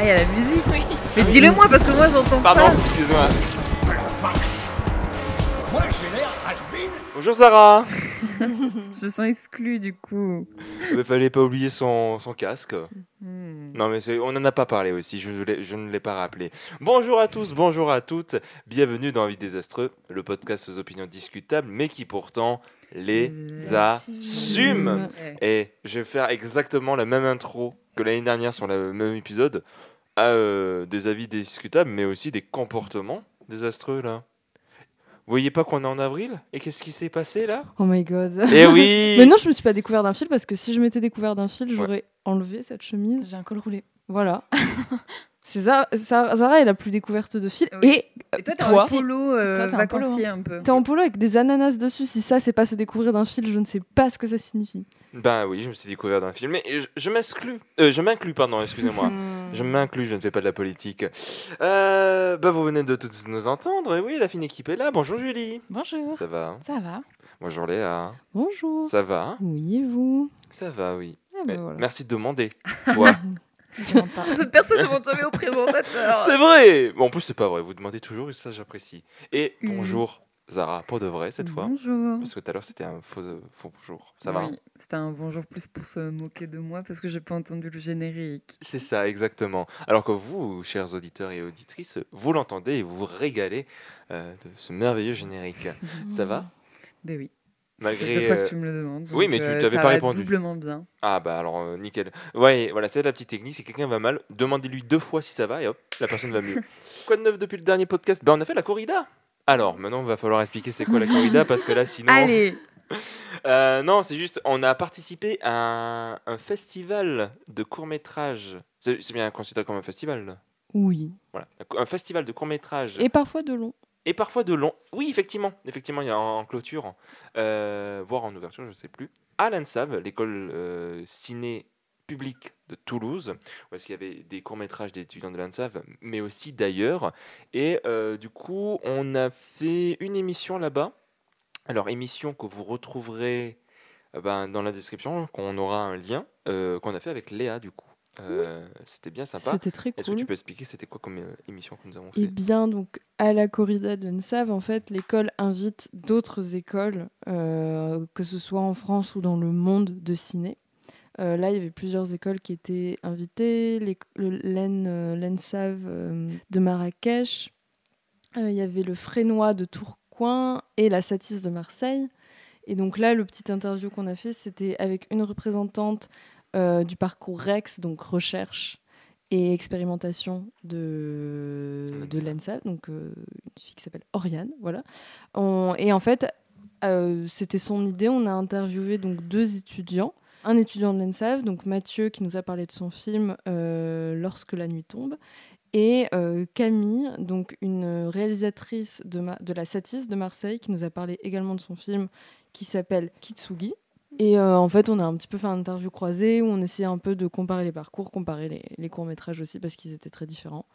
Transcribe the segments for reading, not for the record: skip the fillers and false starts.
Ah, il y a la musique. Oui. Mais dis-le moi parce que moi j'entends Pardon, pas. excuse-moi. Bonjour Sarah. Je me sens exclue du coup. Il fallait pas oublier son casque. Hmm. Non mais on n'en a pas parlé aussi, je ne l'ai pas rappelé. Bonjour à tous, bonjour à toutes, bienvenue dans Avis désastreux, le podcast aux opinions discutables, mais qui pourtant les assume. Ouais. Et je vais faire exactement la même intro que l'année dernière sur le même épisode, à des avis discutables, mais aussi des comportements désastreux là. Vous voyez pas qu'on est en avril? Et qu'est-ce qui s'est passé là? Oh my god. Eh oui. Mais non, je me suis pas découvert d'un fil parce que si je m'étais découvert d'un fil, j'aurais enlevé cette chemise. J'ai un col roulé. Voilà. C'est Zara est la plus découverte de fil. Oui. Et toi, t'es toi en polo Toi, t'es en vacancier un peu. t'es en polo avec des ananas dessus. Si ça, c'est pas se découvrir d'un fil, je ne sais pas ce que ça signifie. Ben oui, je me suis découvert d'un film, mais je m'inclus, pardon, excusez-moi. Je m'inclus, je ne fais pas de la politique. Vous venez de tous nous entendre, et oui, la fine équipe est là. Bonjour Julie. Bonjour. Ça va? Ça va? Bonjour Léa. Bonjour. Ça va? Oui, et vous? Ça va, oui. Ah bah voilà. Merci de demander. Toi. Cette personne ne demande jamais au présentateur. C'est vrai. Bon, en plus, c'est pas vrai. Vous demandez toujours, et ça, j'apprécie. Et Mhm. bonjour Zara, pour de vrai cette fois. Bonjour. Parce que tout à l'heure, c'était un faux bonjour. Ça va? Oui, c'était un bonjour plus pour se moquer de moi parce que j'ai pas entendu le générique. C'est ça, exactement. Alors que vous, chers auditeurs et auditrices, vous l'entendez et vous vous régalez de ce merveilleux générique. Ça va? Ben oui. Malgré. Deux fois que tu me le demandes. oui, donc, mais tu t'avais ça pas va répondu. doublement bien. Ah bah alors, nickel. Ouais, voilà, c'est la petite technique. Si quelqu'un va mal, demandez-lui 2 fois si ça va et hop, la personne va mieux. Quoi de neuf depuis le dernier podcast? Ben, on a fait la corrida. Alors, maintenant, il va falloir expliquer c'est quoi la corrida parce que là, sinon. Allez. Non, c'est juste, on a participé à un festival de court-métrage. C'est bien considéré comme un festival là. Oui. Voilà, un festival de court-métrage. Et parfois de long. Et parfois de long. Oui, effectivement, il y a en clôture, voire en ouverture, je ne sais plus. À l'ANSAV, l'école ciné publique de Toulouse, où est-ce qu'il y avait des courts-métrages d'étudiants de l'ANSAV, mais aussi d'ailleurs. Et du coup, on a fait une émission là-bas. Alors, émission que vous retrouverez dans la description, qu'on aura un lien, qu'on a fait avec Léa, du coup. C'était bien sympa. C'était très Est-ce que cool. tu peux expliquer c'était quoi comme émission que nous avons Eh fait? bien, donc, à la corrida de l'ENSAV, en fait, l'école invite d'autres écoles, que ce soit en France ou dans le monde de ciné. Là, il y avait plusieurs écoles qui étaient invitées. L'ENSAV de Marrakech. Il y avait le Frénois de Tourcoing et la Satis de Marseille. Et donc là, le petit interview qu'on a fait, c'était avec une représentante du parcours REX, donc recherche et expérimentation de l'ENSAV, donc une fille qui s'appelle Oriane, voilà. Et en fait, c'était son idée, on a interviewé donc 2 étudiants, un étudiant de l'ENSAV, donc Mathieu qui nous a parlé de son film Lorsque la nuit tombe, et Camille, donc une réalisatrice de la Satis de Marseille, qui nous a parlé également de son film qui s'appelle Kitsugi. Et en fait, on a un petit peu fait une interview croisée où on essayait un peu de comparer les parcours, comparer les courts-métrages aussi, parce qu'ils étaient très différents.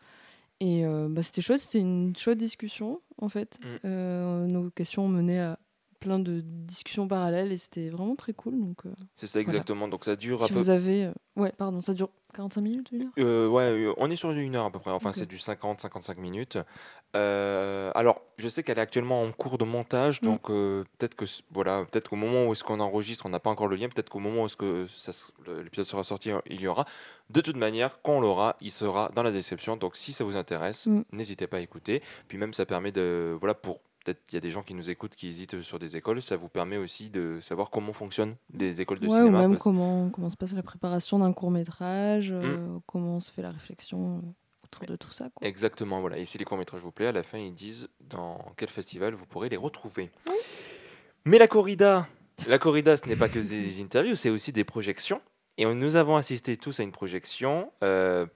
Et c'était chouette, c'était une chouette discussion, en fait. Nos questions menaient à plein de discussions parallèles et c'était vraiment très cool. Donc, c'est ça, exactement. voilà. Donc ça dure si vous avez... ça dure 45 minutes, 1 heure ouais, on est sur 1 heure à peu près. Enfin, Ok. c'est du 50-55 minutes. Alors, je sais qu'elle est actuellement en cours de montage, donc peut-être peut-être qu'au moment où est-ce qu'on enregistre, on n'a pas encore le lien. Peut-être qu'au moment où est-ce que l'épisode sera sorti, il y aura. De toute manière, quand on l'aura, il sera dans la description. Donc, si ça vous intéresse, n'hésitez pas à écouter. Puis même, ça permet de, voilà, pour peut-être il y a des gens qui nous écoutent, qui hésitent sur des écoles, ça vous permet aussi de savoir comment fonctionnent les écoles de ou cinéma. même comment se passe la préparation d'un court-métrage, comment se fait la réflexion autour de tout ça, quoi. Exactement, voilà. Et si les courts-métrages vous plaisent, à la fin, ils disent dans quel festival vous pourrez les retrouver. Oui. Mais la corrida, ce n'est pas que des interviews, c'est aussi des projections. Et nous avons assisté tous à une projection,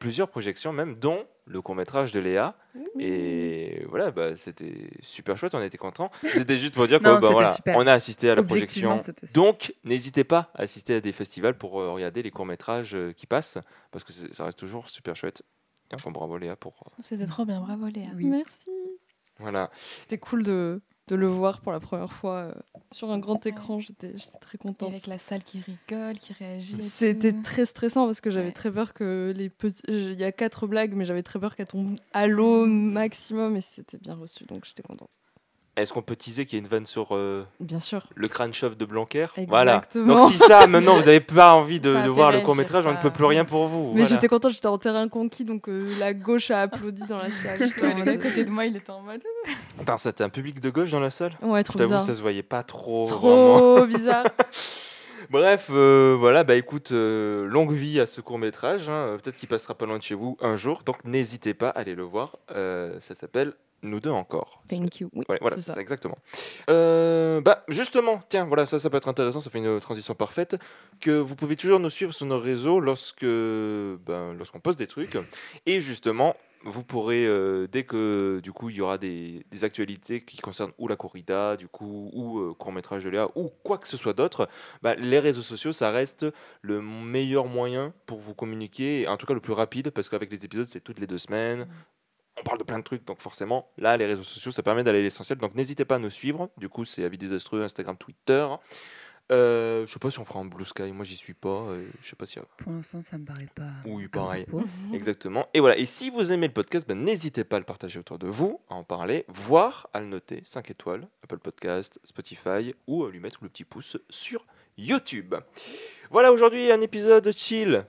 plusieurs projections même, dont le court-métrage de Léa. Et voilà, c'était super chouette, on était contents. C'était juste pour dire qu'on a assisté à la projection. Donc, n'hésitez pas à assister à des festivals pour regarder les courts-métrages qui passent, parce que ça reste toujours super chouette. Et enfin, bravo Léa pour... C'était trop bien, bravo Léa. Oui. Merci. Voilà. C'était cool de de le voir pour la première fois sur un grand écran. J'étais très contente. Avec la salle qui rigole, qui réagit. et C'était tout. très stressant parce que j'avais Ouais. très peur que les petits. Il y a 4 blagues, mais j'avais très peur qu'elles tombent à l'eau maximum et c'était bien reçu, donc j'étais contente. Est-ce qu'on peut teaser qu'il y a une vanne sur Bien sûr. le crâne chauve de Blanquer? Exactement. Voilà. Donc si ça, maintenant, vous n'avez pas envie de Ça fait voir le réagir, court-métrage, on ne ça. peut plus rien pour vous. Mais voilà. j'étais contente, j'étais en terrain conquis, donc la gauche a applaudi dans la salle. J'étais en Ouais, le gars à mode, côté de moi, il était en mode. Attends, c'était un public de gauche dans la salle? Ouais, Je trop t'avoue, bizarre. ça se voyait pas trop. Vraiment. Trop bizarre. Bref, voilà, bah écoute, longue vie à ce court-métrage. Hein. Peut-être qu'il passera pas loin de chez vous un jour. Donc n'hésitez pas à aller le voir. Ça s'appelle Nous deux encore. Thank you. Oui, Ouais, voilà, c'est c'est ça. ça, exactement. Bah justement, tiens, voilà, ça peut être intéressant, ça fait une transition parfaite, que vous pouvez toujours nous suivre sur nos réseaux lorsqu'on poste des trucs. Et justement, vous pourrez, dès que du coup il y aura des actualités qui concernent ou la corrida, du coup, ou court-métrage de Léa, ou quoi que ce soit d'autre, bah, les réseaux sociaux, ça reste le meilleur moyen pour vous communiquer, et en tout cas le plus rapide, parce qu'avec les épisodes, c'est toutes les 2 semaines. On parle de plein de trucs, donc forcément, là, les réseaux sociaux, ça permet d'aller à l'essentiel. Donc n'hésitez pas à nous suivre. Du coup, c'est Avis Désastreux, Instagram, Twitter. Je sais pas si on fera un Blue Sky. Moi, j'y suis pas. Je sais pas si. Pour l'instant, ça me paraît pas. Oui, à pareil. propos. Exactement. Et voilà. Et si vous aimez le podcast, ben, n'hésitez pas à le partager autour de vous, à en parler, voire à le noter 5 étoiles, Apple Podcast, Spotify, ou à lui mettre le petit pouce sur YouTube. Voilà, aujourd'hui, un épisode chill.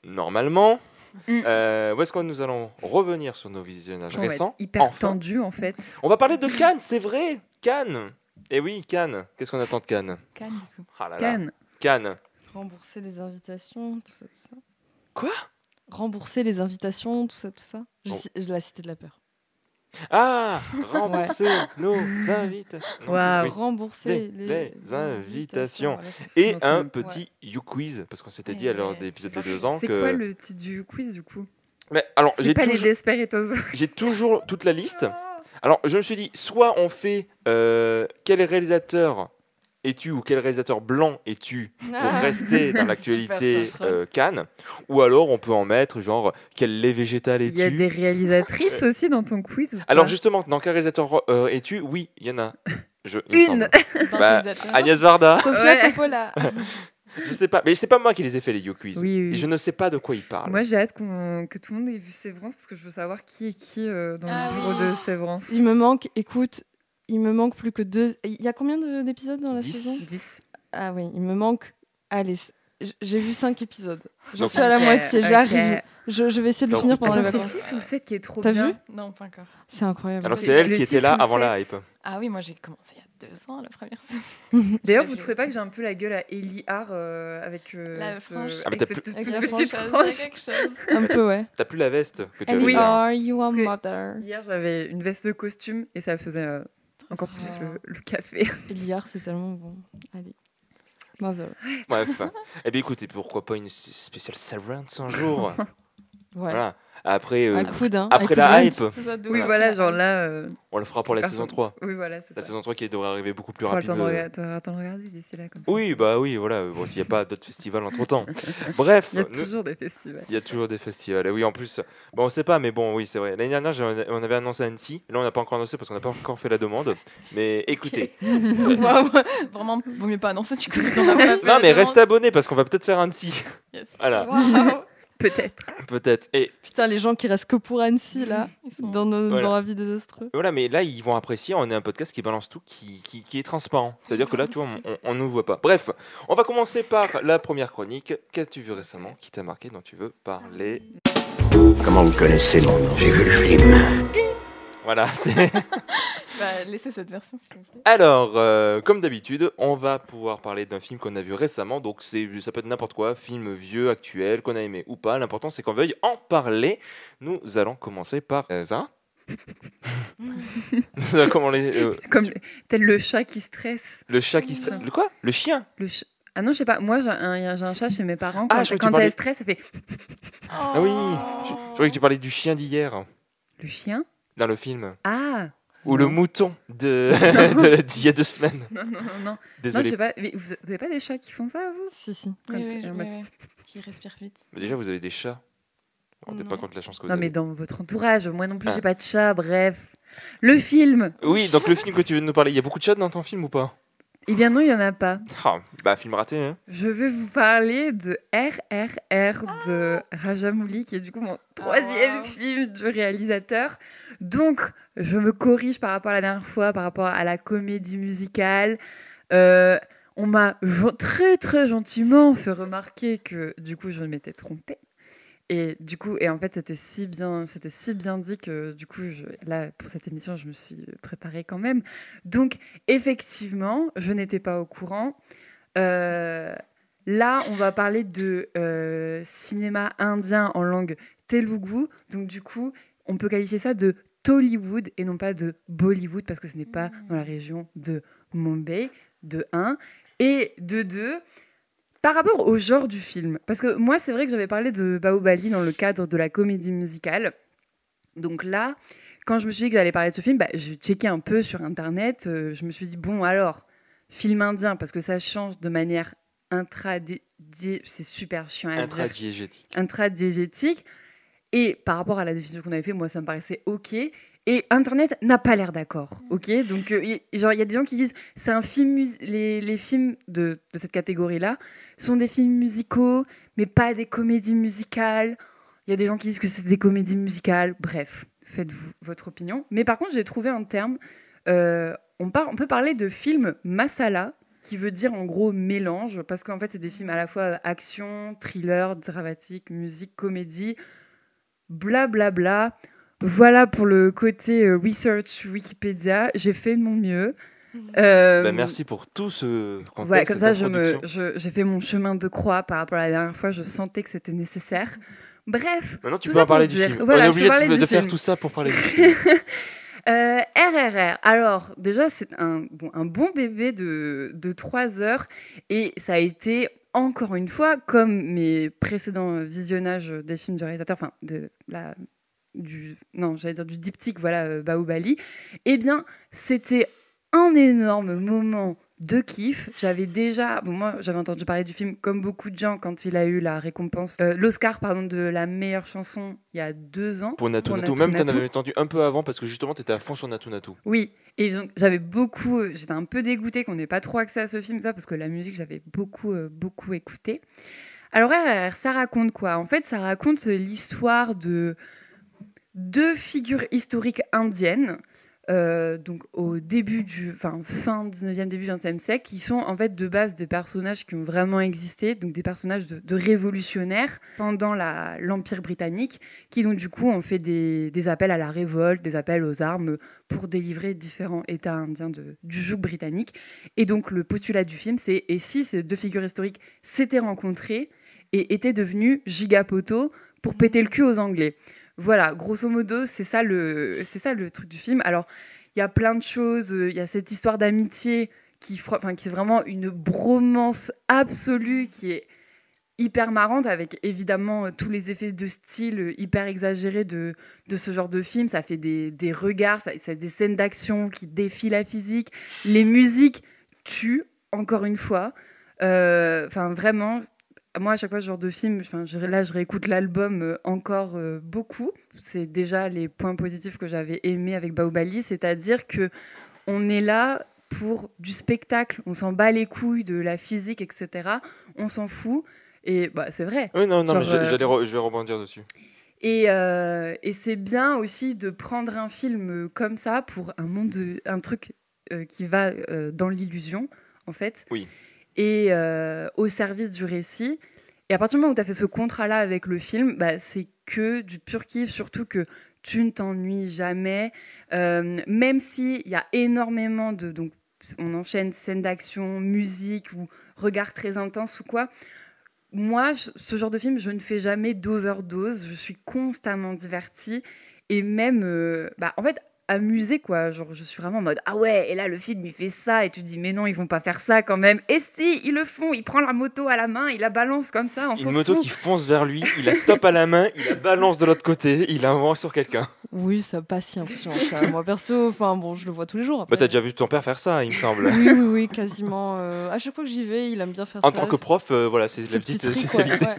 Normalement. Où est-ce que nous allons revenir sur nos visionnages On va être récents? hyper Enfin. tendu en fait. On va parler de Cannes, c'est vrai, Cannes. Et oui, Cannes. Qu'est-ce qu'on attend de Cannes? Cannes, du coup. Ah là là. Cannes. Cannes. Rembourser les invitations, tout ça, tout ça. Quoi? Rembourser les invitations, tout ça, tout ça. Oh. La Cité de la Peur. Ah, rembourser nos invitations. Non, Waouh. oui. Rembourser les invitations. voilà, c'est ça. Et Non, c'est un bon. petit You-Quiz, parce qu'on s'était dit à l'heure de l'épisode de c'est 2 ans C'est que... quoi le titre du quiz du coup? Mais alors, C'est pas les Desperados. j'ai toujours toute la liste. Alors, je me suis dit, soit on fait quel réalisateur es-tu ou quel réalisateur blanc es-tu pour Ah. rester dans Super l'actualité central. Cannes, ou alors on peut en mettre genre quel lait végétal Il y a es-tu. des réalisatrices aussi dans ton quiz ou pas? Alors justement, dans quel réalisateur es-tu? Oui, il y en a. Il me Une. semble. Dans Bah, les ateliers. Agnès Varda. Sofia Ouais. Coppola. Je sais pas, mais c'est pas moi qui les ai fait les You-Quiz. Oui, oui, Et je oui. ne sais pas de quoi ils parlent. Moi j'ai hâte que tout le monde ait vu Sévrance parce que je veux savoir qui est qui dans Ah le bureau oui. de Sévrance. Il me manque, écoute, il me manque plus que 2. Il y a combien d'épisodes dans la 10. saison? 10. Ah oui, il me manque. Allez, j'ai vu 5 épisodes. J'en Donc- suis à la Ok, moitié, ok. j'arrive. Je vais essayer de le Donc- finir pendant les Attends, c'est vacances. le 6 ou le 7 qui est trop T'as bien. vu? Non, pas encore. C'est incroyable. Alors C'est c'est elle le qui 6 était là ou le avant la 7. hype. Ah oui, moi j'ai commencé il y a 2 ans, la première saison. D'ailleurs, J'ai vous vu. trouvez pas que j'ai un peu la gueule à Ellie Har avec La frange. Ah, mais avec t'as cette plus- toute Avec la petite franchise, frange. quelque chose. Un peu, ouais. T'as plus la veste que tu avais Ellie, Oui. hier. are you a Parce que- mother? Hier, j'avais une veste de costume et ça faisait encore Trop plus stylé. le café. Eliar, c'est tellement bon. Allez. Mother. Bref. Eh bien écoutez, pourquoi pas une spéciale Severance un jour. Ouais. Voilà. Après, À coude, hein. après à coude la vente. hype, C'est ça, de Oui, ouf. voilà, genre là. on le fera pour la saison 3. Oui, voilà, c'est La ça. saison 3 qui devrait arriver beaucoup plus T'auras le rapide. temps de t'auras le temps de regarder d'ici là comme ça. Oui, bah oui, voilà. Bon, s'il n'y a pas d'autres festivals entre temps. Bref, Il y a nous- toujours des festivals. il y a toujours des festivals. Et oui, en plus, bon, on sait pas, mais bon, oui, c'est vrai. L'année dernière, on avait annoncé Annecy. Là, on n'a pas encore annoncé parce qu'on n'a pas encore fait la demande. Mais écoutez, Waouh. Vraiment, vaut mieux pas annoncer, tu connais ton pas fait non, la mais demande. restez abonnés parce qu'on va peut-être faire Annecy. Yes. Voilà, Waouh. Peut-être. peut-être. Et Putain, les gens qui restent que pour Annecy, là, Ils sont- Voilà. dans la vie désastreux. voilà, mais là, ils vont apprécier. On est un podcast qui balance tout, qui est transparent. C'est-à-dire que là, tu vois, on ne nous voit pas. Bref, on va commencer par la première chronique. Qu'as-tu vu récemment qui t'a marqué, dont tu veux parler? Comment vous connaissez mon nom? J'ai vu le film. Voilà, c'est. Bah, laissez cette version, s'il vous plaît. Alors, comme d'habitude, on va pouvoir parler d'un film qu'on a vu récemment. Donc, ça peut être n'importe quoi, film vieux, actuel, qu'on a aimé ou pas. L'important, c'est qu'on veuille en parler. Nous allons commencer par Zara. Nous allons commencer, Comme tel le chat qui stresse. le chat qui... Chien. Le quoi? Le chien? Ah non, je sais pas. Moi, j'ai un chat chez mes parents. Ah, Quand, je crois que tu quand parlais- elle stresse, ça fait Ah oui, je croyais que tu parlais du chien d'hier, le chien. dans le film. Ah Ou le Non. mouton d'il y a 2 semaines. non, non, non, non. Non, je Désolé. sais pas. Mais vous avez pas des chats qui font ça, vous? Si, si. Quand Oui, oui, t'es en oui, mode- oui. Qui respire vite. Mais déjà, vous avez des chats. On ne rendez pas compte de la chance que vous Non, avez. mais dans votre entourage, moi non plus, Ah. j'ai pas de chat, bref. Le film. Oui, donc le film que tu veux nous parler, il y a beaucoup de chats dans ton film ou pas? Eh bien non, il y en a pas. Film raté, hein. Je vais vous parler de RRR de Rajamouli, qui est du coup mon troisième film du réalisateur. Donc, je me corrige par rapport à la dernière fois, par rapport à la comédie musicale. On m'a très très gentiment fait remarquer que du coup je m'étais trompée. Et du coup, en fait, c'était si bien dit que du coup, là, pour cette émission, je me suis préparée quand même. Donc, effectivement, je n'étais pas au courant. Là, on va parler de cinéma indien en langue telugu. Donc, du coup, on peut qualifier ça de Tollywood et non pas de Bollywood parce que ce n'est pas dans la région de Mumbai, de 1. Et de 2... Par rapport au genre du film, parce que moi, c'est vrai que j'avais parlé de Bahubali dans le cadre de la comédie musicale. Donc là, quand je me suis dit que j'allais parler de ce film, j'ai checké un peu sur Internet. Je me suis dit, bon, alors, film indien, parce que ça change de manière c'est super chiant à dire. Intradiégétique. Et par rapport à la définition qu'on avait fait, moi, ça me paraissait OK. Et Internet n'a pas l'air d'accord, ok. Donc, il y a des gens qui disent c'est un film, les films de cette catégorie-là sont des films musicaux, mais pas des comédies musicales. Il y a des gens qui disent que c'est des comédies musicales. Bref, faites-vous votre opinion. Mais par contre, j'ai trouvé un terme. On peut parler de film masala, qui veut dire en gros mélange, parce qu'en fait, c'est des films à la fois action, thriller, dramatique, musique, comédie, blablabla. Voilà pour le côté research Wikipédia. J'ai fait de mon mieux. Merci pour tout ce contexte. Ouais, comme ça, j'ai fait mon chemin de croix par rapport à la dernière fois. Je sentais que c'était nécessaire. Bref. Maintenant, tu peux en parler du film. Voilà, on est obligé de faire tout ça pour parler du film. RRR. Alors, déjà, c'est un bon bébé de 3 heures. Et ça a été, encore une fois, comme mes précédents visionnages des films du réalisateur, enfin, du diptyque, voilà, Bahubali, eh bien, c'était un énorme moment de kiff. Moi, j'avais entendu parler du film comme beaucoup de gens quand il a eu la récompense, l'Oscar, de la meilleure chanson il y a 2 ans. Pour Natu Natu. Même, t'en avais entendu un peu avant parce que justement, t'étais à fond sur Natu Natu. Oui, et donc, j'étais un peu dégoûtée qu'on n'ait pas trop accès à ce film, parce que la musique, j'avais beaucoup écouté. Alors, ça raconte quoi? En fait, ça raconte l'histoire de 2 figures historiques indiennes, donc au début fin 19e, début 20e siècle, qui sont en fait de base des personnages qui ont vraiment existé, donc des personnages de révolutionnaires pendant l'Empire britannique, qui donc du coup ont fait des appels à la révolte, des appels aux armes pour délivrer différents États indiens du joug britannique. Et donc le postulat du film, c'est et si ces 2 figures historiques s'étaient rencontrées et étaient devenues gigapotos pour péter le cul aux Anglais. Voilà, grosso modo, c'est ça le truc du film. Alors, il y a plein de choses. Il y a cette histoire d'amitié qui est vraiment une bromance absolue, qui est hyper marrante, avec évidemment tous les effets de style hyper exagérés de ce genre de film. Ça fait des regards, ça des scènes d'action qui défient la physique. Les musiques tuent, encore une fois. Vraiment... Moi, à chaque fois, ce genre de film, je réécoute l'album encore beaucoup. C'est déjà les points positifs que j'avais aimés avec Bahubali, c'est-à-dire qu'on est là pour du spectacle. On s'en bat les couilles de la physique, etc. On s'en fout. Et c'est vrai. Oui, non, mais je vais rebondir dessus. Et c'est bien aussi de prendre un film comme ça pour un truc qui va dans l'illusion, en fait. Oui. Et au service du récit. Et à partir du moment où tu as fait ce contrat-là avec le film, c'est que du pur kiff, surtout que tu ne t'ennuies jamais. Même s'il y a énormément de... Donc, on enchaîne scènes d'action, musique ou regards très intenses ou quoi. Moi, ce genre de film, je ne fais jamais d'overdose. Je suis constamment divertie. Et même... en fait... amusé, quoi. Genre, je suis vraiment en mode ah ouais, et là le film il fait ça, et tu te dis mais non, ils vont pas faire ça quand même. Et si, ils le font, il prend la moto à la main, il la balance comme ça, on s'en fout. Une moto qui fonce vers lui, il la stoppe à la main, il la balance de l'autre côté, il la envoie sur quelqu'un. Oui, ça n'a pas si impressionnant ça. Moi perso, je le vois tous les jours. Après. T'as déjà vu ton père faire ça, il me semble. Oui, quasiment. À chaque fois que j'y vais, il aime bien faire ça. En tant que prof, voilà, c'est la petite spécialité. Ouais.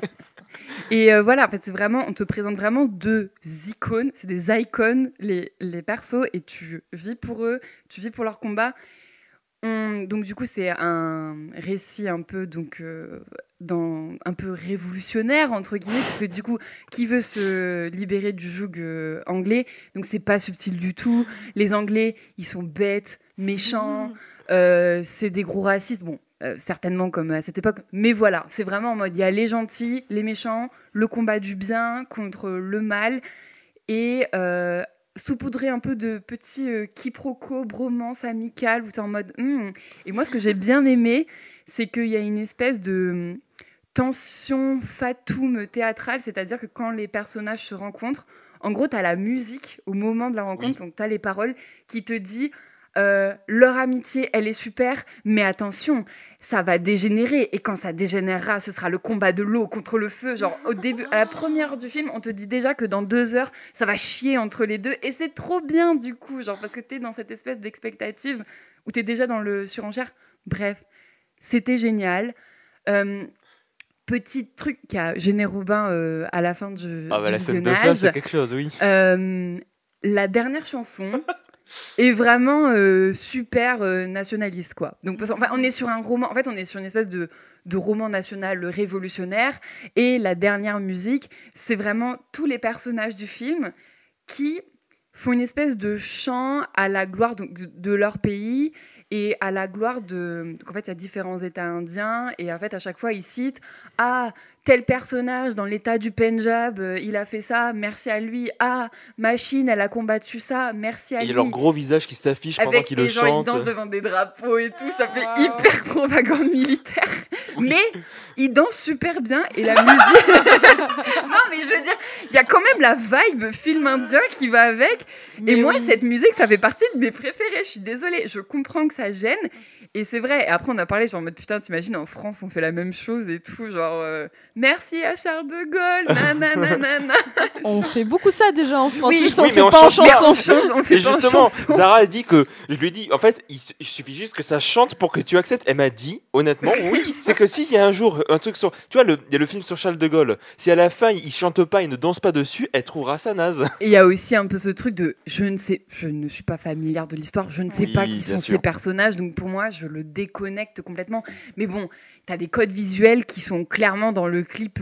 Et voilà, en fait, c'est vraiment, on te présente vraiment deux icônes. C'est des icônes, les persos, et tu vis pour eux, tu vis pour leur combat. Donc du coup, c'est un récit un peu un peu révolutionnaire entre guillemets, parce que du coup, qui veut se libérer du joug anglais, donc c'est pas subtil du tout. Les Anglais, ils sont bêtes, méchants, c'est des gros racistes. Bon, certainement comme à cette époque, mais voilà, c'est vraiment en mode il y a les gentils, les méchants, le combat du bien contre le mal, et saupoudrer un peu de petits quiproquos, bromance amicale, où t'es en mode Et moi, ce que j'ai bien aimé, c'est qu'il y a une espèce de tension fatoum théâtrale, c'est-à-dire que quand les personnages se rencontrent, en gros, t'as la musique au moment de la rencontre, donc t'as les paroles qui te disent leur amitié, elle est super, mais attention, ça va dégénérer, et quand ça dégénérera, ce sera le combat de l'eau contre le feu. Genre, au début, à la première heure du film, on te dit déjà que dans 2 heures, ça va chier entre les deux, et c'est trop bien du coup, genre, parce que t'es dans cette espèce d'expectative où t'es déjà dans le surenchère. Bref, c'était génial. Petit truc qui a gêné Robin à la fin du la scène de visionnage. fin, c'est quelque chose, oui. La dernière chanson est vraiment super nationaliste, quoi. Donc, enfin, on est sur un roman, en fait, on est sur une espèce de roman national révolutionnaire, et la dernière musique, c'est vraiment tous les personnages du film qui font une espèce de chant à la gloire de leur pays et à la gloire de... Donc en fait, il y a différents États indiens, et en fait, à chaque fois, ils citent « Ah, tel personnage dans l'État du Pendjab, il a fait ça, merci à lui. Ah, Machine, elle a combattu ça, merci à lui. » Il y a leur gros visage qui s'affiche pendant qu'ils le chantent. Ils dansent devant des drapeaux et tout, ça fait hyper propagande militaire. Oui. Mais ils dansent super bien, et la musique... Non, mais je veux dire, il y a quand même la vibe film indien qui va avec. Mais et moi, cette musique, ça fait partie de mes préférés. Je suis désolée, je comprends que ça gêne. Et c'est vrai. Et après, on a parlé, genre, en mode, putain, t'imagines, en France, on fait la même chose et tout. Genre, merci à Charles de Gaulle, nanana. On fait beaucoup ça déjà en France. Oui, on fait pas en chanson. On fait et pas justement, en chanson. Zara a dit que, je lui ai dit, en fait, il suffit juste que ça chante pour que tu acceptes. Elle m'a dit, honnêtement, oui. C'est que s'il y a un jour un truc sur. Tu vois, il y a le film sur Charles de Gaulle. Si à la fin, il chante pas, il ne danse pas dessus, elle trouvera ça naze. Et il y a aussi un peu ce truc de je ne suis pas familière de l'histoire, je ne sais pas qui sont ces personnages, donc pour moi, je le déconnecte complètement. Mais bon, t'as des codes visuels qui sont clairement dans le clip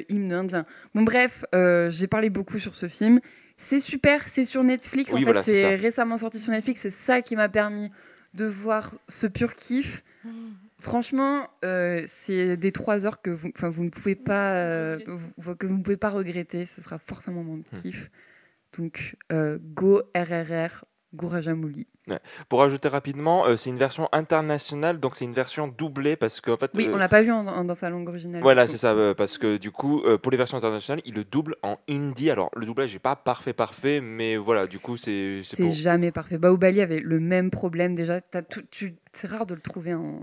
hymne indien. Bon, bref, j'ai parlé beaucoup sur ce film. C'est super, c'est sur Netflix. Oui, en fait, voilà, c'est récemment sorti sur Netflix. C'est ça qui m'a permis de voir ce pur kiff. Franchement, c'est des 3 heures que vous ne pouvez pas, que vous ne pouvez pas regretter. Ce sera forcément un moment de kiff. Donc, go RRR, go Rajamouli. Ouais. Pour ajouter rapidement, c'est une version internationale, donc c'est une version doublée parce qu'en fait. Oui, on l'a pas vu dans sa langue originale. Voilà, c'est ça, parce que du coup, pour les versions internationales, il le double en hindi. Alors, le doublage n'est pas parfait, mais voilà, du coup, c'est jamais parfait. Baobali avait le même problème déjà. C'est rare de le trouver en.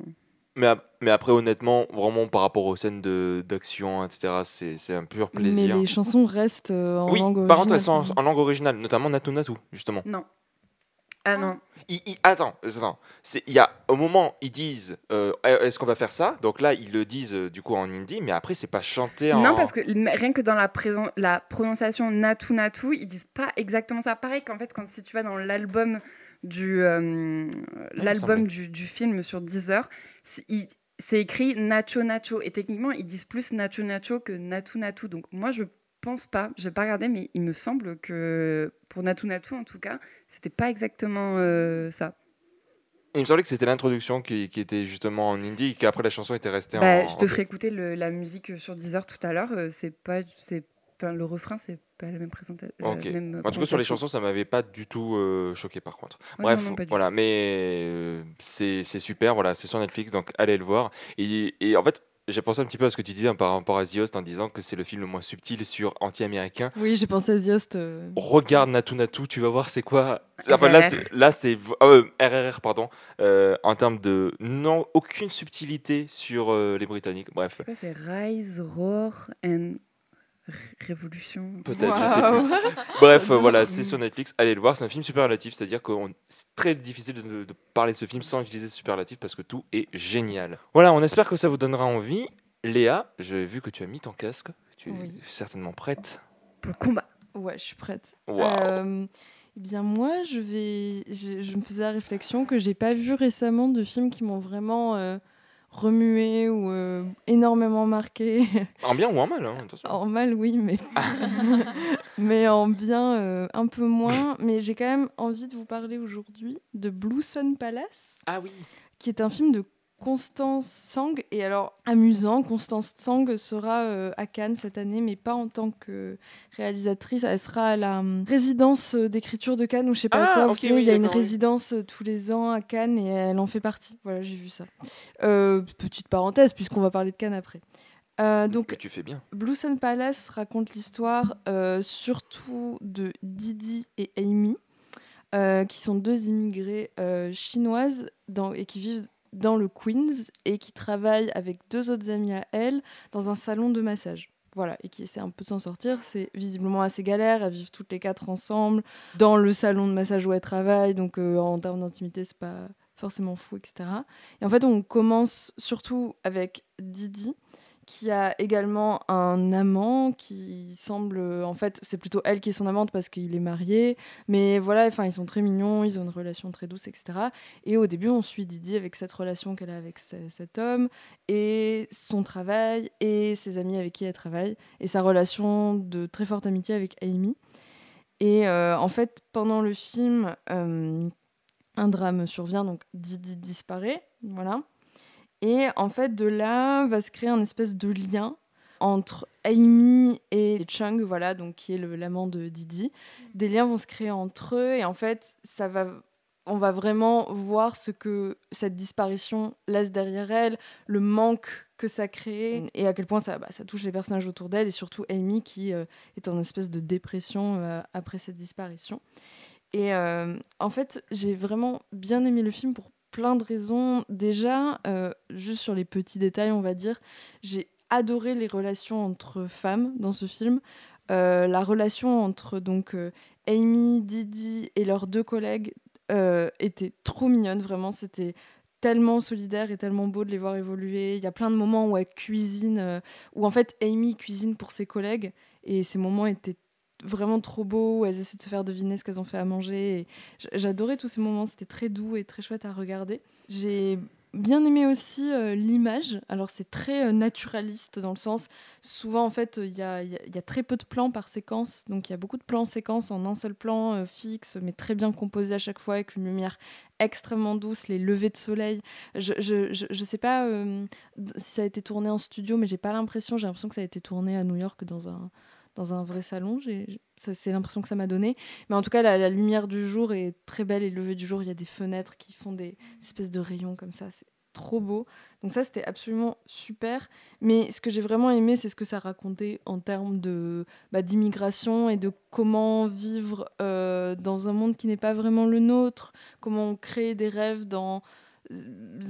Mais après, honnêtement, vraiment par rapport aux scènes d'action, etc., c'est un pur plaisir. Mais les chansons restent en langue originale. Oui, par contre, elles sont en langue originale, notamment Natu Natu, justement. Non. Ah non. Attends. Il y a, au moment, ils disent est-ce qu'on va faire ça? Donc là, ils le disent du coup en hindi, mais après, c'est pas chanté en. Non, parce que rien que dans la prononciation Natu Natu, ils disent pas exactement ça. Pareil qu'en fait, si tu vas dans l'album du film sur Deezer, c'est écrit Nacho Nacho, et techniquement ils disent plus Nacho Nacho que Natu Natu. Donc moi je pense pas, j'ai pas regardé, mais il me semble que pour Natu Natu en tout cas, c'était pas exactement ça. Il me semblait que c'était l'introduction qui était justement en hindi et qu'après la chanson était restée je te ferai écouter la musique sur Deezer tout à l'heure. Le refrain, c'est pas la même présentation. Okay. En tout cas, sur les chansons, ça m'avait pas du tout choqué par contre. Ouais, bref, non, voilà, mais c'est super, voilà, c'est sur Netflix, donc allez le voir. Et en fait, j'ai pensé un petit peu à ce que tu disais par rapport à The Host en disant que c'est le film le moins subtil sur anti-américain. Oui, j'ai pensé à The Host. Regarde Natu Natu, tu vas voir c'est quoi. Enfin, là c'est RRR, pardon. En termes de aucune subtilité sur les Britanniques. Bref. C'est quoi, c'est Rise, Roar and Révolution. Peut-être, je sais plus. Bref, voilà, c'est sur Netflix. Allez le voir, c'est un film superlatif, c'est-à-dire que c'est très difficile de parler de ce film sans utiliser superlatif parce que tout est génial. Voilà, on espère que ça vous donnera envie. Léa, j'ai vu que tu as mis ton casque. Tu es Oui. certainement prête. Pour le combat. Ouais, je suis prête. Waouh. Eh bien, moi, je me faisais la réflexion que j'ai pas vu récemment de films qui m'ont vraiment remué ou énormément marqué. En bien ou en mal, hein, attention. En mal, oui, mais en bien, un peu moins. Mais j'ai quand même envie de vous parler aujourd'hui de Blue Sun Palace, Ah oui. qui est un film de Constance Tsang. Et alors, amusant, Constance Tsang sera à Cannes cette année, mais pas en tant que réalisatrice. Elle sera à la résidence d'écriture de Cannes, ou je sais pas quoi. Vous savez, oui, il y a une d'accord, oui. résidence tous les ans à Cannes et elle en fait partie. Voilà, j'ai vu ça. Petite parenthèse, puisqu'on va parler de Cannes après. Donc, Mais tu fais bien. Blue Sun Palace raconte l'histoire surtout de Didi et Amy, qui sont deux immigrées chinoises et qui vivent dans le Queens et qui travaillent avec deux autres amies à elles dans un salon de massage. Voilà, et qui essaient un peu de s'en sortir. C'est visiblement assez galère. Elles vivent toutes les quatre ensemble dans le salon de massage où elles travaillent. Donc, en termes d'intimité, c'est pas forcément fou, etc. Et en fait, on commence surtout avec Didi, qui a également un amant qui semble... En fait, c'est plutôt elle qui est son amante parce qu'il est marié. Mais voilà, enfin, ils sont très mignons, ils ont une relation très douce, etc. Et au début, on suit Didi avec cette relation qu'elle a avec cet homme, et son travail, et ses amis avec qui elle travaille, et sa relation de très forte amitié avec Amy. Et en fait, pendant le film, un drame survient, donc Didi disparaît, voilà. Et en fait, de là, va se créer un espèce de lien entre Amy et Chung, voilà, donc qui est l'amant de Didi. Des liens vont se créer entre eux et en fait, on va vraiment voir ce que cette disparition laisse derrière elle, le manque que ça crée et à quel point ça touche les personnages autour d'elle et surtout Amy qui est en espèce de dépression après cette disparition. Et en fait, j'ai vraiment bien aimé le film pour plein de raisons. Déjà, juste sur les petits détails, on va dire, j'ai adoré les relations entre femmes dans ce film. La relation entre donc Amy, Didi et leurs deux collègues était trop mignonne, vraiment. C'était tellement solidaire et tellement beau de les voir évoluer. Il y a plein de moments où elle cuisine, où en fait Amy cuisine pour ses collègues, et ces moments étaient vraiment trop beaux, où elles essaient de se faire deviner ce qu'elles ont fait à manger. Et j'adorais tous ces moments, c'était très doux et très chouette à regarder. J'ai bien aimé aussi l'image. Alors c'est très naturaliste dans le sens, souvent en fait il y a très peu de plans par séquence, donc il y a beaucoup de plans séquences en un seul plan fixe, mais très bien composé à chaque fois avec une lumière extrêmement douce, les levées de soleil. Je sais pas si ça a été tourné en studio, mais j'ai l'impression que ça a été tourné à New York dans un vrai salon. C'est l'impression que ça m'a donné. Mais en tout cas, la lumière du jour est très belle et le lever du jour, il y a des fenêtres qui font des espèces de rayons comme ça. C'est trop beau. Donc ça, c'était absolument super. Mais ce que j'ai vraiment aimé, c'est ce que ça racontait en termes d'immigration et de comment vivre dans un monde qui n'est pas vraiment le nôtre, comment créer des rêves dans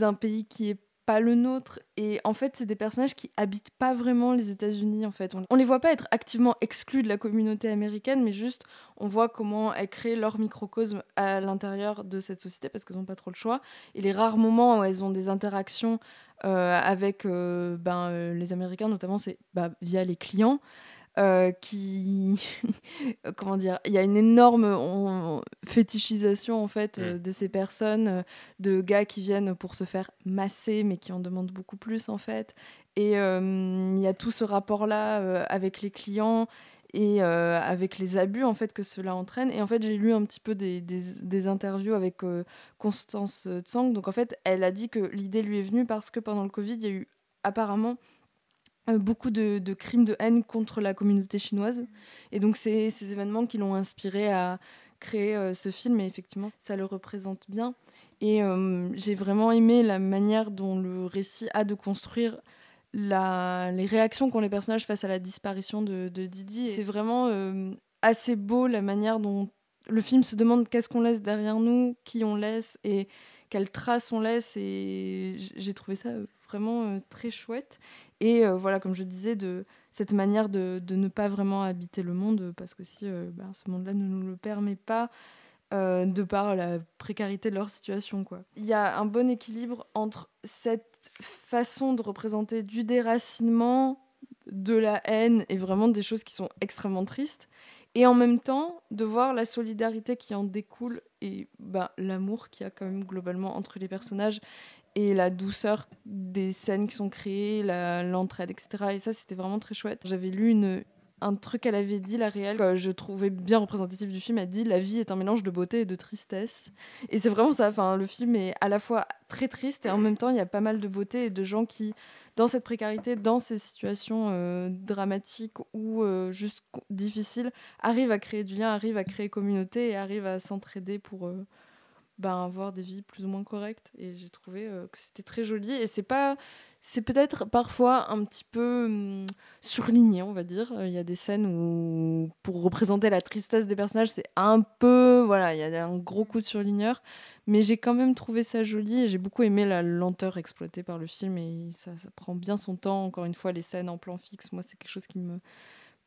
un pays qui est pas le nôtre. Et en fait, c'est des personnages qui habitent pas vraiment les États-Unis. En fait, on les voit pas être activement exclus de la communauté américaine, mais juste on voit comment elles créent leur microcosme à l'intérieur de cette société parce qu'elles n'ont pas trop le choix. Et les rares moments où elles ont des interactions avec les Américains, notamment, c'est via les clients. Comment dire, il y a une énorme fétichisation en fait de ces personnes, de gars qui viennent pour se faire masser mais qui en demandent beaucoup plus en fait, et il y a tout ce rapport là avec les clients et avec les abus en fait que cela entraîne. Et en fait j'ai lu un petit peu des interviews avec Constance Tsang. Donc en fait elle a dit que l'idée lui est venue parce que pendant le Covid il y a eu apparemment beaucoup de crimes de haine contre la communauté chinoise. Et donc, c'est ces événements qui l'ont inspiré à créer ce film. Et effectivement, ça le représente bien. Et j'ai vraiment aimé la manière dont le récit a de construire les réactions qu'ont les personnages face à la disparition de Didi. Et c'est vraiment assez beau la manière dont le film se demande qu'est-ce qu'on laisse derrière nous, qui on laisse et quelles traces on laisse. Et j'ai trouvé ça vraiment très chouette. Et voilà, comme je disais, de cette manière de ne pas vraiment habiter le monde, parce que si ce monde-là ne nous le permet pas, de par la précarité de leur situation, quoi. Il y a un bon équilibre entre cette cette façon de représenter du déracinement, de la haine et vraiment des choses qui sont extrêmement tristes. Et en même temps, de voir la solidarité qui en découle et l'amour qu'il y a quand même globalement entre les personnages et la douceur des scènes qui sont créées, l'entraide, etc. Et ça, c'était vraiment très chouette. J'avais lu un truc qu'elle avait dit, la réelle, que je trouvais bien représentatif du film. Elle dit « La vie est un mélange de beauté et de tristesse ». Et c'est vraiment ça. Enfin, le film est à la fois très triste et en même temps, il y a pas mal de beauté et de gens qui, dans cette précarité, dans ces situations dramatiques ou juste difficiles, arrivent à créer du lien, arrivent à créer communauté et arrivent à s'entraider pour avoir des vies plus ou moins correctes. Et j'ai trouvé que c'était très joli. Et c'est peut-être parfois un petit peu surligné, on va dire. Il y a des scènes où, pour représenter la tristesse des personnages, c'est un peu... Voilà, il y a un gros coup de surligneur. Mais j'ai quand même trouvé ça joli et j'ai beaucoup aimé la lenteur exploitée par le film. Et ça prend bien son temps. Encore une fois, les scènes en plan fixe, moi, c'est quelque chose qui me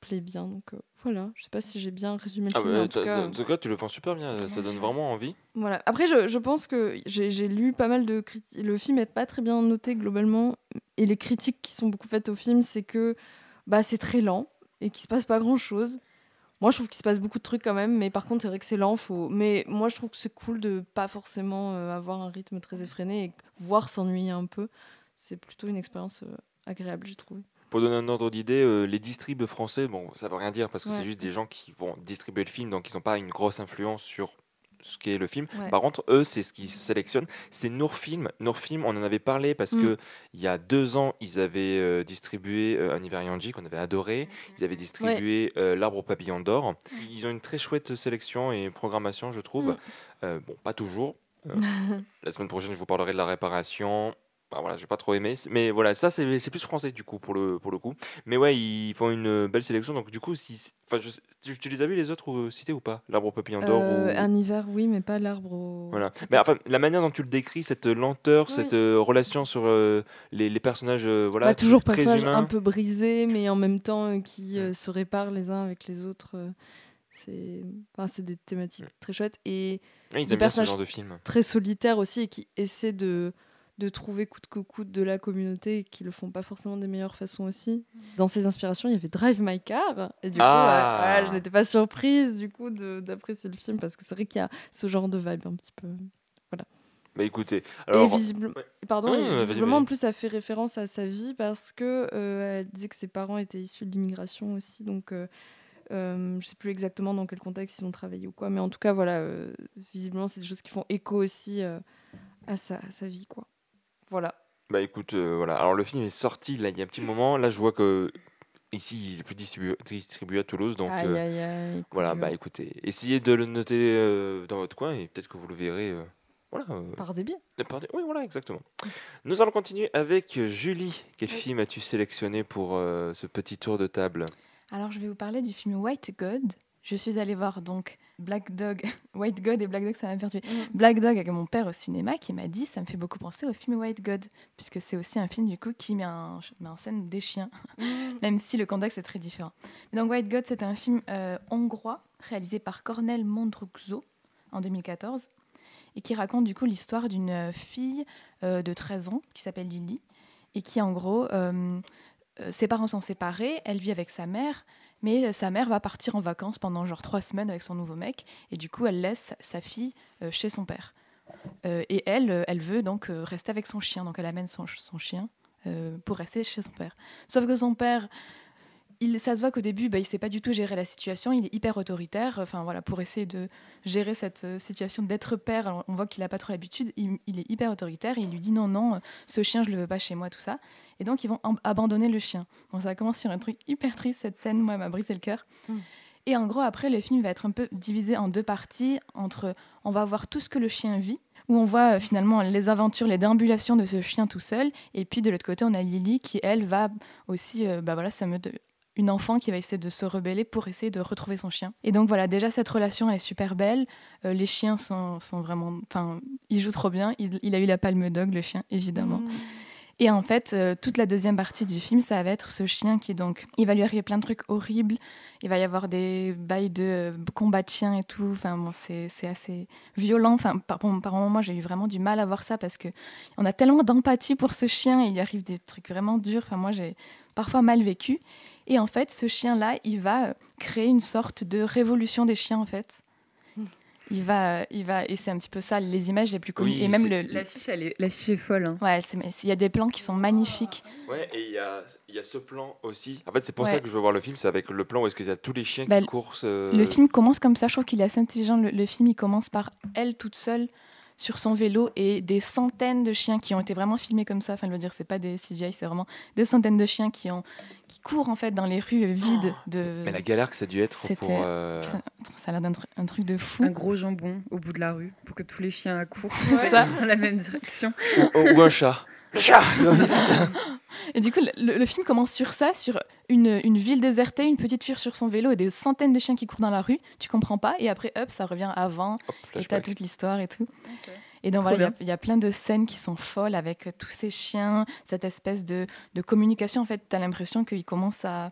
plaît bien. Donc voilà, je sais pas si j'ai bien résumé le film. En tout cas, tu le fais super bien. Ça donne vraiment envie. Voilà. Après, je pense que j'ai lu pas mal de critiques. Le film est pas très bien noté globalement. Et les critiques qui sont beaucoup faites au film, c'est que c'est très lent et qu'il se passe pas grand-chose. Moi, je trouve qu'il se passe beaucoup de trucs quand même, mais par contre, c'est vrai que c'est lent. Mais moi, je trouve que c'est cool de pas forcément avoir un rythme très effréné et voire s'ennuyer un peu. C'est plutôt une expérience agréable, j'ai trouvé. Pour donner un ordre d'idée, les distribs français, bon, ça veut rien dire parce que Ouais. c'est juste des gens qui vont distribuer le film, donc ils n'ont pas une grosse influence sur ce qu'est le film. Ouais. Par contre, eux, c'est ce qu'ils sélectionnent. C'est Nourfilm. Nourfilm, on en avait parlé parce que il y a 2 ans, ils avaient distribué Un hiver Yanji qu'on avait adoré. Ils avaient distribué L'Arbre au papillon d'or. Ils ont une très chouette sélection et programmation, je trouve. Bon, pas toujours. La semaine prochaine, je vous parlerai de La Réparation. Voilà, j'ai pas trop aimé, mais voilà, ça c'est plus français du coup pour le coup. Mais ouais, ils font une belle sélection, donc du coup, tu les as vus les autres cités ou pas? L'Arbre au papillon d'or ou... Un hiver, oui, mais pas l'arbre au... Voilà. Mais enfin, la manière dont tu le décris, cette lenteur, Oui. cette relation sur les personnages, voilà, toujours très personnage humains. un peu brisé, mais en même temps qui se réparent les uns avec les autres. C'est des thématiques très chouettes et Oui, ils des aiment bien ce personnages genre de film. très solitaires aussi et qui essaient de trouver coûte que coûte de la communauté et qui le font pas forcément des meilleures façons aussi. Dans ses inspirations, il y avait Drive My Car et du coup, je n'étais pas surprise du coup d'apprécier le film parce que c'est vrai qu'il y a ce genre de vibe un petit peu. Voilà. Bah écoutez, alors... Et visiblement, vas-y. en plus, ça fait référence à sa vie parce que elle disait que ses parents étaient issus de l'immigration aussi, donc je sais plus exactement dans quel contexte ils ont travaillé ou quoi, mais en tout cas, voilà, visiblement, c'est des choses qui font écho aussi à sa vie, quoi. Voilà. Bah écoute, voilà. Alors le film est sorti là il y a un petit moment. Là je vois que ici il est plus distribué à Toulouse, donc voilà. Bah écoutez, essayez de le noter dans votre coin et peut-être que vous le verrez. Voilà. Par des biais. Oui, voilà, exactement. Nous allons continuer avec Julie. Quel film as-tu sélectionné pour ce petit tour de table? Alors, je vais vous parler du film White God. Je suis allée voir donc Black Dog, White God et Black Dog, ça m'a perturbée. Black Dog avec mon père au cinéma qui m'a dit ça me fait beaucoup penser au film White God, puisque c'est aussi un film du coup qui met en scène des chiens, même si le contexte est très différent. Mais donc White God, c'est un film hongrois réalisé par Cornel Mondruczó en 2014 et qui raconte du coup l'histoire d'une fille de 13 ans qui s'appelle Lily et qui en gros, ses parents sont séparés, elle vit avec sa mère. Mais sa mère va partir en vacances pendant genre 3 semaines avec son nouveau mec. Et du coup, elle laisse sa fille chez son père. Et elle veut donc rester avec son chien. Donc elle amène son chien pour rester chez son père. Sauf que son père, ça se voit qu'au début, il ne sait pas du tout gérer la situation. Il est hyper autoritaire. Enfin, voilà, pour essayer de gérer cette situation d'être père, on voit qu'il n'a pas trop l'habitude. Il est hyper autoritaire. Et il lui dit non, ce chien, je ne le veux pas chez moi, tout ça. Et donc, ils vont abandonner le chien. Donc, ça commence sur un truc hyper triste, cette scène. Moi, elle m'a brisé le cœur. Et en gros, après, le film va être un peu divisé en 2 parties. On va voir tout ce que le chien vit, où on voit finalement les aventures, les déambulations de ce chien tout seul. Et puis, de l'autre côté, on a Lily qui, elle, va aussi... une enfant qui va essayer de se rebeller pour essayer de retrouver son chien. Et donc voilà, déjà cette relation elle est super belle. Les chiens sont vraiment... Enfin, ils jouent trop bien. Il a eu la Palme d'Or, le chien, évidemment. Et en fait, toute la deuxième partie du film, ça va être ce chien qui, donc, il va lui arriver plein de trucs horribles. Il va y avoir des bails de combat de chiens et tout. Enfin, bon, c'est assez violent. Enfin, par moments, moi, j'ai eu vraiment du mal à voir ça parce qu'on a tellement d'empathie pour ce chien et il lui arrive des trucs vraiment durs. Enfin, moi, j'ai parfois mal vécu. Et en fait, ce chien-là, il va créer une sorte de révolution des chiens, en fait. Il va, et c'est un petit peu ça, les images les plus connues. Oui, et même L'affiche est folle. Hein. Ouais, il y a des plans qui sont magnifiques. Ouais, et il y a ce plan aussi. En fait, c'est pour ça Ouais. que je veux voir le film, c'est avec le plan où est-ce qu'il y a tous les chiens Bah, qui courent. Le film commence comme ça, je trouve qu'il est assez intelligent. Le film, il commence par elle toute seule sur son vélo et des centaines de chiens qui ont été vraiment filmés comme ça. Enfin, je veux dire, c'est pas des CGI, c'est vraiment des centaines de chiens qui courent en fait dans les rues vides de. Mais la galère que ça a dû être C'était- pour. Ça a l'air un truc de fou. Un gros jambon au bout de la rue pour que tous les chiens accourent Ça. dans la même direction. Ou un chat. Le chat. Et du coup, le film commence sur ça, sur une ville désertée, une petite fille sur son vélo et des centaines de chiens qui courent dans la rue. Tu comprends pas. Et après, hop, ça revient avant. Hop, Et t'as flashback. toute l'histoire et tout. Et donc Trop voilà, bien. il y a plein de scènes qui sont folles avec tous ces chiens, cette espèce de communication. En fait, t'as l'impression qu'ils commencent à.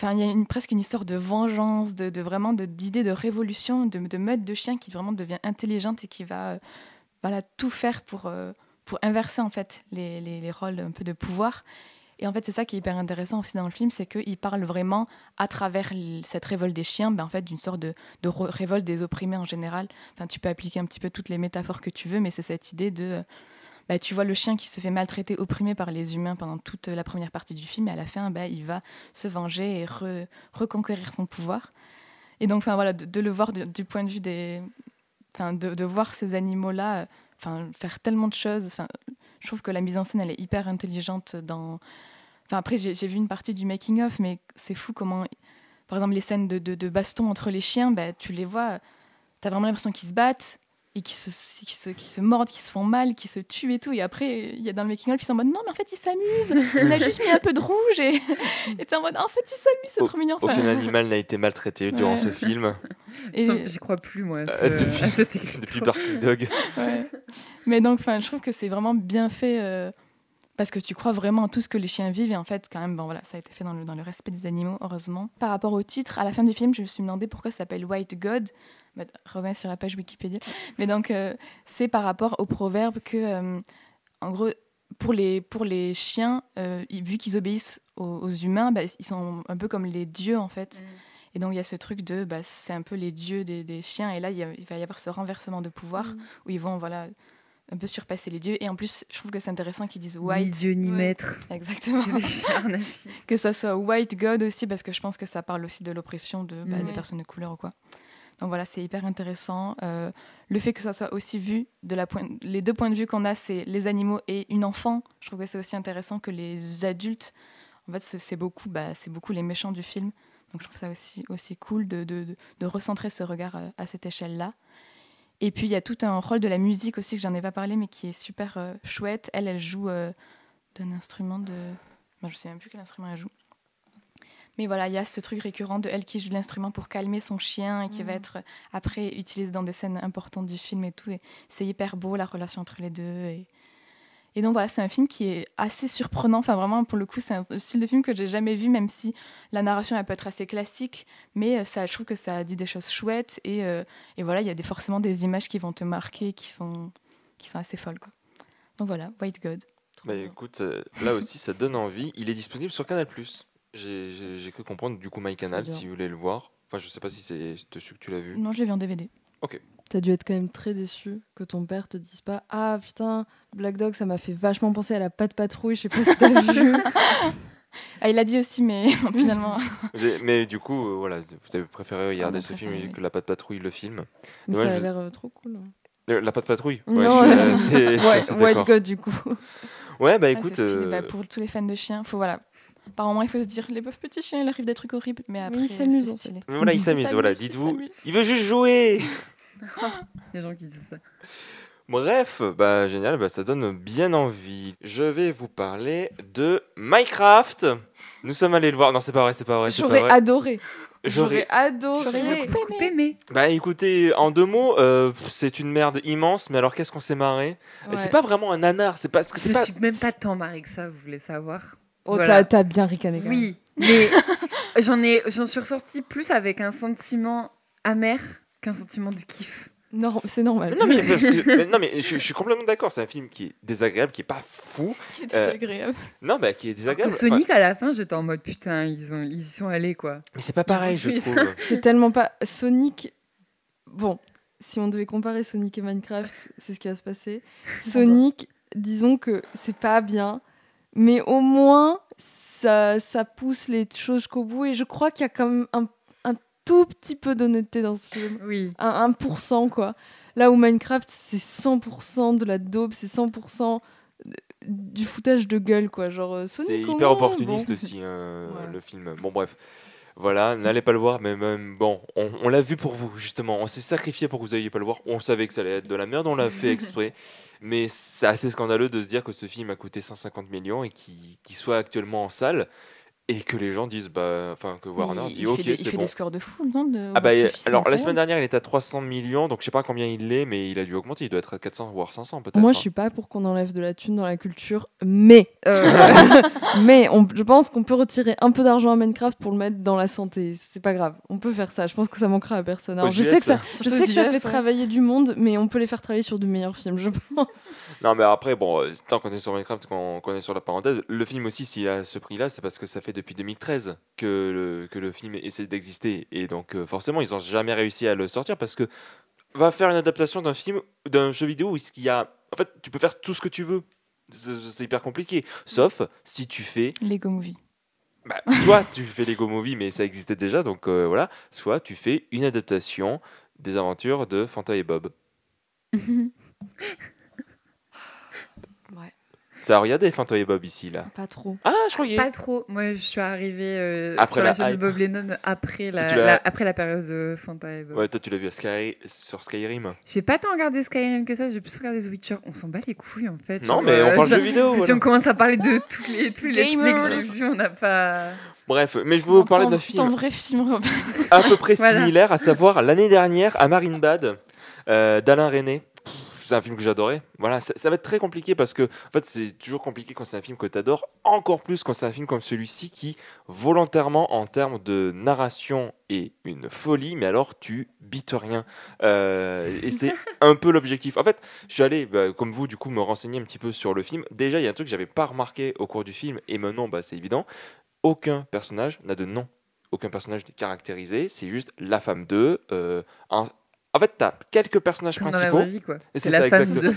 Enfin, il y a presque une histoire de vengeance, vraiment d'idée de révolution, de meute de chiens qui vraiment devient intelligente et qui va voilà, tout faire pour inverser en fait les rôles un peu de pouvoir. Et en fait, c'est ça qui est hyper intéressant aussi dans le film, c'est qu'il parle vraiment, à travers cette révolte des chiens, en fait, d'une sorte de révolte des opprimés en général. Enfin, tu peux appliquer un petit peu toutes les métaphores que tu veux, mais c'est cette idée de... tu vois le chien qui se fait maltraiter, opprimé par les humains pendant toute la première partie du film, et à la fin, il va se venger et reconquérir son pouvoir. Et donc, voilà, de le voir du point de vue des... Enfin, de voir ces animaux-là faire tellement de choses. Je trouve que la mise en scène, elle est hyper intelligente dans... après, j'ai vu une partie du making-of, mais c'est fou comment... Par exemple, les scènes de baston entre les chiens, tu les vois, t'as vraiment l'impression qu'ils se battent et qu'ils se mordent, qu'ils se font mal, qu'ils se tuent et tout. Et après, il y a dans le making-of, ils sont en mode « Non, mais en fait, ils s'amusent. On a juste mis un peu de rouge. » Et t'es en mode « En fait, ils s'amusent, c'est trop mignon. » Aucun animal n'a été maltraité durant Ouais. ce film. Et- J'y crois plus, moi, Depuis- à cette écriture. Depuis Bark Dog. Ouais. Mais donc, je trouve que c'est vraiment bien fait parce que tu crois vraiment en tout ce que les chiens vivent et en fait, quand même, ça a été fait dans le respect des animaux, heureusement. Par rapport au titre, à la fin du film, je me suis demandé pourquoi ça s'appelle White God. Remets sur la page Wikipédia. Mais donc, c'est par rapport au proverbe que, en gros, pour les chiens, vu qu'ils obéissent aux humains, ils sont un peu comme les dieux en fait. Et donc il y a ce truc de, c'est un peu les dieux des chiens. Et là, il va y avoir ce renversement de pouvoir où ils vont un peu surpasser les dieux. Et en plus, je trouve que c'est intéressant qu'ils disent Ni white. Dieu ni maître. Exactement. C'est des chiens anarchistes. Que ça soit white God aussi, parce que je pense que ça parle aussi de l'oppression des personnes de couleur ou quoi. Donc voilà, c'est hyper intéressant. Le fait que ça soit aussi vu, les deux points de vue qu'on a, c'est les animaux et une enfant. Je trouve que c'est aussi intéressant que les adultes, en fait, c'est beaucoup les méchants du film. Donc je trouve ça aussi cool de recentrer ce regard à cette échelle-là. Et puis il y a tout un rôle de la musique aussi, que j'en ai pas parlé, mais qui est super chouette. Elle joue d'un instrument de... je ne sais même plus quel instrument elle joue. Mais voilà, il y a ce truc récurrent de elle qui joue de l'instrument pour calmer son chien et qui va être après utilisé dans des scènes importantes du film et tout. Et c'est hyper beau, la relation entre les deux. Et donc voilà, c'est un film qui est assez surprenant. Enfin vraiment, pour le coup, c'est un style de film que j'ai jamais vu, même si la narration elle peut être assez classique. Mais je trouve que ça dit des choses chouettes. Et voilà, il y a forcément des images qui vont te marquer, qui sont assez folles, quoi. Donc voilà, White God. Écoute, là aussi, ça donne envie. Il est disponible sur Canal+. J'ai cru comprendre, du coup, MyCanal, si vous voulez le voir. Enfin, je sais pas si c'est dessus que tu l'as vu. Non, je l'ai vu en DVD. T'as dû être quand même très déçu que ton père te dise pas « Ah putain, Black Dog, ça m'a fait vachement penser à la Patte Patrouille, je sais pas si t'as vu. » Il l'a dit aussi, mais finalement... Mais du coup, voilà, vous avez préféré regarder ce film préféré, oui. que La Patte Patrouille, le film. Mais Ouais, ça a je- l'air trop cool. La Patte Patrouille Non, je suis assez White d'accord. God du coup. Ouais, Ah, écoute... c'est stylé. Pour tous les fans de chiens, par moment, il faut se dire, les pauvres petits chiens, il arrive des trucs horribles, mais après, ils s'amusent, c'est en fait. stylé. Mais voilà, il s'amuse, s'amuse, voilà, il dites-vous, s'amuse. il veut juste jouer. Les gens qui disent ça. Bref, génial, ça donne bien envie. Je vais vous parler de Minecraft. Nous sommes allés le voir. Non, c'est pas vrai. J'aurais adoré. J'aurais adoré. J'aurais beaucoup aimé. Bah écoutez, en 2 mots, c'est une merde immense, mais alors qu'est-ce qu'on s'est marré. Ouais. C'est pas vraiment un nanar, c'est parce que Je c'est me pas... suis même pas tant marrée que ça, vous voulez savoir. Oh, Voilà. t'as bien ricané quand même. Oui, mais j'en suis ressortie plus avec un sentiment amer qu'un sentiment de kiff. Non, c'est normal. Non mais, parce que, mais non, mais je suis complètement d'accord, c'est un film qui est désagréable, qui est pas fou. Qui est désagréable. Non, bah qui est Alors que désagréable. Sonic, à la fin, j'étais en mode putain, ils y sont allés quoi. Mais c'est pas pareil, je Oui. trouve. C'est tellement pas. Sonic. Bon, si on devait comparer Sonic et Minecraft, c'est ce qui va se passer. Sonic, disons que c'est pas bien, mais au moins ça pousse les choses jusqu'au bout et je crois qu'il y a quand même un tout petit peu d'honnêteté dans ce film. Oui. Un 1%, quoi. Là où Minecraft, c'est 100% de la daube, c'est 100% du foutage de gueule, quoi. Genre, Sonic, C'est au hyper moins, opportuniste bon. aussi, Ouais. le film. Bon, bref. Voilà, n'allez pas le voir, mais même, bon, on l'a vu pour vous, justement. On s'est sacrifié pour que vous n'ayez pas le voir. On savait que ça allait être de la merde, on l'a fait exprès. Mais c'est assez scandaleux de se dire que ce film a coûté 150 millions et qu'il soit actuellement en salle. Et que les gens disent, enfin, que Warner dit, ok, il c'est fait bon. des scores de fou, non Ah bah, alors la semaine dernière il était à 300 millions, donc je sais pas combien il est, mais il a dû augmenter, il doit être à 400 voire 500 peut-être. Moi, je suis pas pour qu'on enlève de la thune dans la culture, mais je pense qu'on peut retirer un peu d'argent à Minecraft pour le mettre dans la santé. C'est pas grave, on peut faire ça. Je pense que ça manquera à personne. Alors, Aux je sais US, que ça surtout fait aux US, ouais. travailler du monde, mais on peut les faire travailler sur de meilleurs films, je pense. Non mais après, bon, tant qu'on est sur Minecraft, qu'on est sur la parenthèse, le film aussi s'il a ce prix là, c'est parce que ça fait depuis 2013 que le film essaie d'exister, et donc forcément ils ont jamais réussi à le sortir, parce que va faire une adaptation d'un film, d'un jeu vidéo où il y a... En fait, tu peux faire tout ce que tu veux. C'est hyper compliqué. Sauf si tu fais... Lego Movie. Soit tu fais Lego Movie, mais ça existait déjà, donc voilà. Soit tu fais une adaptation des aventures de Fanta et Bob. Ouais, Ça a regardé Fanta et Bob ici, là. pas trop. Ah, je croyais. Pas trop. Moi, je suis arrivée Après sur la la chaîne de hype. Bob Lennon après Tu l'as- après la période de Fanta et Bob. Ouais, toi tu l'as vu sur Skyrim. J'ai pas tant regardé Skyrim que ça, j'ai plus regardé The Witcher. On s'en bat les couilles en fait. Non, Genre, mais on parle ça- jeux vidéo. Si voilà. on commence à parler de tous les let's play que Gamers. j'ai vus, on n'a pas. Bref, mais je vais vous parler d'un Ton film vrai film, Robin. à peu près Voilà. similaire, à savoir l'année dernière à Marienbad d'Alain Resnais. C'est un film que j'adorais. Voilà, ça va être très compliqué parce que en fait, c'est toujours compliqué quand c'est un film que tu adores, encore plus quand c'est un film comme celui-ci qui, volontairement, en termes de narration, est une folie, mais alors tu bites rien. Et c'est un peu l'objectif. En fait, je suis allé, comme vous, du coup, me renseigner un petit peu sur le film. Déjà, il y a un truc que j'avais pas remarqué au cours du film, et maintenant, c'est évident. Aucun personnage n'a de nom. Aucun personnage n'est caractérisé. C'est juste la femme d'eux. En fait, tu as quelques personnages Comme dans la principaux. vraie vie, quoi. Et C'est c'est la ça, femme de.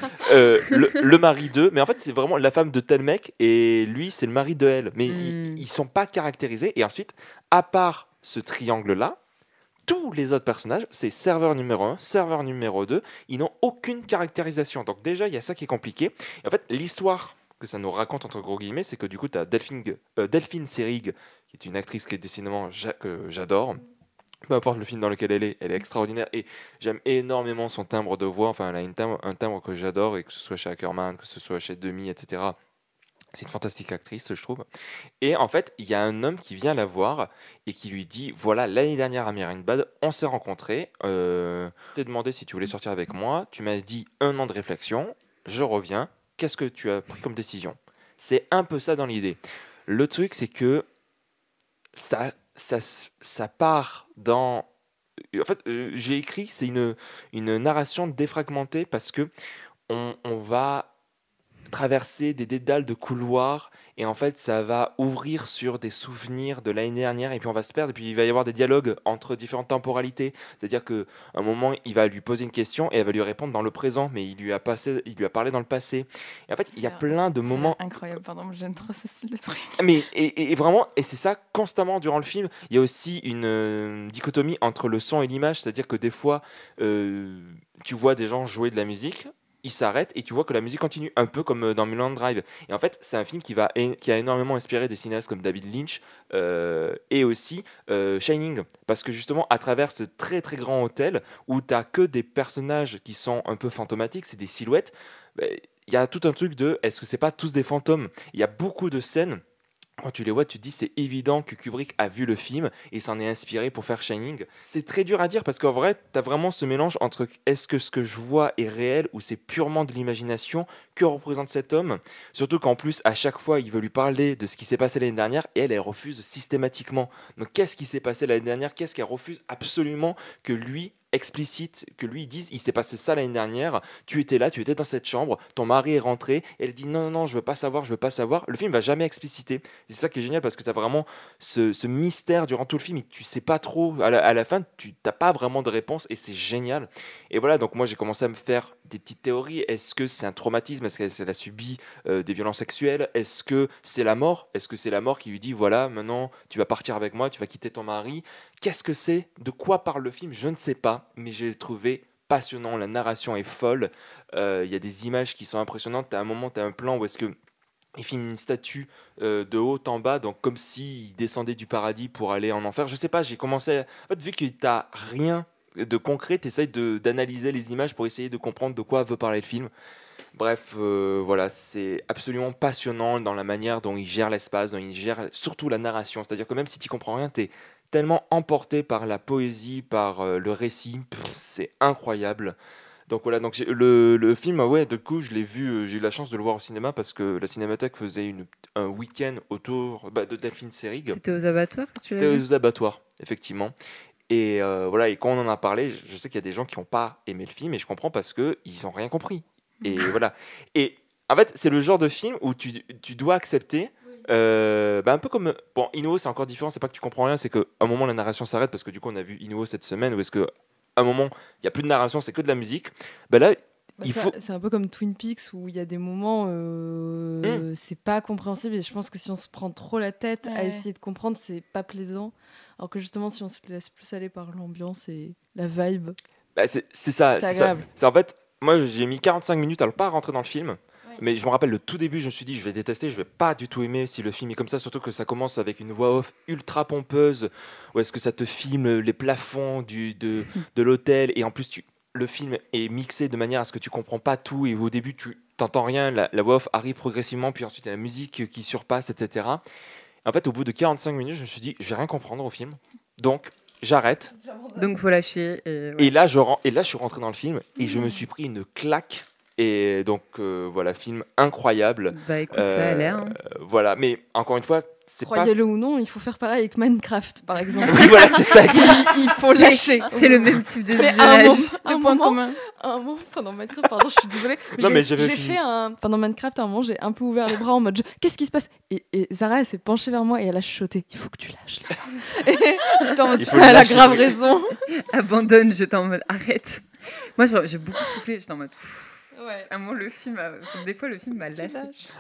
Le mari d'eux, mais en fait c'est vraiment la femme de tel mec et lui c'est le mari de elle, mais ils sont pas caractérisés. Et ensuite, à part ce triangle là, tous les autres personnages, c'est serveur numéro 1, serveur numéro 2, ils n'ont aucune caractérisation. Donc déjà il y a ça qui est compliqué. Et en fait l'histoire que ça nous raconte entre gros guillemets, c'est que du coup tu as Delphine Seyrig, qui est une actrice qui est décidément que j'adore. Peu importe le film dans lequel elle est extraordinaire, et j'aime énormément son timbre de voix. Enfin, elle a un timbre que j'adore, et que ce soit chez Ackerman, que ce soit chez Demi, etc. C'est une fantastique actrice, je trouve. Et en fait, il y a un homme qui vient la voir et qui lui dit, voilà, l'année dernière à Marienbad, on s'est rencontrés. Je t'ai demandé si tu voulais sortir avec moi. Tu m'as dit 1 an de réflexion. Je reviens. Qu'est-ce que tu as pris comme décision ? C'est un peu ça dans l'idée. Le truc, c'est que ça part dans... En fait, j'ai écrit, c'est une narration défragmentée parce que on va traverser des dédales de couloirs et en fait ça va ouvrir sur des souvenirs de l'année dernière et puis on va se perdre et puis il va y avoir des dialogues entre différentes temporalités, c'est-à-dire qu'à un moment il va lui poser une question et elle va lui répondre dans le présent, mais il lui a parlé dans le passé, et en fait il y a plein de moments Incroyable, pardon, j'aime trop ce style de truc. mais et vraiment, et c'est ça constamment durant le film. Il y a aussi une dichotomie entre le son et l'image, c'est-à-dire que des fois tu vois des gens jouer de la musique, ils s'arrêtent et tu vois que la musique continue, un peu comme dans Mulholland Drive. Et en fait, c'est un film qui a énormément inspiré des cinéastes comme David Lynch et aussi Shining. Parce que justement, à travers ce très très grand hôtel où tu n'as que des personnages qui sont un peu fantomatiques, c'est des silhouettes, il y a tout un truc de est-ce que c'est pas tous des fantômes ? Il y a beaucoup de scènes quand tu les vois, tu te dis c'est évident que Kubrick a vu le film et s'en est inspiré pour faire Shining. C'est très dur à dire parce qu'en vrai, tu as vraiment ce mélange entre est-ce que ce que je vois est réel ou c'est purement de l'imagination, que représente cet homme. Surtout qu'en plus, à chaque fois, il veut lui parler de ce qui s'est passé l'année dernière et elle refuse systématiquement. Donc qu'est-ce qui s'est passé l'année dernière? Qu'est-ce qu'elle refuse absolument que lui explicite, que lui dise il s'est passé ça l'année dernière, tu étais là, tu étais dans cette chambre, ton mari est rentré, et elle dit non, non, non, je veux pas savoir, je veux pas savoir. Le film va jamais expliciter. C'est ça qui est génial parce que tu as vraiment ce mystère durant tout le film et tu sais pas trop, à la fin, tu n'as pas vraiment de réponse et c'est génial. Et voilà, donc moi j'ai commencé à me faire des petites théories. Est-ce que c'est un traumatisme? Est-ce qu'elle a subi des violences sexuelles? Est-ce que c'est la mort? Est-ce que c'est la mort qui lui dit voilà, maintenant tu vas partir avec moi, tu vas quitter ton mari? Qu'est-ce que c'est? De quoi parle le film? Je ne sais pas, mais j'ai trouvé passionnant. La narration est folle. Il y a des images qui sont impressionnantes. À un moment, tu as un plan où est-ce que il filme une statue de haut en bas, donc comme s'il descendait du paradis pour aller en enfer. Je sais pas, j'ai commencé à... En fait, vu que tu n'as rien de concret, tu essayes d'analyser les images pour essayer de comprendre de quoi veut parler le film. Bref, voilà, c'est absolument passionnant dans la manière dont il gère l'espace, dont il gère surtout la narration. C'est-à-dire que même si tu comprends rien, tu es tellement emporté par la poésie, par le récit, c'est incroyable. Donc voilà, donc le film, ouais, du coup, je l'ai vu, j'ai eu la chance de le voir au cinéma parce que la Cinémathèque faisait un week-end autour de Delphine Seyrig. C'était aux abattoirs que tu l'as C'était vu aux abattoirs, effectivement. Et voilà, et quand on en a parlé, je sais qu'il y a des gens qui n'ont pas aimé le film et je comprends parce qu'ils n'ont rien compris. Et voilà. Et en fait, c'est le genre de film où tu dois accepter. Un peu comme bon, Inuo, c'est encore différent, c'est pas que tu comprends rien, c'est qu'à un moment la narration s'arrête parce que du coup on a vu Inuo cette semaine où est-ce que à un moment il y a plus de narration, c'est que de la musique. Là c'est un peu comme Twin Peaks où il y a des moments c'est pas compréhensible et je pense que si on se prend trop la tête à essayer de comprendre, c'est pas plaisant, alors que justement si on se laisse plus aller par l'ambiance et la vibe, c'est ça, c'est agréable. C'est en fait, moi j'ai mis 45 minutes à pas rentrer dans le film. Mais je me rappelle, le tout début, je me suis dit, je vais détester, je vais pas du tout aimer si le film est comme ça, surtout que ça commence avec une voix off ultra pompeuse, où est-ce que ça te filme les plafonds de l'hôtel, et en plus, le film est mixé de manière à ce que tu comprends pas tout, et au début, tu t'entends rien, la voix off arrive progressivement, puis ensuite, il y a la musique qui surpasse, etc. En fait, au bout de 45 minutes, je me suis dit, je vais rien comprendre au film, donc j'arrête. Donc, faut lâcher. Et là, je suis rentré dans le film, et je me suis pris une claque. Et donc voilà, film incroyable. Bah écoute, ça a l'air. Hein. Voilà, mais encore une fois, c'est pas... Croyez-le ou non, il faut faire pareil avec Minecraft, par exemple. Oui, voilà, c'est ça. Il faut lâcher. C'est le même type de visage. Un moment, pendant Minecraft, pardon, je suis désolée. Pendant Minecraft, à un moment, j'ai un peu ouvert les bras en mode qu'est-ce qui se passe? Et Zara, elle s'est penchée vers moi et elle a chuchoté. Il faut que tu lâches là. Et j'étais en mode putain, elle a grave raison. Abandonne, j'étais en mode arrête. Moi, j'ai beaucoup soufflé, j'étais en mode. Ouais. À moi, des fois, le film m'a lassé.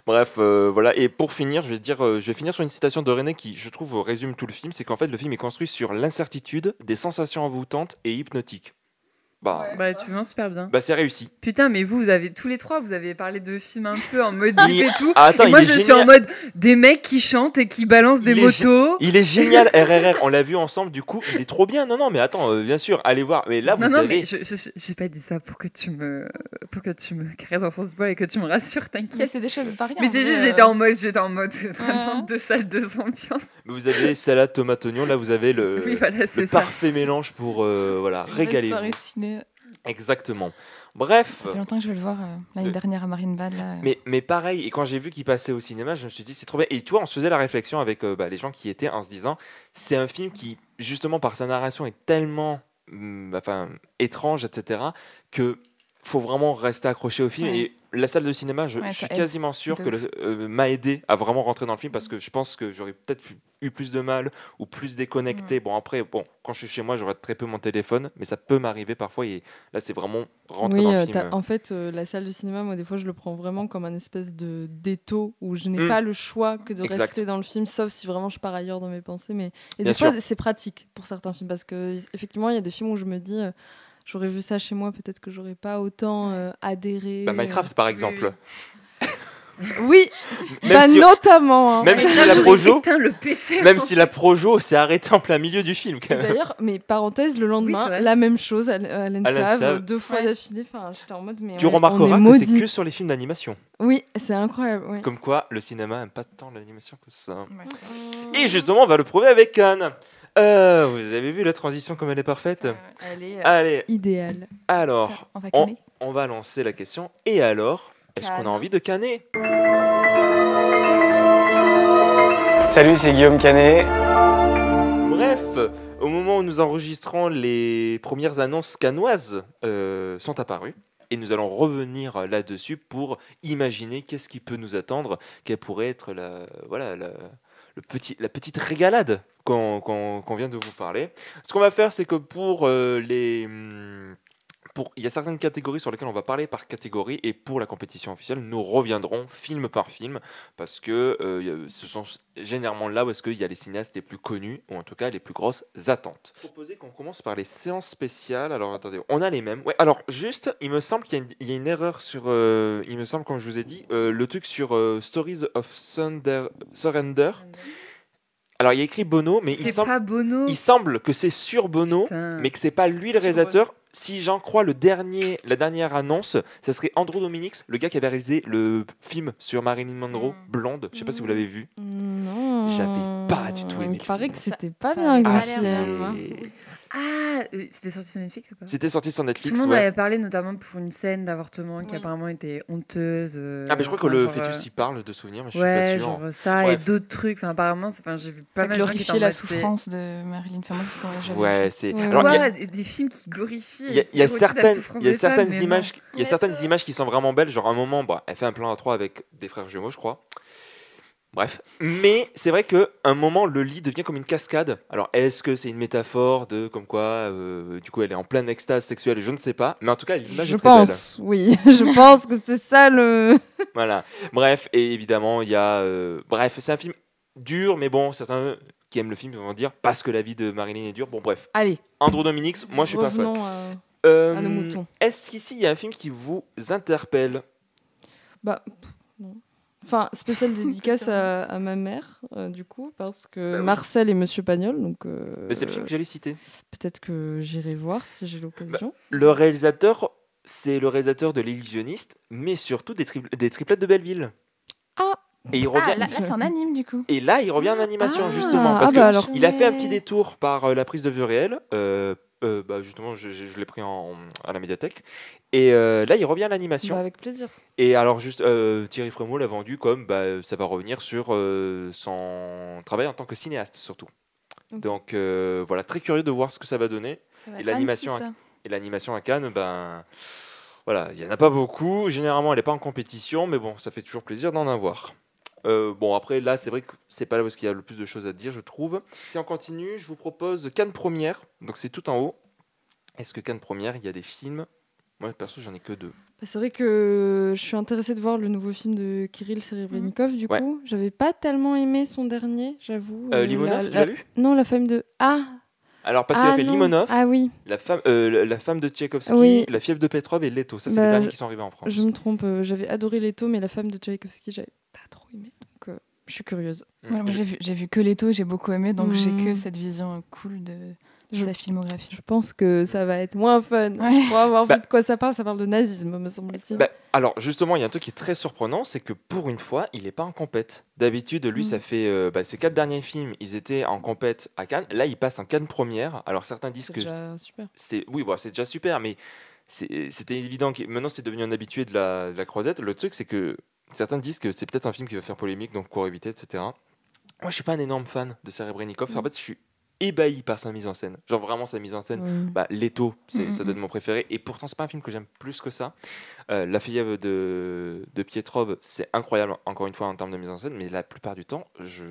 Bref, voilà. Et pour finir, je vais finir sur une citation de René qui, je trouve, résume tout le film. C'est qu'en fait, le film est construit sur l'incertitude, des sensations envoûtantes et hypnotiques. Bah, tu vends super bien. Bah, c'est réussi. Putain, mais vous avez tous les trois, vous avez parlé de films un peu en mode deep et tout. Attends, et moi, je suis en mode des mecs qui chantent et qui balancent des motos. Il est génial, RRR. On l'a vu ensemble, du coup, il est trop bien. Non, mais attends, bien sûr, allez voir. Mais là, vous avez... Non, mais j'ai pas dit ça pour que tu me caresses en sens poil et que tu me rassures, t'inquiète. Mais c'est des choses variantes. Mais c'est juste, j'étais en mode vraiment deux salles, deux ambiances. Mais vous avez salade, tomate, oignon. Là, vous avez le parfait mélange pour régaler-vous. Exactement. Bref. Ça fait longtemps que je vais le voir l'année dernière à Marienbad. Mais pareil, et quand j'ai vu qu'il passait au cinéma, je me suis dit c'est trop bien. Et tu vois, on se faisait la réflexion avec les gens qui étaient en se disant c'est un film qui, justement par sa narration, est tellement étrange, etc., que faut vraiment rester accroché au film. Et la salle de cinéma, je suis quasiment sûr que m'a aidé à vraiment rentrer dans le film parce que je pense que j'aurais peut-être eu plus de mal ou plus déconnecté. Bon, après, quand je suis chez moi, j'aurais très peu mon téléphone, mais ça peut m'arriver parfois. Et là, c'est vraiment rentrer dans le film. En fait, la salle de cinéma, moi, des fois, je le prends vraiment comme un espèce de d'étau où je n'ai pas le choix que de rester dans le film, sauf si vraiment je pars ailleurs dans mes pensées. Et des fois, c'est pratique pour certains films parce qu'effectivement, il y a des films où je me dis... j'aurais vu ça chez moi, peut-être que j'aurais pas autant adhéré. Minecraft, par exemple. Oui, Même bah si- notamment. Hein. même Et si là, la j'aurais Projo, éteint le PC. même si la Projo s'est arrêtée en plein milieu du film. Quand même. D'ailleurs, mais parenthèse, le Oui, lendemain, c'est vrai. la même chose à l'ENSAV, Save. 2 fois Ouais. d'affilée. Enfin, j'étais en mode, mais Tu on est remarqueras que c'est maudits. que sur les films d'animation. Oui, c'est incroyable. Oui. Comme quoi, le cinéma n'aime pas tant l'animation que ça. Ouais, c'est vrai. Et justement, on va le prouver avec Cannes. Vous avez vu la transition comme elle est parfaite. Elle est Allez, idéale. alors, Ça, on va on, canner. on va lancer la question. Et alors, est-ce qu'on a Cannes. envie de canner? Salut, c'est Guillaume Canet. Bref, au moment où nous enregistrons, les premières annonces cannoises sont apparues. Et nous allons revenir là-dessus pour imaginer qu'est-ce qui peut nous attendre, quelle pourrait être la petite régalade qu'on vient de vous parler. Ce qu'on va faire, c'est que il y a certaines catégories sur lesquelles on va parler par catégorie, et pour la compétition officielle, nous reviendrons film par film, parce que ce sont généralement là où est-ce qu'il y a les cinéastes les plus connus, ou en tout cas les plus grosses attentes. Je vais proposer qu'on commence par les séances spéciales. Alors attendez, on a les mêmes. Ouais, alors juste, il me semble qu'il y a une erreur sur, il me semble, comme je vous ai dit, le truc sur Stories of Surrender. Alors il y a écrit Bono, mais C'est pas Bono. il semble que c'est sur Bono, Putain. mais que c'est pas lui le Sur réalisateur. Si j'en crois la dernière annonce, ça serait Andrew Dominix, le gars qui avait réalisé le film sur Marilyn Monroe, Blonde. Je sais pas si vous l'avez vu. Non. J'avais pas du tout aimé Il le paraît film. que c'était pas ça bien avait comme pas Ah, l'air film. hein. C'était sorti sur Netflix ou pas? C'était sorti sur Tout Netflix, le monde ouais. avait parlé notamment pour une scène d'avortement qui Oui. apparemment était honteuse. Ah, mais je crois que enfin, le genre, fœtus, il parle de souvenirs, mais je Ouais, suis pas sûr. genre ça Bref. et d'autres trucs. Enfin, apparemment, j'ai vu pas Ça mal de gens qui étaient glorifiait en la mode, c'est- souffrance de Marilyn. Enfin, moi, c'est ce que j'avais Ouais, vu. c'est. Ouais. Alors, Quoi, des films qui glorifient. il y a et qui érotisent la certaines, souffrance il y a des femmes, certaines mais images, non. il y a certaines images qui sont vraiment belles. Genre, à un moment, bah, elle fait un plan à 3 avec des frères jumeaux, je crois. Bref, mais c'est vrai qu'à un moment, le lit devient comme une cascade. Alors, est-ce que c'est une métaphore de comme quoi, du coup, elle est en pleine extase sexuelle? Je ne sais pas. Mais en tout cas, l'image Je est très belle. pense, oui. Je pense que c'est ça le. Voilà. Bref, et évidemment, il y a. Bref, c'est un film dur, mais bon, certains qui aiment le film vont dire parce que la vie de Marilyn est dure. Bon, bref. Allez, Andrew Dominix, moi, je suis pas fan. revenons à nos Euh, moutons. Est-ce qu'ici, il y a un film qui vous interpelle? Bah, non. Enfin, spéciale dédicace à ma mère, du coup, parce que Bah oui. Marcel et Monsieur Pagnol, donc Mais c'est le film que j'allais citer. peut-être que j'irai voir si j'ai l'occasion. Le réalisateur, c'est le réalisateur de L'Illusionniste, mais surtout des triplettes de Belleville. Ah. Et il Ah, revient. là, c'est un anime, du coup. Et là, il revient en animation, Ah. justement. Ah Parce bah que alors. il a fait un petit détour par la prise de vue réelle. Bah justement, je l'ai pris à la médiathèque. Et là, il revient à l'animation. Bah, avec plaisir. Et alors, juste, Thierry Frémaux l'a vendu comme ça va revenir sur son travail en tant que cinéaste, surtout. Ok. Donc, voilà, très curieux de voir ce que ça va donner. Ça va Et être l'animation Annecy, ça. Et l'animation à Cannes, voilà, il n'y en a pas beaucoup. Généralement, elle n'est pas en compétition, mais bon, ça fait toujours plaisir d'en avoir. Bon, après, là, c'est vrai que c'est pas là où il y a le plus de choses à dire, je trouve. Si on continue, je vous propose Cannes Première. Donc, c'est tout en haut. Est-ce que Cannes Première, il y a des films? Moi, perso, j'en ai que 2. Bah, c'est vrai que je suis intéressée de voir le nouveau film de Kirill Serebrennikov, du Ouais. coup. J'avais pas tellement aimé son dernier, j'avoue. Limonov, tu l'as vu? Non, la femme de... Ah Alors, parce qu'il a fait non. Limonov, Ah oui, la femme de Tchaïkovski, Oui. La fièvre de Petrov et Leto. Ça, c'est Bah, les derniers qui sont arrivés en France. je me trompe. J'avais adoré Leto, mais la femme de Tchaïkovski, j'avais pas trop aimé. Donc, je suis curieuse. Voilà, moi, j'ai vu que Leto, j'ai beaucoup aimé, donc j'ai que Mhm. cette vision cool de Je- sa filmographie. Je pense que ça va être moins fun. Ouais. Pour avoir Bah- vu de quoi ça parle de nazisme, me semble-t-il. Bah, alors justement, il y a un truc qui est très surprenant, c'est que pour une fois, il n'est pas en compète. D'habitude, lui, ça fait ses 4 derniers films, ils étaient en compète à Cannes. Là, il passe en Cannes Première. Alors certains disent C'est que déjà super. c'est déjà super, mais c'était évident que maintenant c'est devenu un habitué de la croisette. Le truc, c'est que certains disent que c'est peut-être un film qui va faire polémique, donc pour éviter, etc. Moi, je suis pas un énorme fan de Serebrennikov. En fait, je suis ébahi par sa mise en scène. Genre vraiment sa mise en scène. Oui. Leto, Mhm. ça doit être mon préféré. Et pourtant, c'est pas un film que j'aime plus que ça. La fièvre de Pietrov, c'est incroyable, encore une fois, en termes de mise en scène. Mais la plupart du temps, je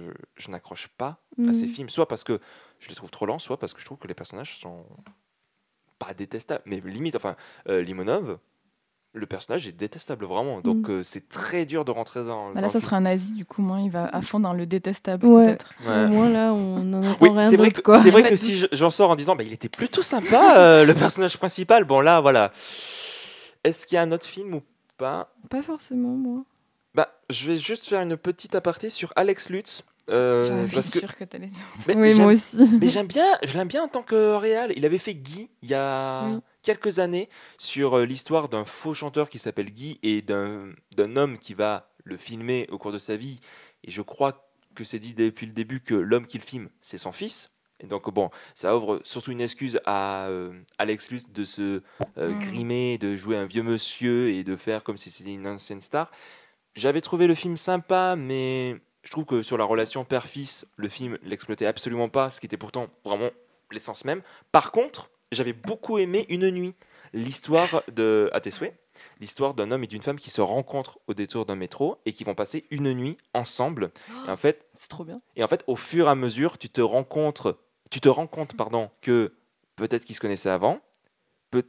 n'accroche pas à ces Mhm. films. Soit parce que je les trouve trop lents, soit parce que je trouve que les personnages sont pas détestables. Mais limite, enfin, Limonov, le personnage est détestable, vraiment. Donc, c'est très dur de rentrer dans... Bah dans là, ça le sera un nazi, du coup, moi, il va à fond dans le détestable, Ouais. peut-être. film. Ouais. Au moins, là, on n'en attend Oui, rien c'est vrai d'autre, que, quoi. c'est vrai Pas que de si doute. j'en sors en disant il était plutôt sympa, le personnage principal, bon là, voilà. Est-ce qu'il y a un autre film ou pas? Pas forcément, moi. Bah, je vais juste faire une petite aparté sur Alex Lutz. J'en Parce que suis sûre que t'allais dire. mais Oui, j'aime- moi aussi. Mais je l'aime bien en tant que réal. Il avait fait Guy il y a Oui. quelques années sur l'histoire d'un faux chanteur qui s'appelle Guy et d'un homme qui va le filmer au cours de sa vie. Et je crois que c'est dit depuis le début que l'homme qui le filme, c'est son fils. Et donc, bon, ça ouvre surtout une excuse à Alex Lutz de se grimer, de jouer un vieux monsieur et de faire comme si c'était une ancienne star. J'avais trouvé le film sympa, mais je trouve que sur la relation père-fils, le film l'exploitait absolument pas, ce qui était pourtant vraiment l'essence même. Par contre, j'avais beaucoup aimé Une nuit, l'histoire de, à tes souhaits, l'histoire d'un homme et d'une femme qui se rencontrent au détour d'un métro et qui vont passer une nuit ensemble. C'est trop bien. Et en fait, au fur et à mesure, tu te rends compte, pardon, que peut-être qu'ils se connaissaient avant,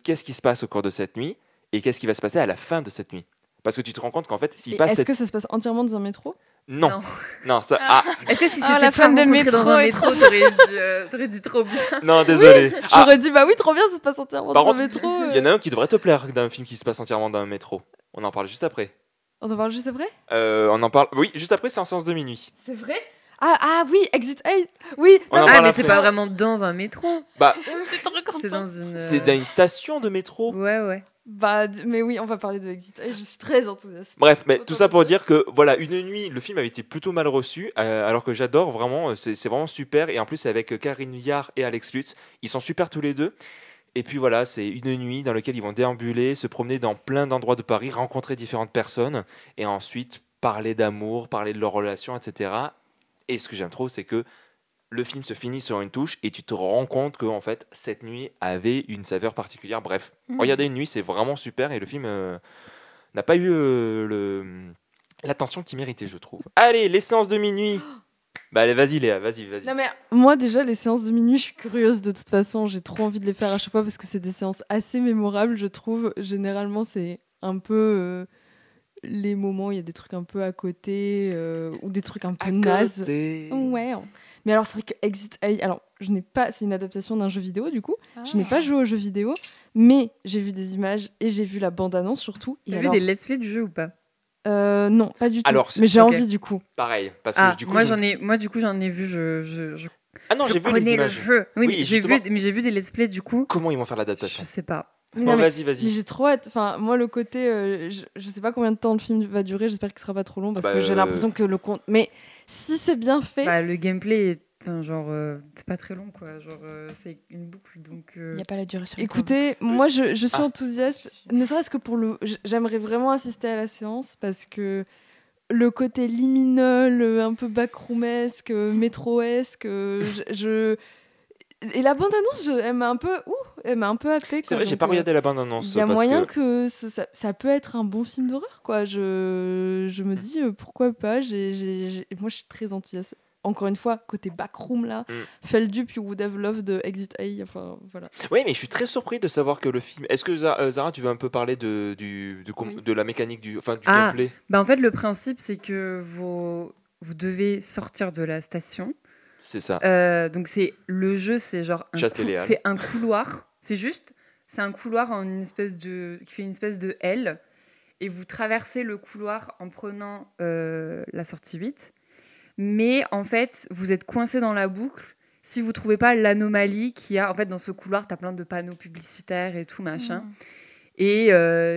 qu'est-ce qui se passe au cours de cette nuit et qu'est-ce qui va se passer à la fin de cette nuit. Parce que tu te rends compte qu'en fait, s'il Et passe est-ce cette... que ça se passe entièrement dans un métro? Non, Non. non, ça... Ah, Est-ce que si Ah, c'était la pas fin des rencontré dans un métros métro, t'aurais dit trop bien. non, désolé. Ah, J'aurais dit, bah oui, trop bien, ça se passe entièrement Par dans un contre, métro. il y en a un qui devrait te plaire d'un film qui se passe entièrement dans un métro. On en parle juste après. On en parle juste après? On en parle... Oui, juste après, c'est En séance de minuit. C'est vrai? Ah oui, Exit 8. Oui, On en Ah, parle mais après. c'est pas vraiment dans un métro. Bah, C'est dans une. c'est dans une station de métro. Ouais. bah, mais oui, on va parler de Exit 8. Je suis très enthousiaste. Bref, mais Autant tout ça te pour dire. dire que voilà, Une nuit, le film avait été plutôt mal reçu, alors que j'adore vraiment, c'est vraiment super. Et en plus, c'est avec Karine Viard et Alex Lutz, ils sont super tous les deux. Et puis voilà, c'est une nuit dans laquelle ils vont déambuler, se promener dans plein d'endroits de Paris, rencontrer différentes personnes, et ensuite parler d'amour, parler de leur relation, etc. Et ce que j'aime trop, c'est que le film se finit sur une touche et tu te rends compte que en fait cette nuit avait une saveur particulière. Bref, regardez Une nuit, c'est vraiment super et le film n'a pas eu l'attention qu'il méritait, je trouve. Allez, les séances de minuit. Bah allez, vas-y Léa, vas-y. Non mais moi déjà les séances de minuit, je suis curieuse de toute façon, j'ai trop envie de les faire à chaque fois parce que c'est des séances assez mémorables, je trouve. Généralement c'est un peu les moments où il y a des trucs un peu à côté ou des trucs un peu nazes. Ouais. Mais alors c'est vrai que Exit 8, alors je n'ai pas, c'est une adaptation d'un jeu vidéo du coup. Je n'ai pas joué au jeu vidéo, mais j'ai vu des images et j'ai vu la bande-annonce surtout. Et T'as alors, vu des let's play du jeu ou pas? non, pas du tout. Alors, mais j'ai ok. envie du coup. Pareil, parce que Ah, du coup, moi j'en ai vu. Je Ah non, j'ai vu les connais le images. jeu. Oui, Oui, mais j'ai justement. vu des let's play du coup. Comment ils vont faire Je l'adaptation sais pas. Mais Bon, non, mais- vas-y. Mais j'ai trop hâte. Enfin, moi, le côté. Je sais pas combien de temps le film va durer. J'espère qu'il sera pas trop long parce Bah, que j'ai l'impression que le compte. Mais si c'est bien fait. Bah, le gameplay est genre c'est pas très long quoi. Genre c'est une boucle donc. Il n'y a pas la durée sur le Écoutez, moi, je suis Ah. enthousiaste. Ne serait-ce que pour le. J'aimerais vraiment assister à la séance parce que le côté liminal, un peu backroomesque, métroesque, Et la bande-annonce, elle m'a un peu. Elle m'a un peu happée. C'est vrai, j'ai pas regardé la bande-annonce. Il y a parce moyen que... que ça peut être un bon film d'horreur, quoi. Je me dis, pourquoi pas. Moi, je suis très enthousiaste. Encore une fois, côté backroom, là, Feldup, You Would Have Loved, Exit A, enfin, voilà. Oui, mais je suis très surpris de savoir que le film... Est-ce que Zara, tu veux un peu parler de la mécanique du gameplay? Bah en fait le principe c'est que vous devez sortir de la station. C'est ça. Donc c'est le jeu, c'est genre Châtelet-Léal. c'est un couloir. C'est un couloir qui fait une espèce de L et vous traversez le couloir en prenant la sortie 8. Mais en fait, vous êtes coincé dans la boucle si vous trouvez pas l'anomalie qu'il y a. En fait, dans ce couloir, tu as plein de panneaux publicitaires et tout machin. Et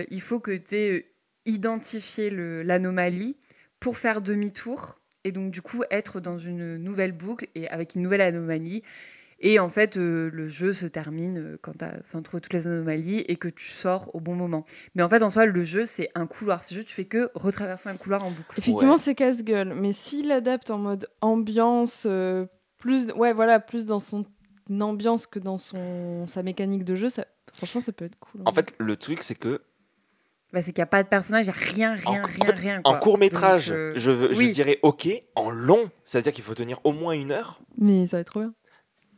il faut que tu aies identifié l'anomalie pour faire demi-tour et donc du coup être dans une nouvelle boucle et avec une nouvelle anomalie. Et en fait, le jeu se termine quand tu as trouvé toutes les anomalies et que tu sors au bon moment. Mais en fait, en soi, le jeu, c'est un couloir. C'est juste, tu fais que retraverser un couloir en boucle. Effectivement, Ouais. c'est casse-gueule. Mais s'il l'adapte en mode ambiance, plus dans son ambiance que dans sa mécanique de jeu, franchement, ça peut être cool. En fait, le truc, c'est que Bah, c'est qu'il n'y a pas de personnage, il n'y a rien. en court-métrage, Donc, je oui. dirais OK. En long, c'est-à-dire qu'il faut tenir au moins 1 heure. Mais ça va être trop bien.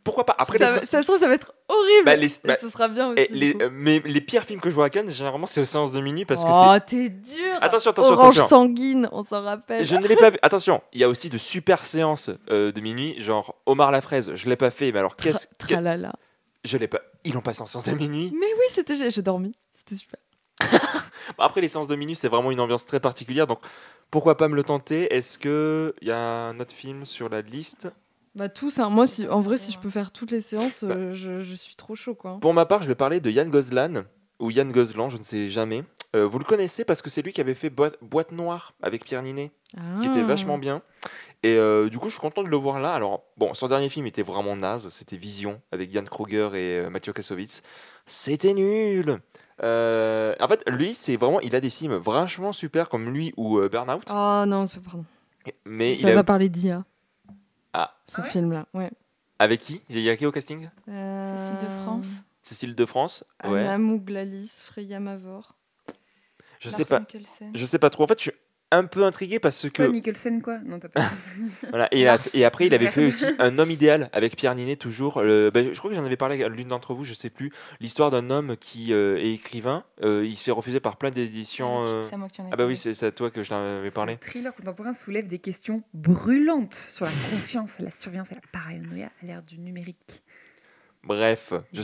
Pourquoi pas? Après, Ça se trouve, ça va être horrible. Bah, Et ce sera bien aussi. du coup. mais les pires films que je vois à Cannes, généralement, c'est aux séances de minuit parce que Oh, c'est... t'es dur. Attention. Orange sanguine, on s'en rappelle. Je ne l'ai pas vu. Attention, il y a aussi de super séances de minuit, genre Omar la fraise, je l'ai pas fait, mais alors Tralala. je l'ai pas. Ils l'ont passé en séance de minuit. Mais oui, j'ai dormi. C'était super. Bon, après, les séances de minuit, c'est vraiment une ambiance très particulière, donc pourquoi pas me le tenter. Est-ce qu'il y a un autre film sur la liste? Bah tous, hein. Moi, en vrai, si je peux faire toutes les séances, Bah. je suis trop chaud, quoi. Pour ma part, je vais parler de Yann Gozlan, ou Yann Gozlan, je ne sais jamais. Vous le connaissez parce que c'est lui qui avait fait Boîte Noire avec Pierre Ninet, qui était vachement bien. Et du coup, je suis content de le voir là. Alors, bon, son dernier film était vraiment naze, c'était Vision, avec Yann Kruger et Mathieu Kassovitz. C'était nul. En fait, lui, c'est vraiment, il a des films vachement super comme lui ou Burnout. Oh non, pardon. Mais Ça va parler d'IA, Ah, ce film-là. Ouais. avec qui? Il y a qui au casting? Cécile de France. Cécile de France. Ouais. Anna Mouglalis, Freya Mavor. Je sais pas. Mikkelsen. Je sais pas trop. En fait, je suis un peu intrigué parce que. Quoi, Mikkelsen, quoi? Non, t'as pas dit. Voilà. Et après, il avait fait aussi Un homme idéal avec Pierre Ninet, toujours. Je crois que j'en avais parlé à l'une d'entre vous, je sais plus. L'histoire d'un homme qui est écrivain. Il se fait refuser par plein d'éditions. C'est à moi que tu en as Ah bah parlé. oui, c'est à toi que je t'en avais parlé. Ce thriller contemporain soulève des questions brûlantes sur la confiance, la surveillance et la paranoïa à l'ère du numérique. Bref, je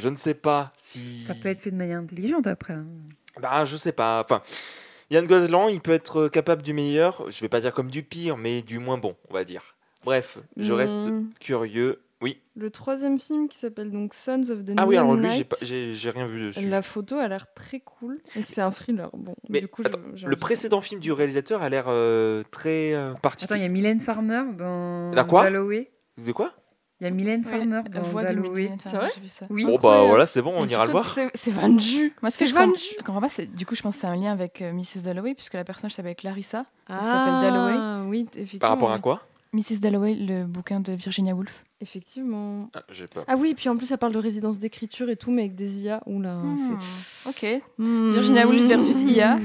ne sais pas si. Ça peut être fait de manière intelligente après. Hein. Bah, je sais pas. Enfin, Yann Gozlan, il peut être capable du meilleur. Je vais pas dire comme du pire, mais du moins bon, on va dire. Bref, je reste curieux. Oui. Le troisième film qui s'appelle donc Sons of the Ah oui, alors Neon lui, Night. j'ai rien vu dessus. La photo a l'air très cool et c'est un thriller. Bon, Mais du coup, attends, j'ai le envie de- précédent film du réalisateur a l'air très Attends, il particulier. y a Mylène Farmer dans La quoi Dalloway. De quoi? Il y a Mylène Ouais, Farmer la dans voix de Dalloway. Mylène Farmer, C'est vrai j'ai vu ça. Oui. Bon, bah Incroyable. voilà, c'est bon, on Mais ira le surtout, voir. C'est vendu. Moi, ce C'est que je comprends, vendu. je comprends pas, du coup, je pense que c'est un lien avec Mrs. Dalloway, puisque la personnage s'appelle Clarissa. Ah, s'appelle Dalloway. Oui, effectivement. Par rapport à oui. quoi? Mrs. Dalloway, le bouquin de Virginia Woolf. Effectivement. Ah, j'ai pas. Ah oui, puis en plus, ça parle de résidence d'écriture et tout, mais avec des IA. Oula, Ok. c'est. Virginia Woolf versus IA.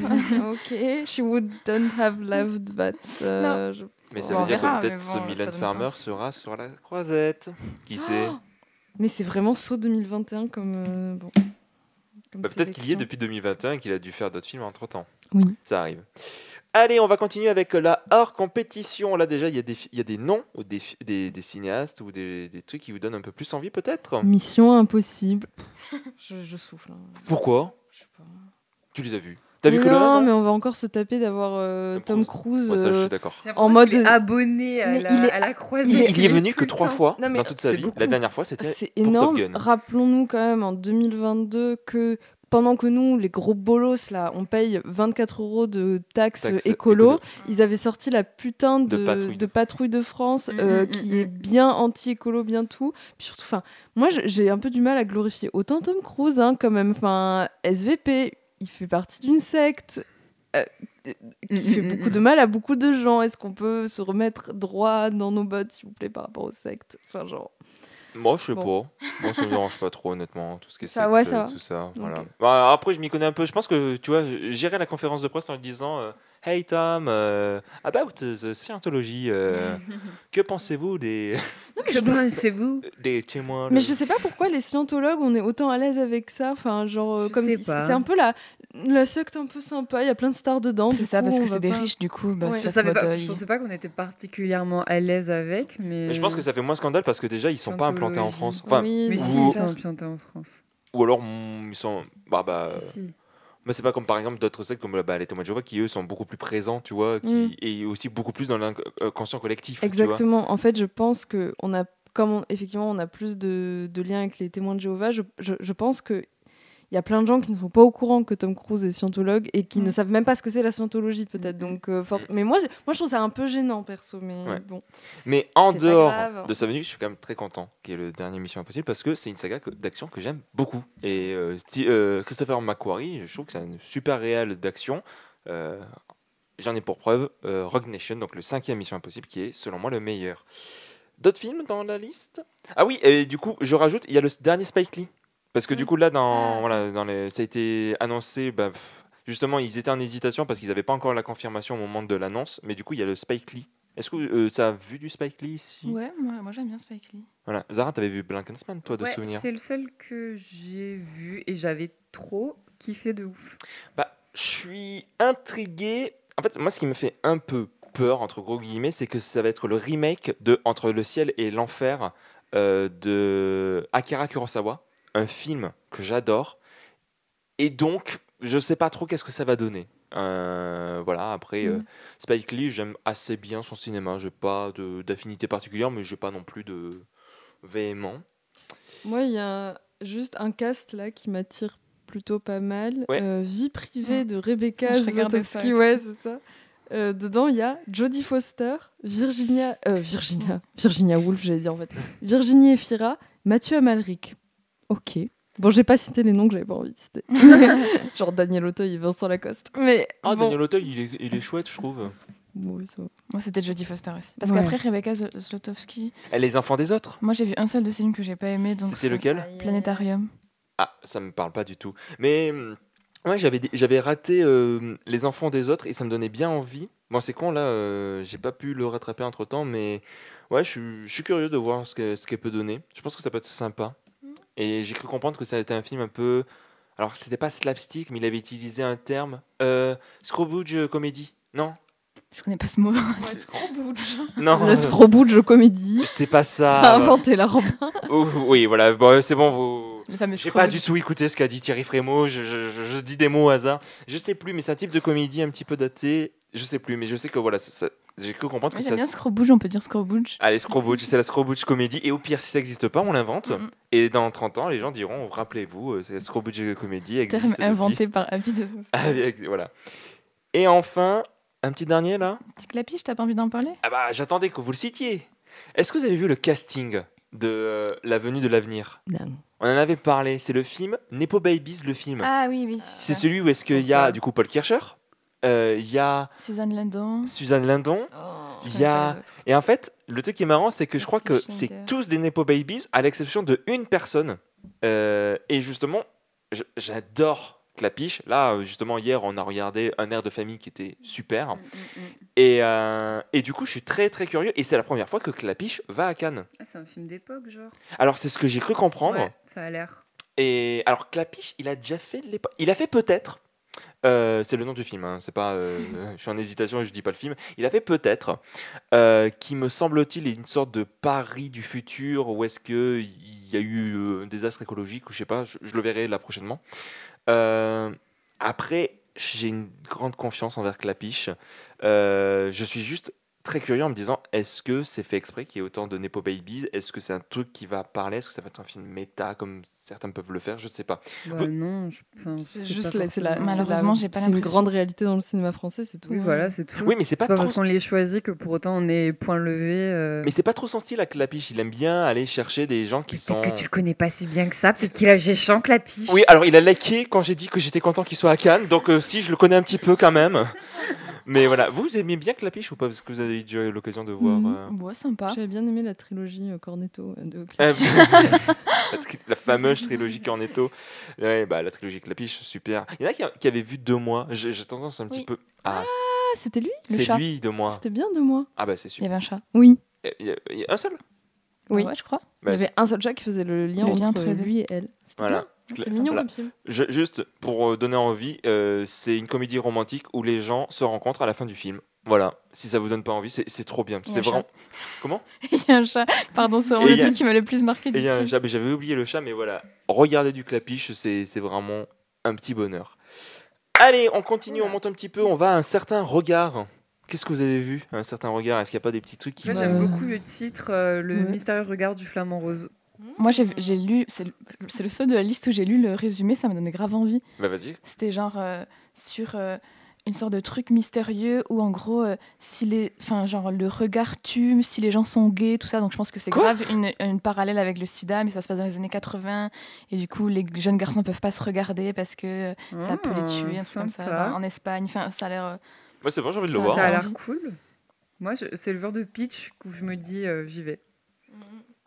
Ok, she wouldn't have loved that. Mais ça Bon, veut on dire verra, que peut-être mais bon, ça Mylène donne Farmer pas. sera sur la croisette. Qui sait? Mais c'est vraiment saut 2021 comme. Bon. Comme Bah, peut-être qu'il y est sélection. depuis 2021 et qu'il a dû faire d'autres films entre temps. Oui. Ça arrive. Allez, on va continuer avec la hors compétition. Là, déjà, il y a des noms, ou des cinéastes ou des trucs qui vous donnent un peu plus envie, peut-être. Mission impossible. je souffle. Hein. Pourquoi? Je sais pas. Tu les as vus? T'as vu que le Non, 1? mais on va encore se taper d'avoir Tom Cruise. Ouais, ça, je suis d'accord. J'ai En l'impression qu'il mode- est abonné à Mais la, il est- à la croisette. Il y est venu tout que le 3 temps. fois Non, mais dans toute sa c'est vie. beaucoup. La dernière fois, c'était C'est pour énorme. Top Gun. Rappelons-nous quand même en 2022 que pendant que nous, les gros bolos, là, on paye 24 € de taxes écolo, ils avaient sorti la putain de patrouille de France qui est bien anti-écolo, bien tout. Puis surtout, moi, j'ai un peu du mal à glorifier autant Tom Cruise, hein, quand même. SVP, il fait partie d'une secte. Qui fait beaucoup de mal à beaucoup de gens. Est-ce qu'on peut se remettre droit dans nos bottes, s'il vous plaît, par rapport aux sectes? Moi, je sais Bon. pas. Moi, ça me dérange pas trop, honnêtement. Tout ce qui est Ça, secte, ouais, ça va. tout ça. Voilà. Ok. Bah, après, je m'y connais un peu. Je pense que, tu vois, j'irai à la conférence de presse en lui disant Hey Tom, about the Scientology, que pensez-vous des Que pensez-vous? des témoins Mais je sais pas pourquoi les scientologues, on est autant à l'aise avec ça. Je Comme sais si- pas. c'est un peu la secte un peu sympa. Il y a plein de stars dedans. C'est du ça, coup, parce on que va c'est des pas- riches, du coup. Bah, Ouais. c'est Je ce savais mode, pas, je pensais pas qu'on était particulièrement à l'aise avec, mais. Mais je pense que ça fait moins scandale parce que déjà, ils sont pas implantés en Scientologie. France. Enfin, Oui, Mais non, si, ou- ils sont implantés en France. ou alors, ils sont. Si, si. Mais c'est pas comme par exemple d'autres sectes comme les témoins de Jéhovah qui eux sont beaucoup plus présents, tu vois, et aussi beaucoup plus dans l'inconscient collectif. tu vois. Exactement. En fait, je pense que effectivement, on a plus de liens avec les témoins de Jéhovah. Je pense que il y a plein de gens qui ne sont pas au courant que Tom Cruise est scientologue et qui ne savent même pas ce que c'est la scientologie, peut-être. Donc, mais moi, je trouve ça un peu gênant, perso. Mais Ouais. bon. Mais en C'est pas dehors grave. de sa venue, je suis quand même très content qu'il y ait le dernier Mission Impossible parce que c'est une saga d'action que j'aime beaucoup. Et Christopher McQuarrie, je trouve que c'est un super réal d'action. J'en ai pour preuve Rogue Nation, donc le 5e Mission Impossible, qui est selon moi le meilleur. D'autres films dans la liste? Ah oui, et du coup, je rajoute, il y a le dernier Spike Lee. Parce que du coup, là, ça a été annoncé, justement, ils étaient en hésitation parce qu'ils n'avaient pas encore la confirmation au moment de l'annonce. Mais du coup, il y a le Spike Lee. Est-ce que ça a vu du Spike Lee ici? Ouais, moi j'aime bien Spike Lee. Voilà. Zara, t'avais vu Blankensman, toi, de Ouais, souvenir? c'est le seul que j'ai vu et j'avais trop kiffé de ouf. Je suis intrigué. En fait, moi, ce qui me fait un peu peur, entre gros guillemets, c'est que ça va être le remake de Entre le ciel et l'enfer de Akira Kurosawa, un film que j'adore. Et donc, je sais pas trop qu'est-ce que ça va donner. Voilà, après, Spike Lee, j'aime assez bien son cinéma. J'ai pas d'affinité particulière, mais j'ai pas non plus de véhément. Moi, il y a juste un cast là qui m'attire plutôt pas mal. Ouais. Vie privée de Rebecca Je regardais ça Zlotowski, aussi. ouais, c'est ça. Dedans, il y a Jodie Foster, Virginia Woolf, j'allais dire en fait. Virginie Efira, Mathieu Amalric. Ok. Bon, j'ai pas cité les noms que j'avais pas envie de citer. Genre Daniel Auteuil et Vincent Lacoste. Mais bon. Daniel Auteuil, il est chouette, je trouve. Oui, ça va. Moi, c'était Jodie Foster aussi. Parce Ouais. qu'après, Rebecca Zlotowski, Les enfants des autres. moi, j'ai vu un seul de ses films que j'ai pas aimé. Donc C'était lequel? Planétarium. Ah, ça me parle pas du tout. Mais ouais, j'avais raté Les enfants des autres et ça me donnait bien envie. Bon, c'est con là, j'ai pas pu le rattraper entre temps, mais ouais, je suis curieux de voir ce qu'elle peut donner. Je pense que ça peut être sympa. Et j'ai cru comprendre que ça était un film un peu. Alors, c'était pas slapstick, mais il avait utilisé un terme. Scrooge comédie. Non? Je connais pas ce mot. Non. Le Scrooge comédie. C'est pas ça. T'as inventé la robe. Oui, voilà, bon, c'est bon, vous. Le fameux J'ai pas Scrooge. du tout écouté ce qu'a dit Thierry Frémaux, je dis des mots au hasard. Je sais plus, mais c'est un type de comédie un petit peu daté. Je sais plus, mais je sais que voilà, j'ai cru comprendre Ouais, que j'aime ça. bien Scrooge, on peut dire Scrooge. Allez, Scrooge, c'est la Scrooge comédie. Et au pire, si ça n'existe pas, on l'invente. Et dans 30 ans, les gens diront rappelez-vous, c'est la Scrooge comédie. Existe Terme depuis. inventé par Avis de Ah, voilà. Et enfin, un petit dernier là. Petit clapiche, t'as pas envie d'en parler? Ah bah, j'attendais que vous le citiez. Est-ce que vous avez vu le casting de La Venue de l'Avenir? Non. On en avait parlé. C'est le film Nepo Babies, le film. Ah oui, oui. C'est celui où est-ce qu'il y a du coup Paul Kircher, il y a Suzanne Lindon. Suzanne Lindon, Je il connais y pas a les autres. et en fait le truc qui est marrant c'est que je crois que Merci, c'est Schneider. tous des Nepo Babies à l'exception de une personne. Et justement j'adore Clapiche. Là justement hier on a regardé Un air de famille qui était super et du coup je suis très très curieux et c'est la première fois que Clapiche va à Cannes. Ah, c'est un film d'époque, genre. Alors c'est ce que j'ai cru comprendre. Ouais, ça a l'air. Et alors Clapiche, il a déjà fait de l'époque. Il a fait peut-être. C'est le nom du film. Hein, c'est pas. Je suis en hésitation et je dis pas le film. Il a fait peut-être. Qui me semble-t-il est une sorte de Paris du futur où est-ce que il y a eu un désastre écologique ou je sais pas. Je le verrai là prochainement. Après, j'ai une grande confiance envers Clapiche. Je suis juste très curieux en me disant est-ce que c'est fait exprès qu'il y ait autant de Nepo Babies? Est-ce que c'est un truc qui va parler? Est-ce que ça va être un film méta comme certains peuvent le faire? Je sais pas. Bah, non, C'est juste Malheureusement, j'ai pas c'est une l'impression. grande réalité dans le cinéma français, c'est tout. Oui, voilà, c'est tout. Oui, mais c'est pas pas trop. parce qu'on les choisit que pour autant on est point levé. Mais c'est pas trop son style à Clapiche. Il aime bien aller chercher des gens qui sont. Peut-être que tu le connais pas si bien que ça. Peut-être qu'il a géchant Clapiche. Oui, alors il a liké quand j'ai dit que j'étais content qu'il soit à Cannes. Donc si, je le connais un petit peu quand même. Mais voilà, vous aimez bien Clapiche ou pas? Parce que vous avez déjà eu l'occasion de voir. Ouais, sympa. J'avais bien aimé la trilogie Cornetto de Euh, Clapiche. la fameuse trilogie Cornetto. Ouais, bah, la trilogie Clapiche, super. Il y en a qui avaient vu 2 mois. J'ai tendance un petit Oui. peu. Ah, Ah, c'était lui le c'est chat. lui 2 mois. C'était bien de moi. Ah bah c'est Il y super. avait un chat. Oui. Il y a un seul. Oui. Ah ouais, je crois. Il Bah, y avait un seul chat qui faisait le lien Le lien entre entre les deux. lui et elle. C'était Voilà. bien. Cla- C'est mignon voilà. comme film. Juste pour donner envie, c'est une comédie romantique où les gens se rencontrent à la fin du film. Voilà, si ça vous donne pas envie, c'est trop bien. Il y a C'est un vraiment. chat. Comment? Il y a un chat. Pardon, c'est vraiment Et le il y a- truc qui m'a le plus marqué Et du il y a un film. chat, mais j'avais oublié le chat, mais voilà. Regardez du Clapiche, c'est vraiment un petit bonheur. Allez, on continue, on monte un petit peu, on va à un certain regard. Qu'est-ce que vous avez vu, un certain regard? Est-ce qu'il n'y a pas des petits trucs qui Moi, vous- j'aime beaucoup le titre, Le Ouais. mystérieux regard du flamant rose. Moi, j'ai lu, c'est le seul de la liste où j'ai lu le résumé, ça m'a donné grave envie. Bah vas-y. C'était genre sur une sorte de truc mystérieux où en gros, genre le regard tue, si les gens sont gays, tout ça. Donc je pense que c'est Quoi grave une parallèle avec le sida, mais ça se passe dans les années 80 et du coup les jeunes garçons ne peuvent pas se regarder parce que ça peut les tuer, un truc comme ça, sympa. en Espagne. Enfin, ça a l'air. Ouais, c'est bon, j'ai envie de le Ça- voir. Ça a hein. l'air cool. Moi, c'est le genre de pitch où je me dis, j'y vais.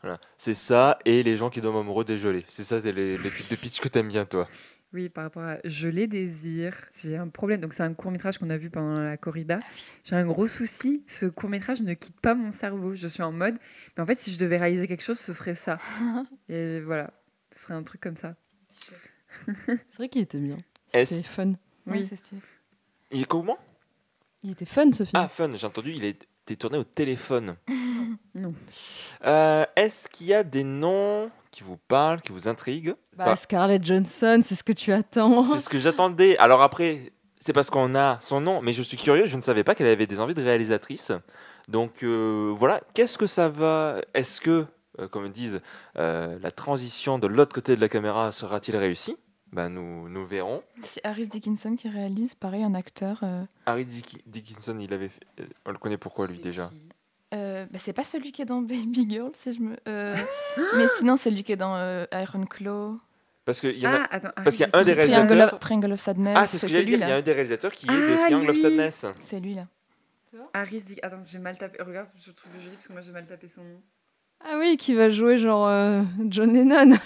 Voilà. C'est ça et les gens qui tombent amoureux des gelées. C'est ça, c'est les types de pitch que t'aimes bien, toi. Oui, par rapport à Je les désire, j'ai un problème. Donc, c'est un court-métrage qu'on a vu pendant la corrida. J'ai un gros souci. Ce court-métrage ne quitte pas mon cerveau. Je suis en mode, mais en fait, si je devais réaliser quelque chose, ce serait ça. Et voilà, ce serait un truc comme ça. C'est vrai qu'il était bien. Est-ce- C'était fun. Oui, Oui. c'est stylé. Il est comment? Il était fun ce film. Ah, fun, j'ai entendu, il était tourné au téléphone. Non. Est-ce qu'il y a des noms qui vous parlent, qui vous intriguent? Scarlett Johansson, c'est ce que tu attends. C'est ce que j'attendais. Alors après, c'est parce qu'on a son nom, mais je suis curieux, je ne savais pas qu'elle avait des envies de réalisatrice. Donc voilà, qu'est-ce que ça va... Est-ce que, comme ils disent, la transition de l'autre côté de la caméra sera-t-il réussie? Nous verrons. C'est Harris Dickinson qui réalise, pareil, un acteur. Harry Dickinson, on le connaît pourquoi lui déjà? C'est pas celui qui est dans Baby Girl, si je me. Mais sinon, c'est lui qui est dans Iron Claw. Parce qu'il y, en a... attends, parce qu'il y a un des réalisateurs... Triangle of Sadness. Ah, c'est ce que j'allais dire, il y a un des réalisateurs qui est de Triangle of lui. Sadness. C'est lui, là. Harris dit... Attends, j'ai mal tapé. Regarde, je trouve joli parce que moi j'ai mal tapé son nom. Ah oui, qui va jouer genre John Lennon.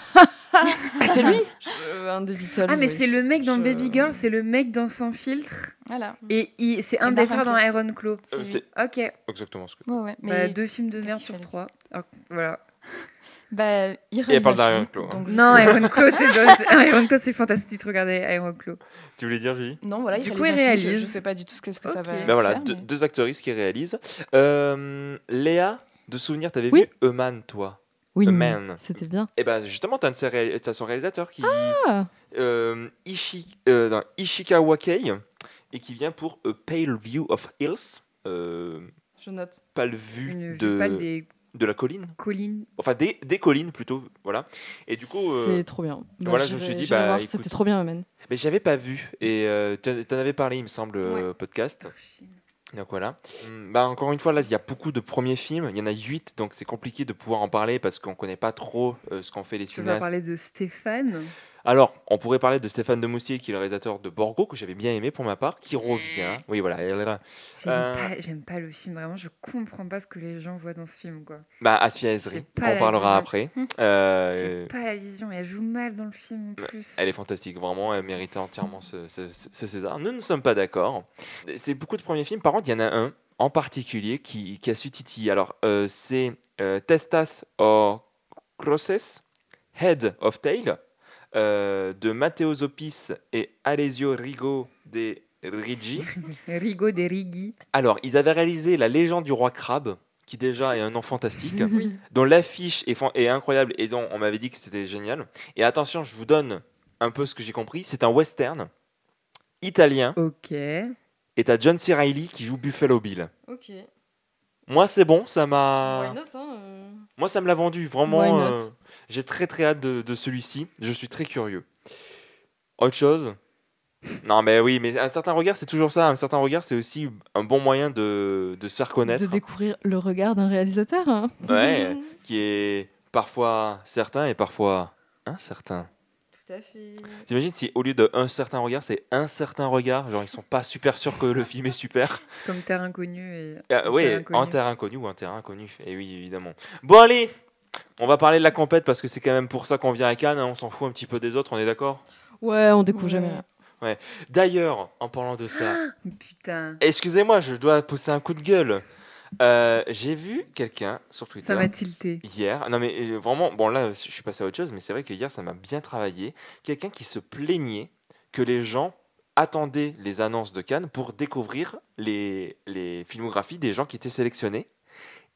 Ah, c'est lui? Un des Beatles. Ah, mais oui. c'est le mec dans Baby Girl, c'est le mec dans Sans filtre. Voilà. Et c'est un Et des dans frères dans Iron Claw. C'est Ok. exactement ce que... Ouais, mais 2 films de merde qu'il sur fallait. 3. Voilà. il elle réalise parle un d'Iron film, Claw, hein. donc je Non, sais- Iron Claw, Iron Claw, c'est fantastique. Regardez Iron Claw. Tu voulais dire, Julie? Non, voilà, Du il coup, il réalise un film, réalise. Je sais pas du tout ce que ça Ok. va Ben voilà, faire. mais- deux actrices qui réalisent. Léa, de souvenir, t'avais Oui. vu Eman, toi? Oui, The Man. c'était bien. Et ben justement, t'as son réalisateur qui... Ah. Ishikawa Kei, et qui vient pour A Pale View of Hills. Je note. Pâle vue Une de... vue pâle des de la colline. collines. Enfin, des collines plutôt, voilà. Et du coup... C'est trop bien. voilà, je me suis dit, j'irai voir, écoute, c'était trop bien, Amen. mais j'avais pas vu, et t'en avais parlé, il me semble, au podcast. Donc voilà. Encore une fois, là, il y a beaucoup de premiers films. Il y en a 8, donc c'est compliqué de pouvoir en parler parce qu'on connaît pas trop ce qu'ont fait les Tu vas cinéastes. parler de Stéphane. Alors, on pourrait parler de Stéphane de Moustier, qui est le réalisateur de Borgo, que j'avais bien aimé pour ma part, qui revient. Oui, voilà. J'aime pas le film, vraiment. Je comprends pas ce que les gens voient dans ce film, quoi. Asfia Ezri, J'ai pas on la parlera vision. après. J'ai pas la vision. Elle joue mal dans le film, en plus. Elle est fantastique, vraiment, elle méritait entièrement ce César. Nous ne sommes pas d'accord. C'est beaucoup de premiers films. Par contre, il y en a un en particulier qui a su titiller. Alors, c'est Testas o Crosses, Head of Tail, de Matteo Zopis et Alessio Rigo de Rigi. Rigo des Righi. Alors, ils avaient réalisé La Légende du Roi Crabe, qui déjà est un nom fantastique, dont l'affiche est incroyable et dont on m'avait dit que c'était génial. Et attention, je vous donne un peu ce que j'ai compris. C'est un western italien. Ok. Et t'as John C. Reilly qui joue Buffalo Bill. Ok. Moi, c'est bon, ça m'a... Why not, hein, Moi, ça me l'a vendu, vraiment. Why not J'ai très très hâte de celui-ci. Je suis très curieux. Autre chose? Non, mais oui, mais un certain regard, c'est toujours ça. Un certain regard, c'est aussi un bon moyen de se faire connaître. De découvrir le regard d'un réalisateur. Hein. Ouais, qui est parfois certain et parfois incertain. Tout à fait. T'imagines si au lieu d'un certain regard, c'est un certain regard, genre ils sont pas super sûrs que le film est super. C'est comme Terre Inconnue et... Oui, Terre Inconnue. en terre inconnue ou en terre inconnue. Et oui, évidemment. Bon, allez, on va parler de la compète parce que c'est quand même pour ça qu'on vient à Cannes. Hein, on s'en fout un petit peu des autres, on est d'accord? Ouais, on découvre jamais. D'ailleurs, en parlant de ça, Putain. excusez-moi, je dois pousser un coup de gueule. J'ai vu quelqu'un sur Twitter. Ça m'a tilté. Hier, non mais vraiment, bon là je suis passé à autre chose, mais c'est vrai que hier ça m'a bien travaillé. Quelqu'un qui se plaignait que les gens attendaient les annonces de Cannes pour découvrir les filmographies des gens qui étaient sélectionnés.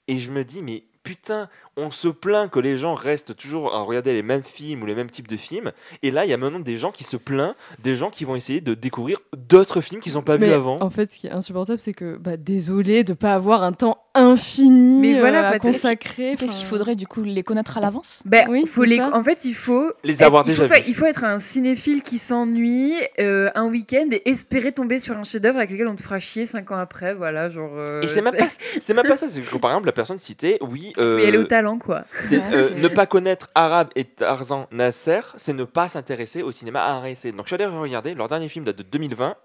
Et je me dis, mais putain, on se plaint que les gens restent toujours à regarder les mêmes films ou les mêmes types de films. Et là, il y a maintenant des gens qui se plaignent, des gens qui vont essayer de découvrir d'autres films qu'ils n'ont pas vus Mais avant. en fait, ce qui est insupportable, c'est que, désolé de pas avoir un temps infini Mais voilà, à peut-être- consacrer. Qu'est-ce qu'il faudrait du coup les connaître à l'avance? Oui, faut c'est ça. en fait, il faut Les avoir il faut déjà faire- vus. il faut être un cinéphile qui s'ennuie un week-end et espérer tomber sur un chef-d'œuvre avec lequel on te fera chier 5 ans après. Voilà, genre. Et c'est même pas ça. C'est que, par exemple, la personne citée, oui. Faut y aller au talent, quoi. C'est, Ouais, c'est- ne pas connaître Arabe et Tarzan Nasser, c'est ne pas s'intéresser au cinéma arabe. Donc je suis allé regarder, leur dernier film date de 2020,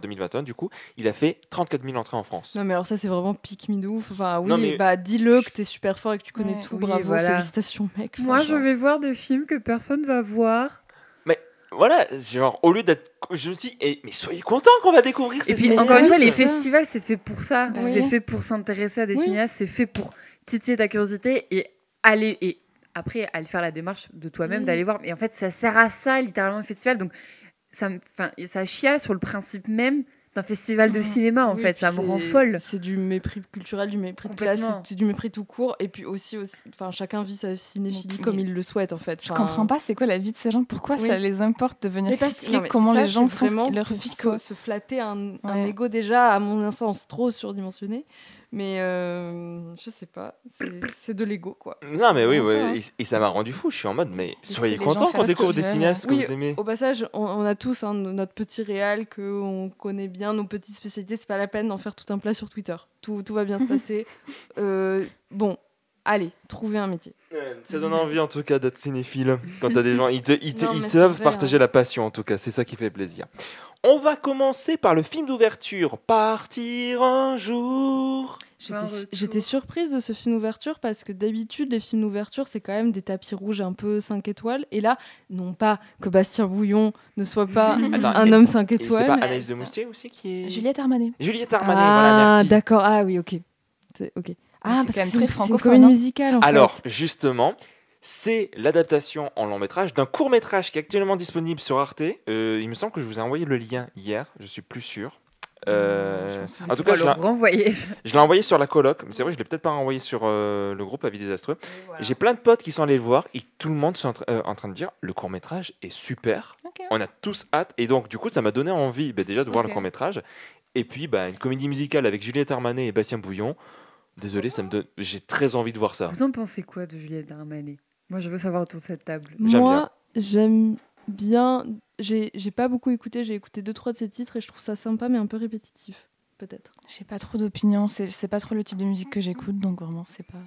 2021 du coup, il a fait 34 000 entrées en France. Non, mais alors ça, c'est vraiment pique me de ouf. Enfin, oui, Non, mais- dis-le que t'es super fort et que tu connais Ouais, tout. oui, Bravo, voilà. félicitations, mec. Enfin, Moi, je genre- vais voir des films que personne va voir. Voilà, genre au lieu d'être... Je me dis, mais soyez contents qu'on va découvrir ces Et puis, cinéastes. encore une fois, les c'est ça. festivals, c'est fait pour ça. Bah C'est oui. fait pour s'intéresser à des Oui. cinéastes, c'est fait pour titiller ta curiosité et aller. Et après, aller faire la démarche de toi-même, d'aller voir. Et en fait, ça sert à ça, littéralement, le festival. Donc, ça chiale sur le principe même d'un festival de cinéma, en Oui, fait. puis Ça me rend folle. C'est du mépris culturel, du mépris de classe, Complètement. c'est du mépris tout court. Et puis aussi enfin, chacun vit sa cinéphilie Mais- comme il le souhaite, en fait. Je comprends pas, c'est quoi la vie de ces gens? Pourquoi Oui. ça les importe de venir Mais parce critiquer non, mais comment ça, les gens c'est font vraiment leur pour vie, quoi. se flatter un Ouais. ego déjà, à mon sens, trop surdimensionné. Mais je sais pas, c'est de l'ego, quoi. Non, mais oui, Vraiment ça, ouais, et ça m'a rendu fou. Je suis en mode, mais soyez c'est les gens contents faire qu'on ce découvre qu'ils des veulent. cinéastes que Oui, vous aimez. Au passage, on a tous notre petit réal qu'on connaît bien, nos petites spécialités. C'est pas la peine d'en faire tout un plat sur Twitter. Tout va bien se passer. Bon, allez, trouvez un métier. Ça donne envie en tout cas d'être cinéphile. Quand t'as des gens, Non, ils mais c'est savent vrai, partager hein. la passion en tout cas. C'est ça qui fait plaisir. On va commencer par le film d'ouverture. Partir un jour. J'étais surprise de ce film d'ouverture parce que d'habitude, les films d'ouverture, c'est quand même des tapis rouges un peu 5 étoiles. Et là, non pas que Bastien Bouillon ne soit pas Attends, un homme 5 Et c'est étoiles. pas Anaïs de Moustier aussi qui est. Juliette Armanet. Juliette Armanet, voilà, Ah, merci. d'accord. Ah oui, ok. Ok. Ah, C'est parce quand même que très c'est une francophone, comédie hein. musicale, en Alors, fait. justement, c'est l'adaptation en long métrage d'un court métrage qui est actuellement disponible sur Arte. Il me semble que je vous ai envoyé le lien hier, je suis plus sûr. En tout cas, le renvoyer. je l'ai envoyé sur la coloc, mais c'est vrai, je l'ai peut-être pas renvoyé sur le groupe Avis Désastreux. J'ai plein de potes qui sont allés le voir et tout le monde sont en train de dire le court métrage est super. Ok. On a tous hâte et donc du coup ça m'a donné envie déjà de voir Ok. le court métrage et puis une comédie musicale avec Juliette Armanet et Bastien Bouillon. Désolé, j'ai très envie de voir ça. Vous en pensez quoi de Juliette Armanet? Moi, je veux savoir autour de cette table. J'aime Moi, j'aime bien. J'ai pas beaucoup écouté, j'ai écouté 2-3 de ses titres et je trouve ça sympa, mais un peu répétitif, peut-être. J'ai pas trop d'opinion, c'est pas trop le type de musique que j'écoute, donc vraiment, c'est pas.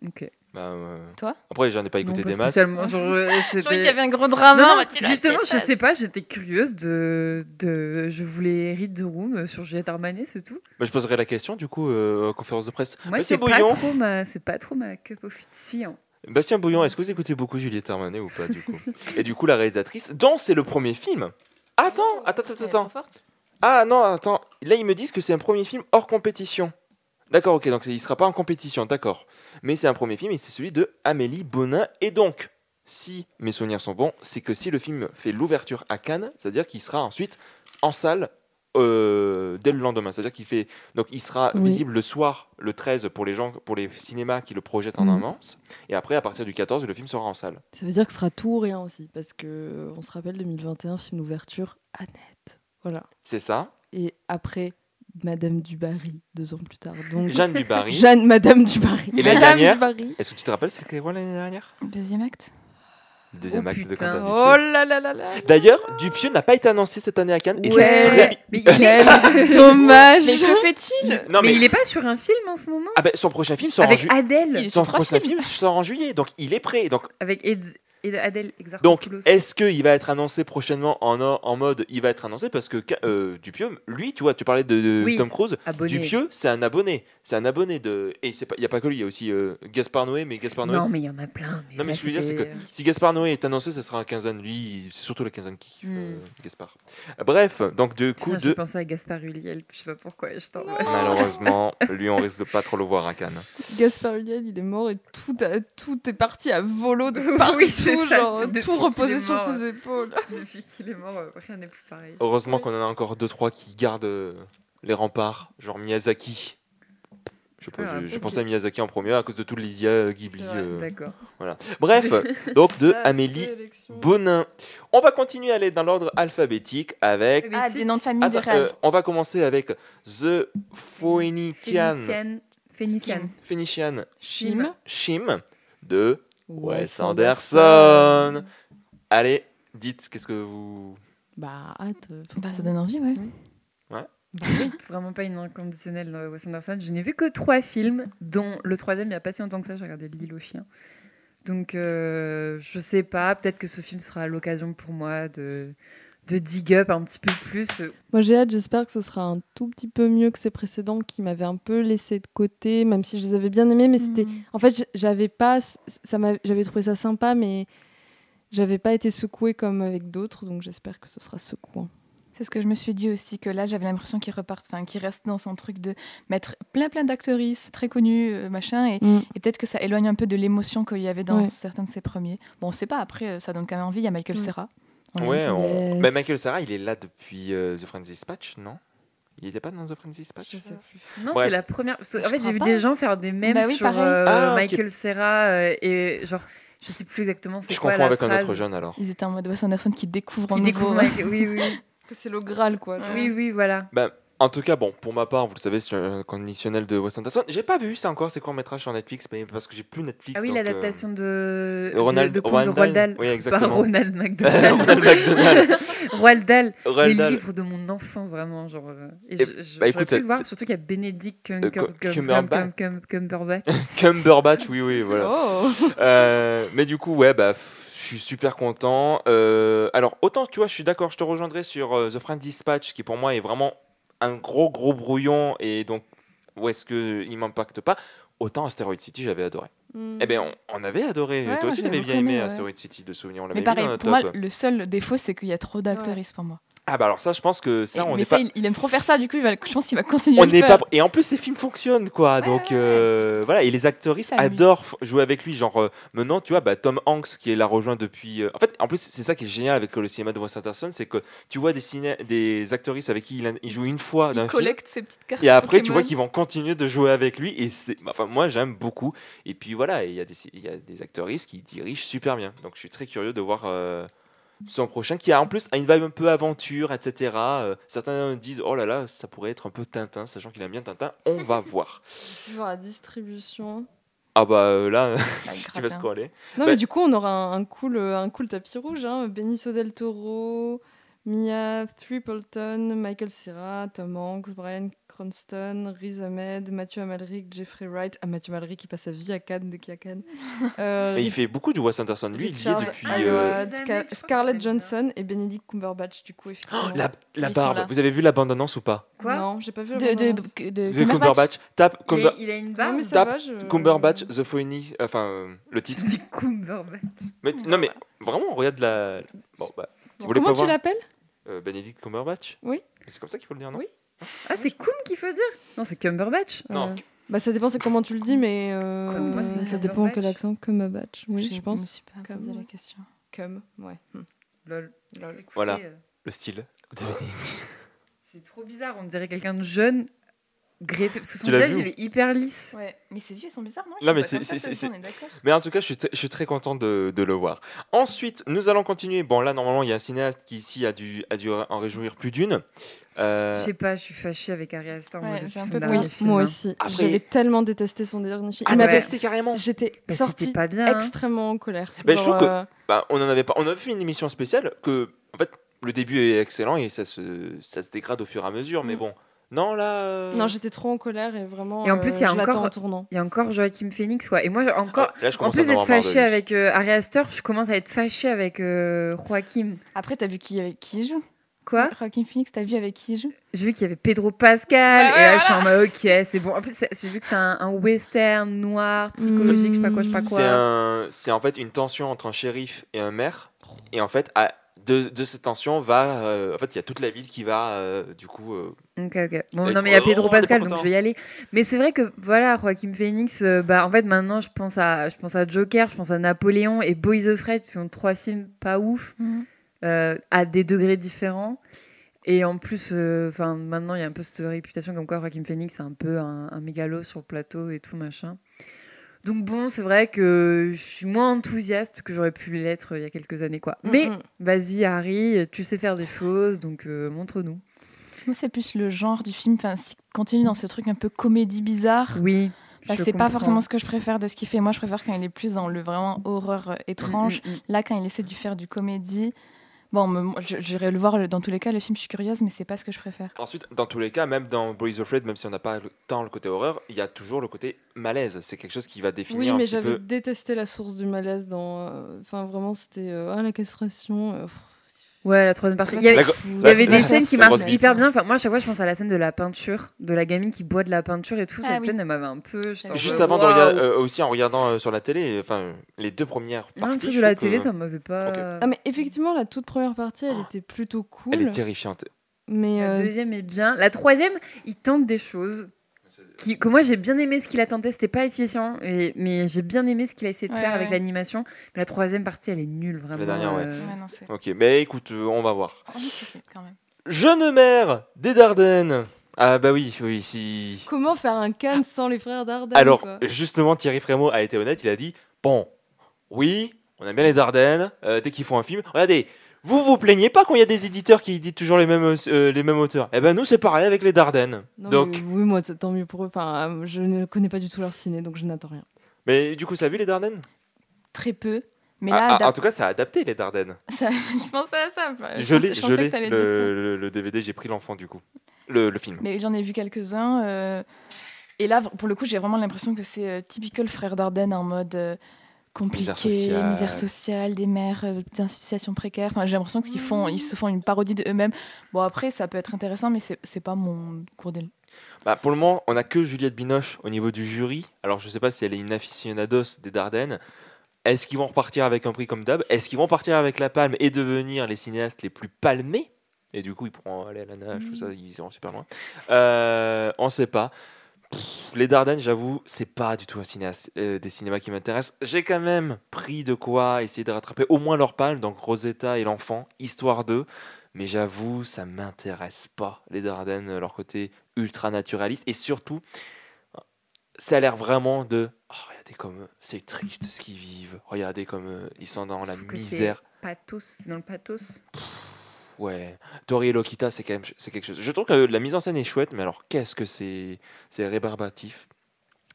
Ok. Toi? Après, j'en ai pas écouté Non, pas des masses. spécialement, genre, c'était- avait un gros drama. Non, justement, je sais pas, j'étais curieuse je voulais read the room sur Juliette Armanet, c'est tout. Je poserai la question du coup aux conférences de presse. Moi, Bastien c'est pas trop ma cup of tea. Hein. Bastien Bouillon, est-ce que vous écoutez beaucoup Juliette Armanet ou pas du coup? Et du coup, la réalisatrice, dont c'est le premier film. Attends. Ah non, attends. Là, ils me disent que c'est un premier film hors compétition. D'accord, ok, donc il sera pas en compétition, d'accord. Mais c'est un premier film et c'est celui de Amélie Bonin. Et donc, si mes souvenirs sont bons, c'est que si le film fait l'ouverture à Cannes, c'est-à-dire qu'il sera ensuite en salle dès le lendemain. C'est-à-dire il sera Oui. visible le soir, le 13, pour les cinémas qui le projettent en avance. Et après, à partir du 14, le film sera en salle. Ça veut dire que ce sera tout ou rien aussi, parce que on se rappelle 2021, film d'ouverture, Annette. Voilà. C'est ça. Et après, Madame du Barry, 2 ans plus tard. Donc, Jeanne du Barry. Jeanne, Madame du Barry. Et l'année Madame dernière du Barry. Est-ce que tu te rappelles, c'était quoi l'année dernière? Deuxième acte. Deuxième acte de putain. Quentin Oh Dupieux. là là là là. D'ailleurs, Dupieux n'a pas été annoncé cette année à Cannes. Et Ouais, c'est très... mais il Quel dommage. Mais que fait-il? Non, mais il est pas sur un film en ce moment? Ah ben, son prochain film sort en Avec juillet. Adèle. Son prochain film sort en juillet, donc il est prêt. Donc Avec Adèle Donc, Exarchopoulos. est-ce qu'il va être annoncé prochainement en mode il va être annoncé parce que Dupieux, lui, tu vois, tu parlais de Oui, Tom Cruise. abonné. Dupieux, c'est un abonné. C'est un abonné de. Et il n'y a pas que lui, il y a aussi Gaspard Noé, mais Gaspard Noé. Non, mais il y en a plein. Non, mais là, ce que je veux dire, c'est que c'était- si Gaspard Noé est annoncé, ça sera un quinzaine. Lui, c'est surtout la quinzaine qui kiffe Hmm. Gaspard. Bref, donc du coup, Putain, j'ai pensé à Gaspard Ulliel, je sais pas pourquoi, je t'en veux. malheureusement, lui, on risque de pas trop le voir à Cannes. Gaspard Ulliel, il est mort et tout est parti à volo de partout. Oui, c'est ça, genre, c'est depuis tout qu'il reposé est sur mort. ses épaules. Depuis qu'il est mort, rien n'est plus pareil. Heureusement qu'on en a encore 2-3 qui gardent les remparts, genre Miyazaki. Je sais C'est pas pas, grave, je ok. pensais à Miyazaki en premier à cause de tout l'Elysia Ghibli. C'est vrai, D'accord. Bref, donc de La Amélie sélection. Bonin. On va continuer à aller dans l'ordre alphabétique avec. Ah, des noms de famille des Attends, réels. on va commencer avec The Phoenician. Phoenician Chim. Shim de Wes Anderson. Anderson. Allez, dites, qu'est-ce que vous. Bah, hâte. Bah, ça donne envie, ouais. Bah oui. Vraiment pas une inconditionnelle dans Wes Anderson. Je n'ai vu que 3 films, dont le 3e, il n'y a pas si longtemps que ça, j'ai regardé L'île aux chiens. Donc, je sais pas, peut-être que ce film sera l'occasion pour moi de dig up un petit peu plus. Moi, j'ai hâte, j'espère que ce sera un tout petit peu mieux que ses précédents qui m'avaient un peu laissé de côté, même si je les avais bien aimés. Mais c'était. En fait, j'avais pas. J'avais trouvé ça sympa, mais j'avais pas été secouée comme avec d'autres, donc j'espère que ce sera secouant. C'est ce que je me suis dit aussi, que là, j'avais l'impression qu'il reste dans son truc de mettre plein d'actrices très connues, machin, et peut-être que ça éloigne un peu de l'émotion qu'il y avait dans Ouais. certains de ses premiers. Bon, on sait pas, après, ça donne quand même envie. Il y a Michael Ouais. Cera. Ouais, Yes. Mais Michael Cera, il est là depuis The Friends Dispatch, non? Il était pas dans The Frenzy Dispatch? Je sais plus. Non, Bref. c'est la première. En fait, j'ai crois vu pas. des gens faire des mèmes Bah oui, sur pareil. Ah, ok. Michael Cera et genre, je sais plus exactement c'est Je quoi confonds la avec un phrase. autre jeune alors. Ils étaient en mode Wes Anderson qui découvre Qui un découvre nouveau. Michael. Oui, oui, Que c'est le Graal, quoi. genre. oui, oui, voilà. Ben, en tout cas, bon, pour ma part, vous le savez, c'est un conditionnel de Wes Anderson. J'ai pas vu ça encore, ces courts-métrages sur Netflix, mais parce que j'ai plus Netflix. Ah oui, donc, l'adaptation de Ronald- de Conte de Roald Dahl. Oui, Pas exactement. Ronald McDonald. Ronald McDonald. Roald Dahl. Roald Les Dahl. livres de mon enfance, vraiment. Genre, et Et- j'aurais bah, écoute, pu le voir, c'est- surtout qu'il y a Benedict Cumberbatch. Cumberbatch. Cumberbatch, oui, oui, voilà. Oh. Mais du coup, ouais, bah, je suis super content. Alors, autant, tu vois, je suis d'accord, je te rejoindrai sur The Frenzy Dispatch, qui pour moi est vraiment un gros brouillon, et donc, où est-ce qu'il m'impacte pas. Autant Asteroid City, j'avais adoré. Eh bien, on avait adoré. Ouais, Toi moi, aussi, j'avais t'avais bien beaucoup aimé aimé, ouais. Asteroid City de souvenir. On l'avait Mais mis pareil, dans le pour moi, top. le seul défaut, c'est qu'il y a trop d'acteuristes pour moi. Ah, bah alors ça, je pense que ça, Et- on mais n'est ça, pas. il aime trop faire ça, du coup, je pense qu'il va continuer à On le n'est faire. pas et en plus ces films fonctionnent quoi, donc voilà, et les actrices Ça amuse. adorent jouer avec lui, genre maintenant tu vois, bah, Tom Hanks qui l'a rejoint depuis en fait, en plus c'est ça qui est génial avec le cinéma de Wes Anderson, c'est que tu vois des actrices avec qui il joue une fois d'un Il film, collecte ses petites cartes. et après tu vois Pokémon. qu'ils vont continuer de jouer avec lui, et c'est enfin moi j'aime beaucoup, et puis voilà, il y a des actrices qui dirigent super bien, donc je suis très curieux de voir son prochain, qui a en plus une vibe un peu aventure, etc. Certains disent oh là là, ça pourrait être un peu Tintin, sachant qu'il aime bien Tintin. On va voir. Suivant la distribution. Ah bah là, Ah, si il tu vas gratte, hein. scroller. Non, Bah- mais du coup, on aura un cool tapis rouge. Hein. Benicio del Toro, Mia Threepleton, Michael Cera, Tom Hanks, Bryan Cranston, Riz Ahmed, Matthew Amalric, Jeffrey Wright. Ah, Matthew Amalric, il passe sa vie à Cannes dès qu'il y a Cannes. Mais il fait beaucoup du Wes Anderson. Lui, il y est Richard depuis. Ayoade, Riz Ahmed, je crois que Scarlett je l'aime Johansson et Benedict Cumberbatch, du coup, Oh, effectivement. la Ils sont barbe. là. Vous avez vu la bande-annonce ou pas? Quoi Non, j'ai pas vu la De bande-annonce. The Cumberbatch. Tape Il a une Non, barbe. mais ça Tape va, je... Cumberbatch, The Funny. Enfin, le Je titre. dis Cumberbatch. Mais, non, mais vraiment, regarde la. Bon, bah. Si vous voulez Comment pas tu voir. l'appelles? Benedict Cumberbatch. Oui. C'est comme ça qu'il faut le dire, non? Oui. Ah, c'est Cum qu'il faut dire. Non, c'est Cumberbatch. Non. Bah, ça dépend, c'est comment tu le dis, mais Comme moi, c'est ça dépend Cumberbatch. quel accent. Cumberbatch, oui, je me pense. suis pas Comme- posé la question. Cum, ouais. Lol. Lol. Écoutez, Voilà. Le style de Benedict. c'est trop bizarre. On dirait quelqu'un de jeune greffé. Parce que son Tu l'as visage, vu il est hyper lisse. Ouais, mais ses yeux sont bizarres, non? Non, mais Ils sont pas c'est- comme ça, c'est- on est d'accord. Mais en tout cas, je suis très content de le voir. Ensuite, nous allons continuer. Bon, là, normalement, il y a un cinéaste qui, ici, a dû en réjouir plus d'une. Je sais pas, je suis fâchée avec Ari Aster moi, Ouais, depuis j'ai un son peu dernier peur. film. Moi hein. aussi. Après- J'avais tellement détesté son dernier film. Ah, Il t'as m'avait- testé carrément. J'étais Bah, sortie c'était pas bien. hein. extrêmement en colère. Bah, je trouve que- euh, Bah, on avait fait une émission spéciale que, en fait, le début est excellent et ça se dégrade au fur et à mesure. Mais Mm. bon, non, là. Non, j'étais trop en colère et vraiment. Et en plus, il y a je l'attends encore- en tournant. Il y a encore Joachim Phoenix, quoi. Et moi, encore. Là, je En commence plus à en d'être avoir marre de fâchée lui. avec Ari Aster, je commence à être fâchée avec Joachim. Après, t'as vu avec qui il joue? Quoi Joaquin Phoenix, t'as vu avec qui il joue? J'ai vu qu'il y avait Pedro Pascal. Et là, je suis en mode, ok, c'est bon. En plus, j'ai vu que c'était un western noir, psychologique, je sais pas quoi, je sais pas quoi. C'est en fait une tension entre un shérif et un maire. Et en fait, de cette tension en fait, il y a toute la ville qui va, du coup. Ok, ok. Bon, Et non, mais il y a trop- Pedro oh, t'es Pascal, pas donc content. je vais y aller. Mais c'est vrai que, voilà, Joaquin Phoenix, en fait, maintenant, je pense à Joker, je pense à Napoléon et Boys Afraid, qui sont 3 films pas ouf, à des degrés différents. Et en plus, maintenant, il y a un peu cette réputation comme quoi Joaquin Phoenix, c'est un peu un mégalo sur le plateau et tout, machin. Donc bon, c'est vrai que je suis moins enthousiaste que j'aurais pu l'être il y a quelques années, quoi. Mais vas-y, Harry, tu sais faire des choses, donc montre-nous. Moi, c'est plus le genre du film. Enfin, s'il continue dans ce truc un peu comédie bizarre, Oui, bah, je c'est pas comprends. forcément ce que je préfère de ce qu'il fait. Moi, je préfère quand il est plus dans le vraiment horreur étrange. Mm, mm, mm. Là, quand il essaie de faire du comédie, bon, j'irai le voir dans tous les cas. Le film, je suis curieuse, mais c'est pas ce que je préfère. Ensuite, dans tous les cas, même dans Boys Afraid, même si on n'a pas tant le côté horreur, il y a toujours le côté malaise. C'est quelque chose qui va définir Oui, un mais petit j'avais peu. détesté la source du malaise dans. Enfin, vraiment, c'était. La castration. Ouais, la troisième partie. Il y La avait, gro- il y avait la- des scènes qui la grosse marchent bite. hyper bien. Enfin, moi, à chaque fois, je pense à la scène de la peinture, de la gamine qui boit de la peinture et tout. Ah Cette oui. scène, elle m'avait un peu. j'étais en Juste mode, avant de waouh. regarder, aussi en regardant sur la télé, enfin les deux premières parties. Non, le truc je de la trouve télé, que ça m'avait pas. Ok. Ah, mais effectivement, la toute première partie, elle était plutôt cool. elle est terrifiante. Mais. La deuxième est bien. La troisième, il tente des choses. Que moi j'ai bien aimé ce qu'il a tenté, c'était pas efficient, mais j'ai bien aimé ce qu'il a essayé de Ouais, faire avec ouais. l'animation. Mais la troisième partie, elle est nulle, vraiment. La dernière, ouais. Ouais, non, c'est. Ok, mais écoute, on va voir. Ah, oui, c'est fait, quand même. Jeune mère des Dardennes. Ah bah oui, oui, si. Comment faire un Cannes sans les frères Dardenne Alors, quoi. justement, Thierry Frémaux a été honnête, il a dit, bon, oui, on aime bien les Dardennes, dès qu'ils font un film, regardez, vous plaignez pas quand il y a des éditeurs qui éditent toujours les mêmes auteurs. Eh ben nous, c'est pareil avec les Dardennes. Non, Donc, mais oui, moi, tant mieux pour eux. Enfin, je ne connais pas du tout leur ciné, donc je n'attends rien. mais du coup, ça a vu les Dardennes? Très peu. Mais là, En tout cas, ça a adapté les Dardennes. je pensais à ça. Je l'ai, pensais que t'allais dire ça. le DVD, j'ai pris l'enfant du coup. Le film. Mais j'en ai vu quelques-uns. Et là, pour le coup, j'ai vraiment l'impression que c'est typical frère Dardenne en mode compliqué, misère sociale, des mères dans une situation précaire. Enfin, j'ai l'impression qu'ils se font une parodie de eux-mêmes. Bon, après, ça peut être intéressant, mais c'est pas mon cours d'éle. Bah, pour le moment, on n'a que Juliette Binoche au niveau du jury. Alors, je sais pas si elle est une aficionados des Dardennes. Est-ce qu'ils vont repartir avec un prix comme d'hab? Est-ce qu'ils vont partir avec la palme et devenir les cinéastes les plus palmés? Et du coup, ils pourront aller à la nage, tout ça, ils iront super loin. On sait pas. Les Dardennes, j'avoue, c'est pas du tout des cinémas qui m'intéressent. J'ai quand même pris de quoi essayer de rattraper au moins leur palme, donc Rosetta et l'enfant, histoire d'eux. Mais j'avoue, ça m'intéresse pas, les Dardennes, leur côté ultra naturaliste. Et surtout, ça a l'air vraiment de... Oh, regardez comme c'est triste ce qu'ils vivent. Regardez comme ils sont dans la misère. C'est dans le pathos. Ouais, Tori et Lokita, c'est quelque chose. Je trouve que la mise en scène est chouette, mais alors qu'est-ce que c'est rébarbatif.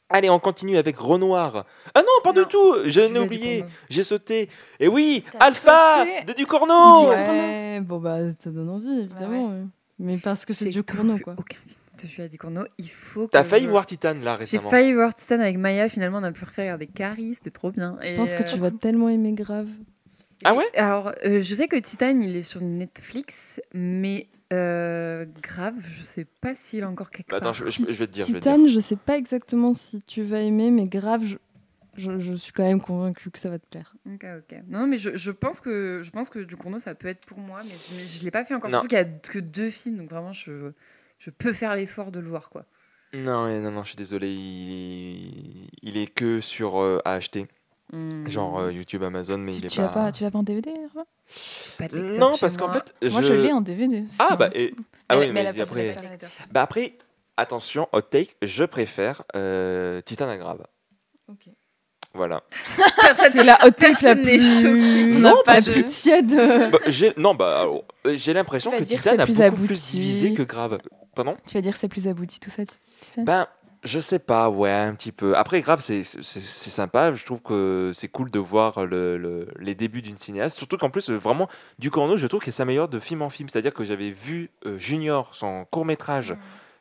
Allez, on continue avec Renoir. Ah non, pas du tout, j'ai oublié, j'ai sauté. Et oui, T'as Alpha sauté de Ducournau. Ouais, bon bah ça donne envie évidemment. Ouais. Mais parce que c'est Ducournau quoi. Aucun film de Julia Ducournau, il faut que T'as failli voir Titan là J'ai récemment. failli voir Titan avec Maya, finalement on a pu regarder Carrie, c'était trop bien. Je pense que tu vas tellement aimer Grave. Ah ouais? Alors, je sais que Titan, il est sur Netflix, mais Grave, je sais pas s'il est encore quelque Attends, part. je vais te dire. Titan, je sais pas exactement si tu vas aimer, mais Grave, je suis quand même convaincue que ça va te plaire. Ok. Non, mais je pense que Ducournau, ça peut être pour moi, mais je l'ai pas fait encore. Non. Surtout qu'il y a que 2 films, donc vraiment, je peux faire l'effort de le voir, quoi. Non, je suis désolé, il est que sur à acheter. Genre YouTube, Amazon, mais il est pas... Tu l'as pas en DVD, Romain? Pas de lecteur Non, chez parce qu'en moi. fait... Moi, je l'ai en DVD aussi. Ah, hein. bah... Ah oui, Mais mais elle a pas après... de lecteur. Bah après, attention, hot take, je préfère Titan à Grave. Ok. Voilà. C'est la hot take la Personne n'est plus... choqué. Non, la parce plus que- tiède. J'ai l'impression Tu vas que dire Titan c'est a plus beaucoup plus abouti. divisé que Grave. Pardon? Tu vas dire c'est plus abouti tout ça, Titan? Ben, je sais pas, ouais, un petit peu. Après, Grave, c'est sympa. Je trouve que c'est cool de voir les débuts d'une cinéaste. Surtout qu'en plus, vraiment, Ducournau, je trouve qu'elle s'améliore de film en film. C'est-à-dire que j'avais vu Junior, son court-métrage,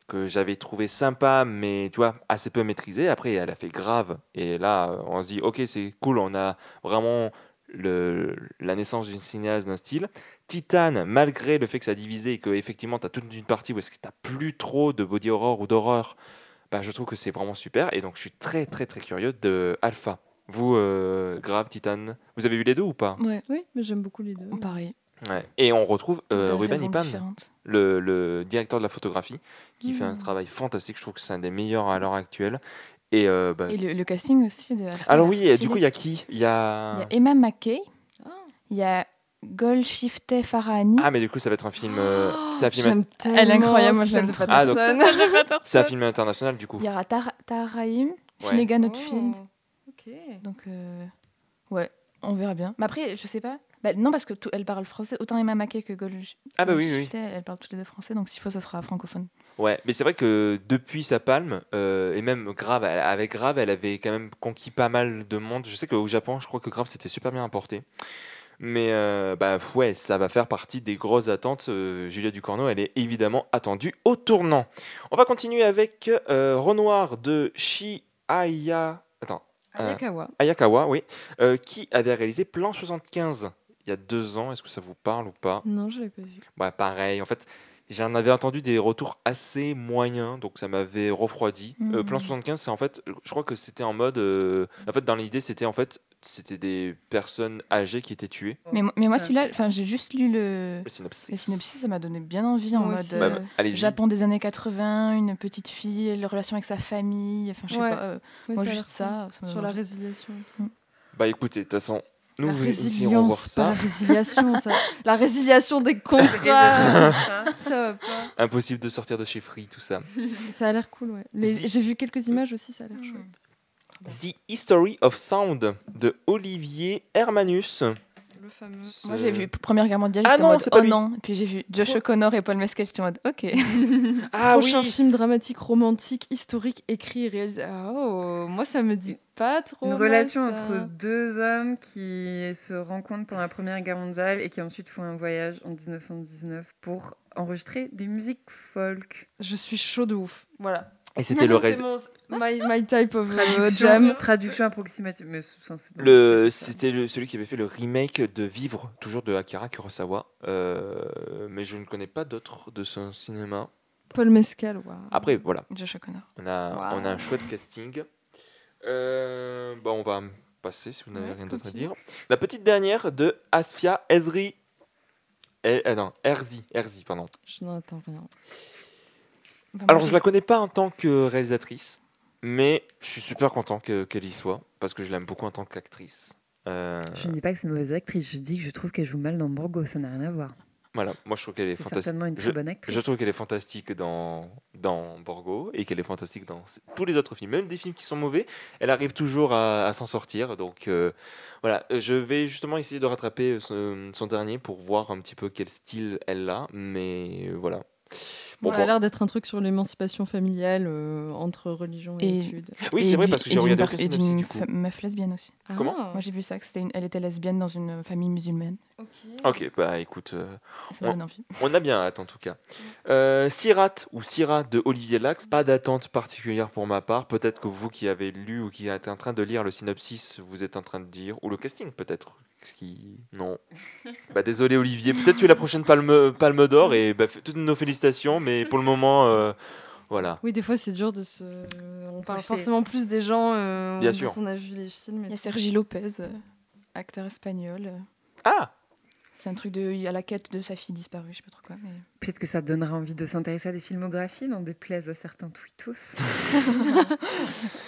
que j'avais trouvé sympa, mais tu vois, assez peu maîtrisé. Après, elle a fait Grave. Et là, on se dit, ok, c'est cool, on a vraiment la naissance d'une cinéaste, d'un style. Titan, malgré le fait que ça a divisé et qu'effectivement, tu as toute une partie où est-ce que tu plus trop de body horror ou d'horreur, bah, je trouve que c'est vraiment super. Et donc, je suis très, très, très curieux de Alpha. Vous, Grave, Titan, vous avez vu les deux ou pas? Ouais, Oui, mais j'aime beaucoup les deux. pareil. Ouais. Et on retrouve Pour des Ruben raisons Ipan, différentes. le directeur de la photographie, qui fait un travail fantastique. Je trouve que c'est un des meilleurs à l'heure actuelle. Et, bah, Et le casting aussi de Alpha. alors est oui, stylé. du coup, il y a qui? Il y Il y a Emma Mackey, il y a Golshifteh Farahani. Ah, mais du coup, ça va être un film. C'est un film, J'aime tellement Elle est incroyable, moi, je l'aime cette trop. Ah, donc- personne. c'est un film international, du coup. Il y aura Taharaim, Ouais. Finnegan Oldfield. Ok. Donc, ouais, on verra bien. Mais après, je sais pas. Bah, non, parce que elle parle français. Autant Emma Mackey que Golshifteh, Ah, bah oui. elle parle toutes les deux français. Donc, s'il faut, ça sera francophone. Ouais, mais c'est vrai que depuis sa palme, et même Grave, avec Grave, elle avait quand même conquis pas mal de monde. Je sais qu'au Japon, je crois que Grave, c'était super bien importé. Mais bah ouais, ça va faire partie des grosses attentes. Julia Ducournau, elle est évidemment attendue au tournant. On va continuer avec Renoir de Ayakawa, oui, qui avait réalisé Plan 75 il y a 2 ans. Est-ce que ça vous parle ou pas? Non, je l'ai pas vu. Ouais, pareil. En fait, j'en avais entendu des retours assez moyens, donc ça m'avait refroidi. Plan 75, c'est en fait, je crois que c'était en mode. En fait, dans l'idée, c'était des personnes âgées qui étaient tuées. Mais moi, celui-là, j'ai juste lu le Le synopsis. synopsis, ça m'a donné bien envie en Moi mode aussi. Bah, allez-y. Japon des années 80, une petite fille, la relation avec sa famille. Enfin, je sais Ouais. pas. Ouais, Moi, ça a juste l'air ça me Sur donne la envie. résiliation. Bah écoutez, de toute façon, nous La essayerons voir résilience, pas la ça. résiliation, ça. La résiliation des contrats. Ça va pas. Impossible de sortir de chez Free, tout ça. Ça a l'air cool, ouais. J'ai vu quelques images aussi, ça a l'air chouette. The History of Sound de Olivier Hermanus. Le fameux. Moi, j'ai vu Première Guerre mondiale, Ah j'étais en non, mode c'est pas oh lui. non. Puis j'ai vu Josh O'Connor et Paul Mescal, j'étais en mode ok. Ah Prochain oui. film dramatique, romantique, historique, écrit et réalisé. Ah, oh, moi, ça me dit pas trop. Une mal, relation ça. entre deux hommes qui se rencontrent pendant la Première Guerre mondiale et qui ensuite font un voyage en 1919 pour enregistrer des musiques folk. Je suis chaud de ouf. Voilà. Et c'était le C'est my type of Traduction, jam. traduction approximative. Mais c'est C'était celui qui avait fait le remake de Vivre, toujours de Akira Kurosawa. Mais je ne connais pas d'autres de son cinéma. Paul Mescal, waouh. Après, voilà, Josh O'Connor. on a un chouette casting. On va passer si vous n'avez rien d'autre à dire. La petite dernière de Asfia Ezri. Erzi, pardon. Je n'en attends rien. Bah, Alors, moi, je la connais pas en tant que réalisatrice, mais je suis super content qu'elle y soit, parce que je l'aime beaucoup en tant qu'actrice. Je ne dis pas que c'est une mauvaise actrice, je dis que je trouve qu'elle joue mal dans Borgo, ça n'a rien à voir. Voilà, moi je trouve qu'elle est C'est fantastique. certainement une très bonne actrice. Je trouve qu'elle est fantastique dans Borgo et qu'elle est fantastique dans tous les autres films. Même des films qui sont mauvais, elle arrive toujours à s'en sortir. Donc voilà, je vais justement essayer de rattraper son dernier pour voir un petit peu quel style elle a. Mais voilà. Bon, Ça a l'air d'être un truc sur l'émancipation familiale entre religion et études. Oui, et c'est vrai du- parce que et j'ai d'une regardé par- le et synopsis d'une du coup. meuf lesbienne aussi. Comment Moi j'ai vu ça, que elle était lesbienne dans une famille musulmane. Ok, bah écoute, Ça m'a donné envie. on a bien hâte en tout cas. Sirat ou Syrah de Olivier Lax, pas d'attente particulière pour ma part. Peut-être que vous qui avez lu ou qui êtes en train de lire le synopsis, vous êtes en train de dire, ou le casting peut-être. Non. Bah désolé Olivier, peut-être tu es la prochaine palme d'or et bah, toutes nos félicitations, mais pour le moment, voilà. Oui, des fois c'est dur de se. On parle Projeter. forcément plus des gens Bien dont sûr. on a vu les films. Il y a Sergi Lopez, acteur espagnol. Ah C'est un truc à la quête de sa fille disparue, je sais pas trop quoi. Mais... Peut-être que ça donnera envie de s'intéresser à des filmographies, n'en déplaise à certains tweetos.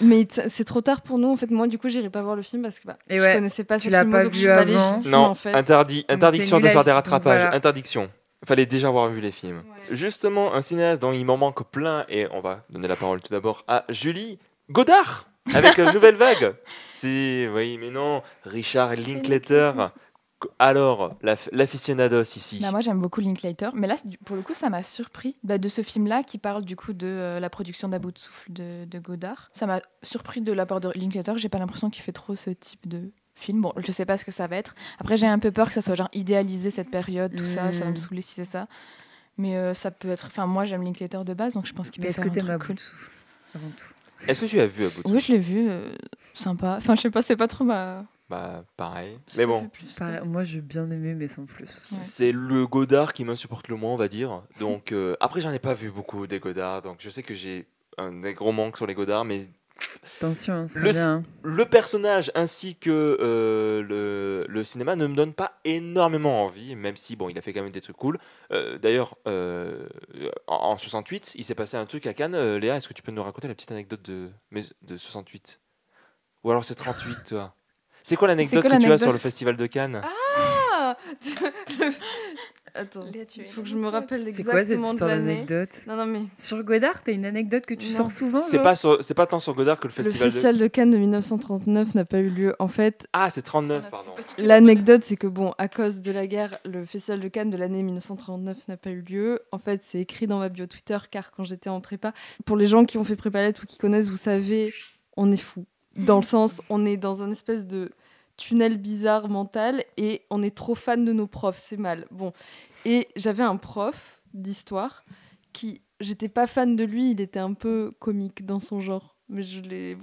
Mais c'est trop tard pour nous en fait. Moi du coup j'irai pas voir le film parce que Et je ouais, connaissais pas tu ce l'as film pas donc je vu suis pas avant. légitime Non, en fait. interdiction c'est de nul faire à- des donc rattrapages, voilà. interdiction. Fallait déjà avoir vu les films. Justement, un cinéaste dont il m'en manque plein, et on va donner la parole tout d'abord à Julie Godard, avec Nouvelle Vague. Oui, mais non, Richard Linklater. Alors, l'aficionados ici. Bah, moi j'aime beaucoup Linklater, mais là pour le coup ça m'a surpris de ce film-là qui parle du coup de la production d'À bout de souffle de Godard. Ça m'a surpris de la part de Linklater, j'ai pas l'impression qu'il fait trop ce type de film. Bon, je sais pas ce que ça va être. Après j'ai un peu peur que ça soit genre idéalisé cette période, tout ça va me saouler si c'est ça. Mais ça peut être... Enfin moi j'aime Linklater de base, donc je pense qu'il Mais peut est-ce faire que un t'aimes À truc bout cool. de souffle avant tout? Est-ce que tu as vu à bout de Oui, souffle je l'ai vu, sympa. Enfin je sais pas, c'est pas trop ma... Bah, pareil. Mais bon, Pareil, moi j'ai bien aimé, mais sans plus. c'est le Godard qui m'insupporte le moins, on va dire. Donc, après, j'en ai pas vu beaucoup des Godard, donc je sais que j'ai des gros manques sur les Godard, mais Attention, hein, c'est Le- bien. le personnage ainsi que le cinéma ne me donne pas énormément envie, même si bon, il a fait quand même des trucs cool. D'ailleurs, en 68, il s'est passé un truc à Cannes. Léa, est-ce que tu peux nous raconter la petite anecdote de 68? Ou alors c'est 38, toi? C'est quoi l'anecdote quoi que tu as l'anecdote sur le festival de Cannes? Ah Attends, il faut que je me rappelle C'est quoi cette exactement de histoire l'année. d'anecdote? Non mais Sur Godard, t'as une anecdote que tu Non. sors souvent? C'est genre pas tant sur Godard que le le festival de... festival de Cannes de 1939 n'a pas eu lieu. En fait, Ah, c'est 39, pardon. l'anecdote, c'est que bon, à cause de la guerre, le festival de Cannes de l'année 1939 n'a pas eu lieu. En fait, c'est écrit dans ma bio Twitter, car quand j'étais en prépa, pour les gens qui ont fait prépa lettres ou qui connaissent, vous savez, on est fou. Dans le sens, on est dans un espèce de tunnel bizarre mental et on est trop fan de nos profs, c'est mal. Bon, et j'avais un prof d'histoire qui, j'étais pas fan de lui, il était un peu comique dans son genre, mais il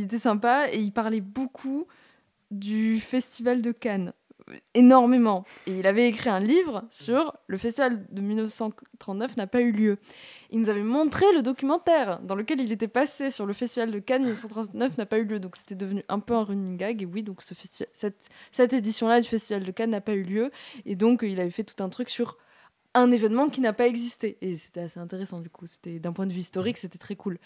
était sympa et il parlait beaucoup du festival de Cannes, énormément. Et il avait écrit un livre sur le festival de 1939 n'a pas eu lieu. Il nous avait montré le documentaire dans lequel il était passé sur le festival de Cannes 1939 n'a pas eu lieu. Donc c'était devenu un peu un running gag. Et oui, donc cette édition-là du festival de Cannes n'a pas eu lieu. Et donc il avait fait tout un truc sur un événement qui n'a pas existé. Et c'était assez intéressant du coup. C'était, d'un point de vue historique, c'était très cool.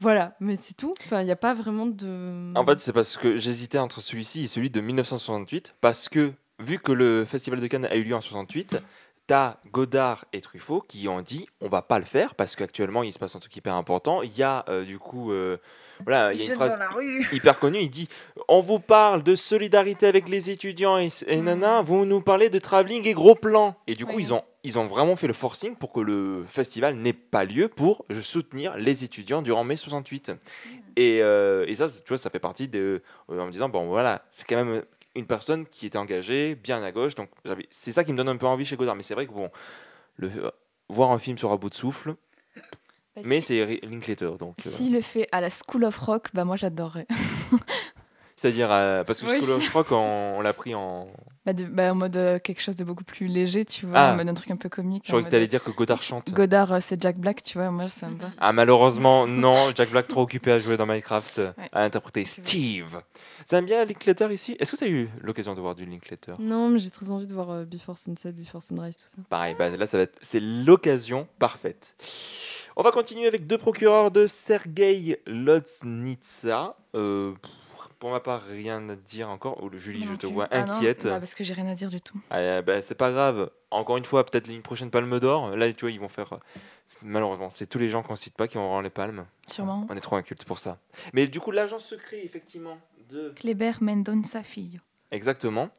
Voilà, mais c'est tout. Enfin, il n'y a pas vraiment de. En fait, c'est parce que j'hésitais entre celui-ci et celui de 1968, parce que vu que le Festival de Cannes a eu lieu en 68, t'as Godard et Truffaut qui ont dit on va pas le faire parce qu'actuellement il se passe un truc hyper important. Il y a du coup, voilà, il y a une phrase dans la rue. hyper connue. Il dit on vous parle de solidarité avec les étudiants et nana, vous nous parlez de travelling et gros plans. Et du coup, Oui. ils ont vraiment fait le forcing pour que le festival n'ait pas lieu pour soutenir les étudiants durant mai 68. Et ça, tu vois, ça fait partie de. En me disant, bon, voilà, c'est quand même une personne qui était engagée, bien à gauche. Donc, c'est ça qui me donne un peu envie chez Godard. Mais c'est vrai que, bon, voir un film sur un bout de souffle, mais c'est Linklater. Donc, S'il le fait à la School of Rock, bah moi j'adorerais. c'est-à-dire, parce que Oui. je crois qu'on l'a pris en. En mode quelque chose de beaucoup plus léger, tu vois, Ah. en mode un truc un peu comique. Je croyais que tu allais dire que Godard chante. Godard, c'est Jack Black, tu vois, moi ça me va. Ah, malheureusement, non. Jack Black trop occupé à jouer dans Minecraft, Ouais. à interpréter Steve. Ça aime bien Linklater ici. Est-ce que tu as eu l'occasion de voir du Linklater? Non, mais j'ai très envie de voir Before Sunset, Before Sunrise, tout ça. Pareil, bah, là, c'est l'occasion parfaite. On va continuer avec deux procureurs de Sergei Loznitsa. Pour ma part, rien à dire encore. Oh, Julie, Moi je non te plus. vois Ah non, inquiète. bah parce que j'ai rien à dire du tout. Bah, c'est pas grave. Encore une fois, peut-être une prochaine Palme d'Or. Là, tu vois, ils vont faire. Malheureusement, c'est tous les gens qu'on cite pas qui vont avoir les palmes. Sûrement. On est trop inculte pour ça. Mais du coup, l'agent secret, effectivement, de. Kleber Mendonça Filho. Exactement.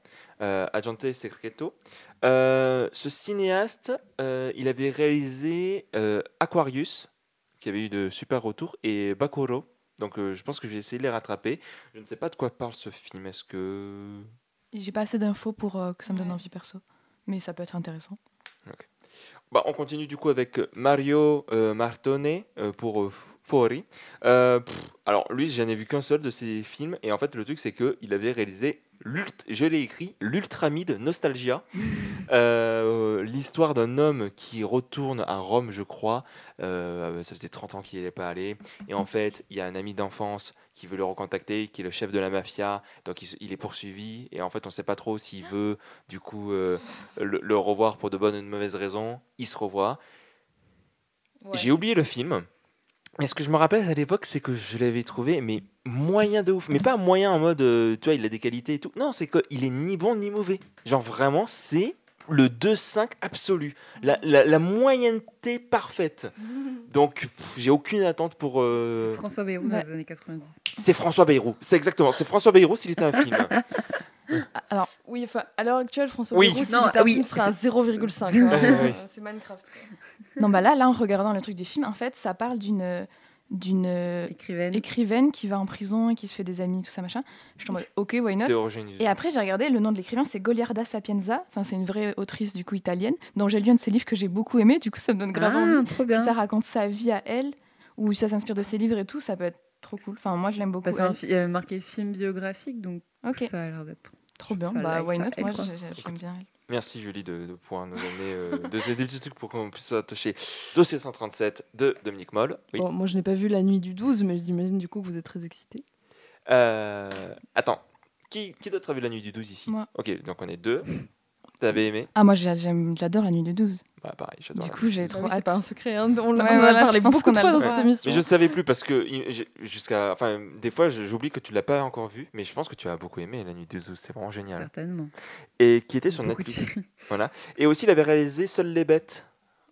Agente Secreto. Ce cinéaste, il avait réalisé Aquarius, qui avait eu de super retours, et Bakuro. Donc je pense que je vais essayer de les rattraper. Je ne sais pas de quoi parle ce film. Est-ce que... J'ai pas assez d'infos pour que ça me donne envie perso. Mais ça peut être intéressant. Bah, on continue du coup avec Mario Martone pour Fori. Alors lui, j'en ai vu qu'un seul de ses films. Et en fait, le truc, c'est qu'il avait réalisé, je l'ai écrit, l'Ultramide Nostalgia. L'histoire d'un homme qui retourne à Rome, je crois. Ça faisait 30 ans qu'il n'y est pas allé. Et en fait, il y a un ami d'enfance qui veut le recontacter, qui est le chef de la mafia. Donc il est poursuivi. Et en fait, on ne sait pas trop s'il veut du coup le revoir pour de bonnes ou de mauvaises raisons. Il se revoit. Ouais. J'ai oublié le film. Mais ce que je me rappelle à l'époque, c'est que je l'avais trouvé mais moyen de ouf. Mais pas moyen en mode, tu vois, il a des qualités et tout. Non, c'est qu'il est ni bon ni mauvais. Genre vraiment, c'est le 2-5 absolu. La moyenneté parfaite. Donc, j'ai aucune attente pour... C'est François Bayrou dans Ouais. les années 90. C'est François Bayrou. C'est exactement. C'est François Bayrou s'il était un film. Alors, oui, enfin, à l'heure actuelle, François Oui. Bayrou, s'il Non, était à oui, fond, serait un 0,5. Ouais, ouais. C'est Minecraft. Quoi. Non, bah là, en regardant le truc du film, en fait, ça parle d'une Écrivaine. écrivaine qui va en prison et qui se fait des amis, tout ça, machin. Je suis en mode, ok, why not? C'est Origine. Et après, j'ai regardé le nom de l'écrivain, c'est Goliarda Sapienza. Enfin, c'est une vraie autrice, du coup, italienne, dont j'ai lu un de ses livres que j'ai beaucoup aimé. Du coup, ça me donne grave envie. Trop Si bien. ça raconte sa vie à elle, ou si ça s'inspire de ses livres et tout, ça peut être trop cool. Enfin, moi, je l'aime beaucoup. Bah, c'est elle. marqué film biographique, donc Ok, ça a l'air d'être trop bien. ça Bah, like why à not? elle, Moi, quoi. j'aime bien elle. Merci Julie de pouvoir nous amener des petits trucs pour qu'on puisse s'attacher. Dossier 137 de Dominique Moll. Oui. Bon, moi, je n'ai pas vu La Nuit du 12, mais j'imagine du coup que vous êtes très excités. Attends, qui d'autre a vu La Nuit du 12 ici? Moi. Ok, donc on est deux. T'avais aimé? Ah, moi, j'adore La Nuit du 12. Bah pareil, j'adore. Du la coup, j'ai Bah trop oui, c'est hâte. pas un secret, hein. On l'a Ouais, on en a voilà, parlé je pense beaucoup de qu'on a fois le dans droit. cette émission. Mais je ne savais plus parce que enfin, des fois j'oublie que tu l'as pas encore vu, mais je pense que tu as beaucoup aimé La Nuit du 12, c'est vraiment génial. certainement. Et qui était sur Beaucoup de Netflix. films. Voilà. Et aussi il avait réalisé Seules les bêtes.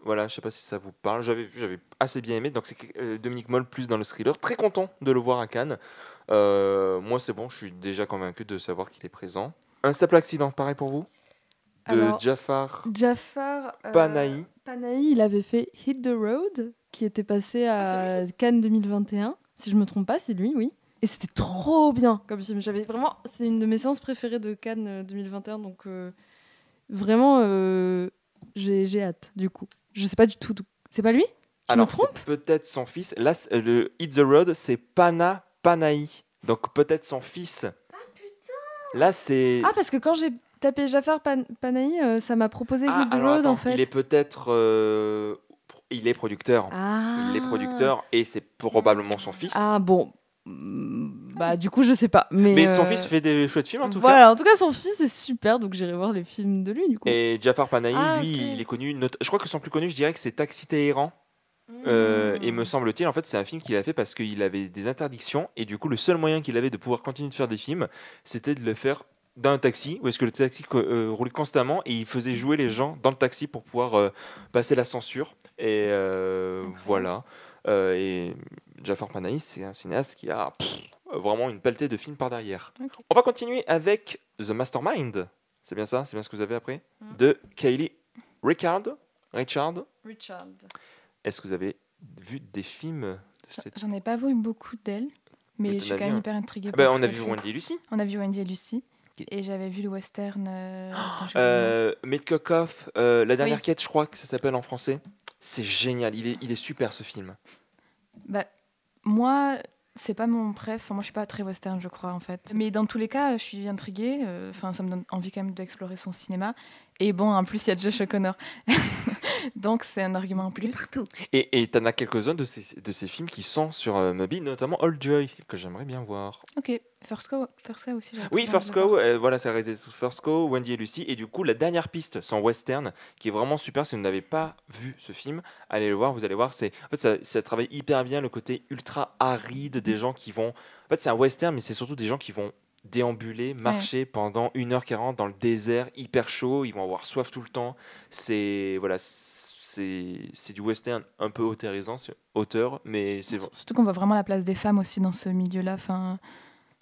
Voilà, je sais pas si ça vous parle. J'avais assez bien aimé. Donc c'est Dominique Moll plus dans le thriller. Très content de le voir à Cannes. Moi c'est bon, je suis déjà convaincu de savoir qu'il est présent. Un simple accident, pareil pour vous? De Alors, Jafar Jafar Panahi. Panahi, il avait fait Hit the Road, qui était passé à Cannes 2021. Si je me trompe pas, c'est lui, oui. Et c'était trop bien comme film. J'avais vraiment, c'est une de mes séances préférées de Cannes 2021, donc vraiment, j'ai hâte du coup. Je sais pas du tout. C'est pas lui? Je me Alors, trompe? c'est peut-être son fils. Là, le Hit the Road, c'est Panahi. Donc, peut-être son fils. Ah, putain! Là, c'est... Ah, parce que quand j'ai tapé Jafar Panahi, ça m'a proposé Ah, Hit the alors, Road en attends, fait. il est peut-être... il est producteur. Ah. Il est producteur et c'est probablement son fils. Ah bon. Bah du coup je sais pas. Mais son fils fait des chouettes films en tout cas. voilà, en tout cas son fils est super, donc j'irai voir les films de lui du coup. Et Jafar Panahi, Ah, lui, ok. il est connu. Je crois que son plus connu, je dirais que c'est Taxi Téhéran. Et me semble-t-il, en fait, c'est un film qu'il a fait parce qu'il avait des interdictions et du coup, le seul moyen qu'il avait de pouvoir continuer de faire des films, c'était de le faire dans un taxi, où est-ce que le taxi roulait constamment et il faisait jouer les gens dans le taxi pour pouvoir passer la censure. Et voilà. Et Jafar Panahi, c'est un cinéaste qui a vraiment une pelletée de films par derrière. Ok. On va continuer avec The Mastermind. C'est bien ça? C'est bien ce que vous avez après? De Kaylee Richard. Richard. Est-ce que vous avez vu des films de cette... J'en ai pas vu beaucoup d'elle, Mais mais t'en je suis as quand vu même un. hyper intriguée. Ah ben, par on ce a qu'elle vu fait. Wendy et Lucy. On a vu Wendy et Lucy. Ok. Et j'avais vu le western. dont j'ai oublié le nom. Metcalf, la dernière Oui. quête, je crois que ça s'appelle en français. C'est génial, il est super ce film. Bah, moi, c'est pas mon préf. Moi, je suis pas très western, je crois, en fait. Mais dans tous les cas, je suis intriguée. Enfin, ça me donne envie quand même d'explorer son cinéma. Et bon, en plus, il y a Josh O'Connor. Donc, c'est un argument en Il est plus. partout. Et t'en as quelques-uns de ces films qui sont sur Mubi, notamment Old Joy, que j'aimerais bien voir. Ok. First Cow aussi. j'avais Oui, très envie First de le Cow, voir. voilà, c'est réalisé sur First Cow, Wendy et Lucy. Et du coup, la dernière piste, c'est en western, qui est vraiment super. Si vous n'avez pas vu ce film, allez le voir, vous allez voir. En fait, ça travaille hyper bien le côté ultra aride des gens qui vont... En fait, c'est un western, mais c'est surtout des gens qui vont déambuler, marcher pendant 1h40 dans le désert, hyper chaud. Ils vont avoir soif tout le temps. Voilà, c'est du western un peu auteur, mais c'est... Surtout qu'on voit vraiment la place des femmes aussi dans ce milieu-là. Enfin,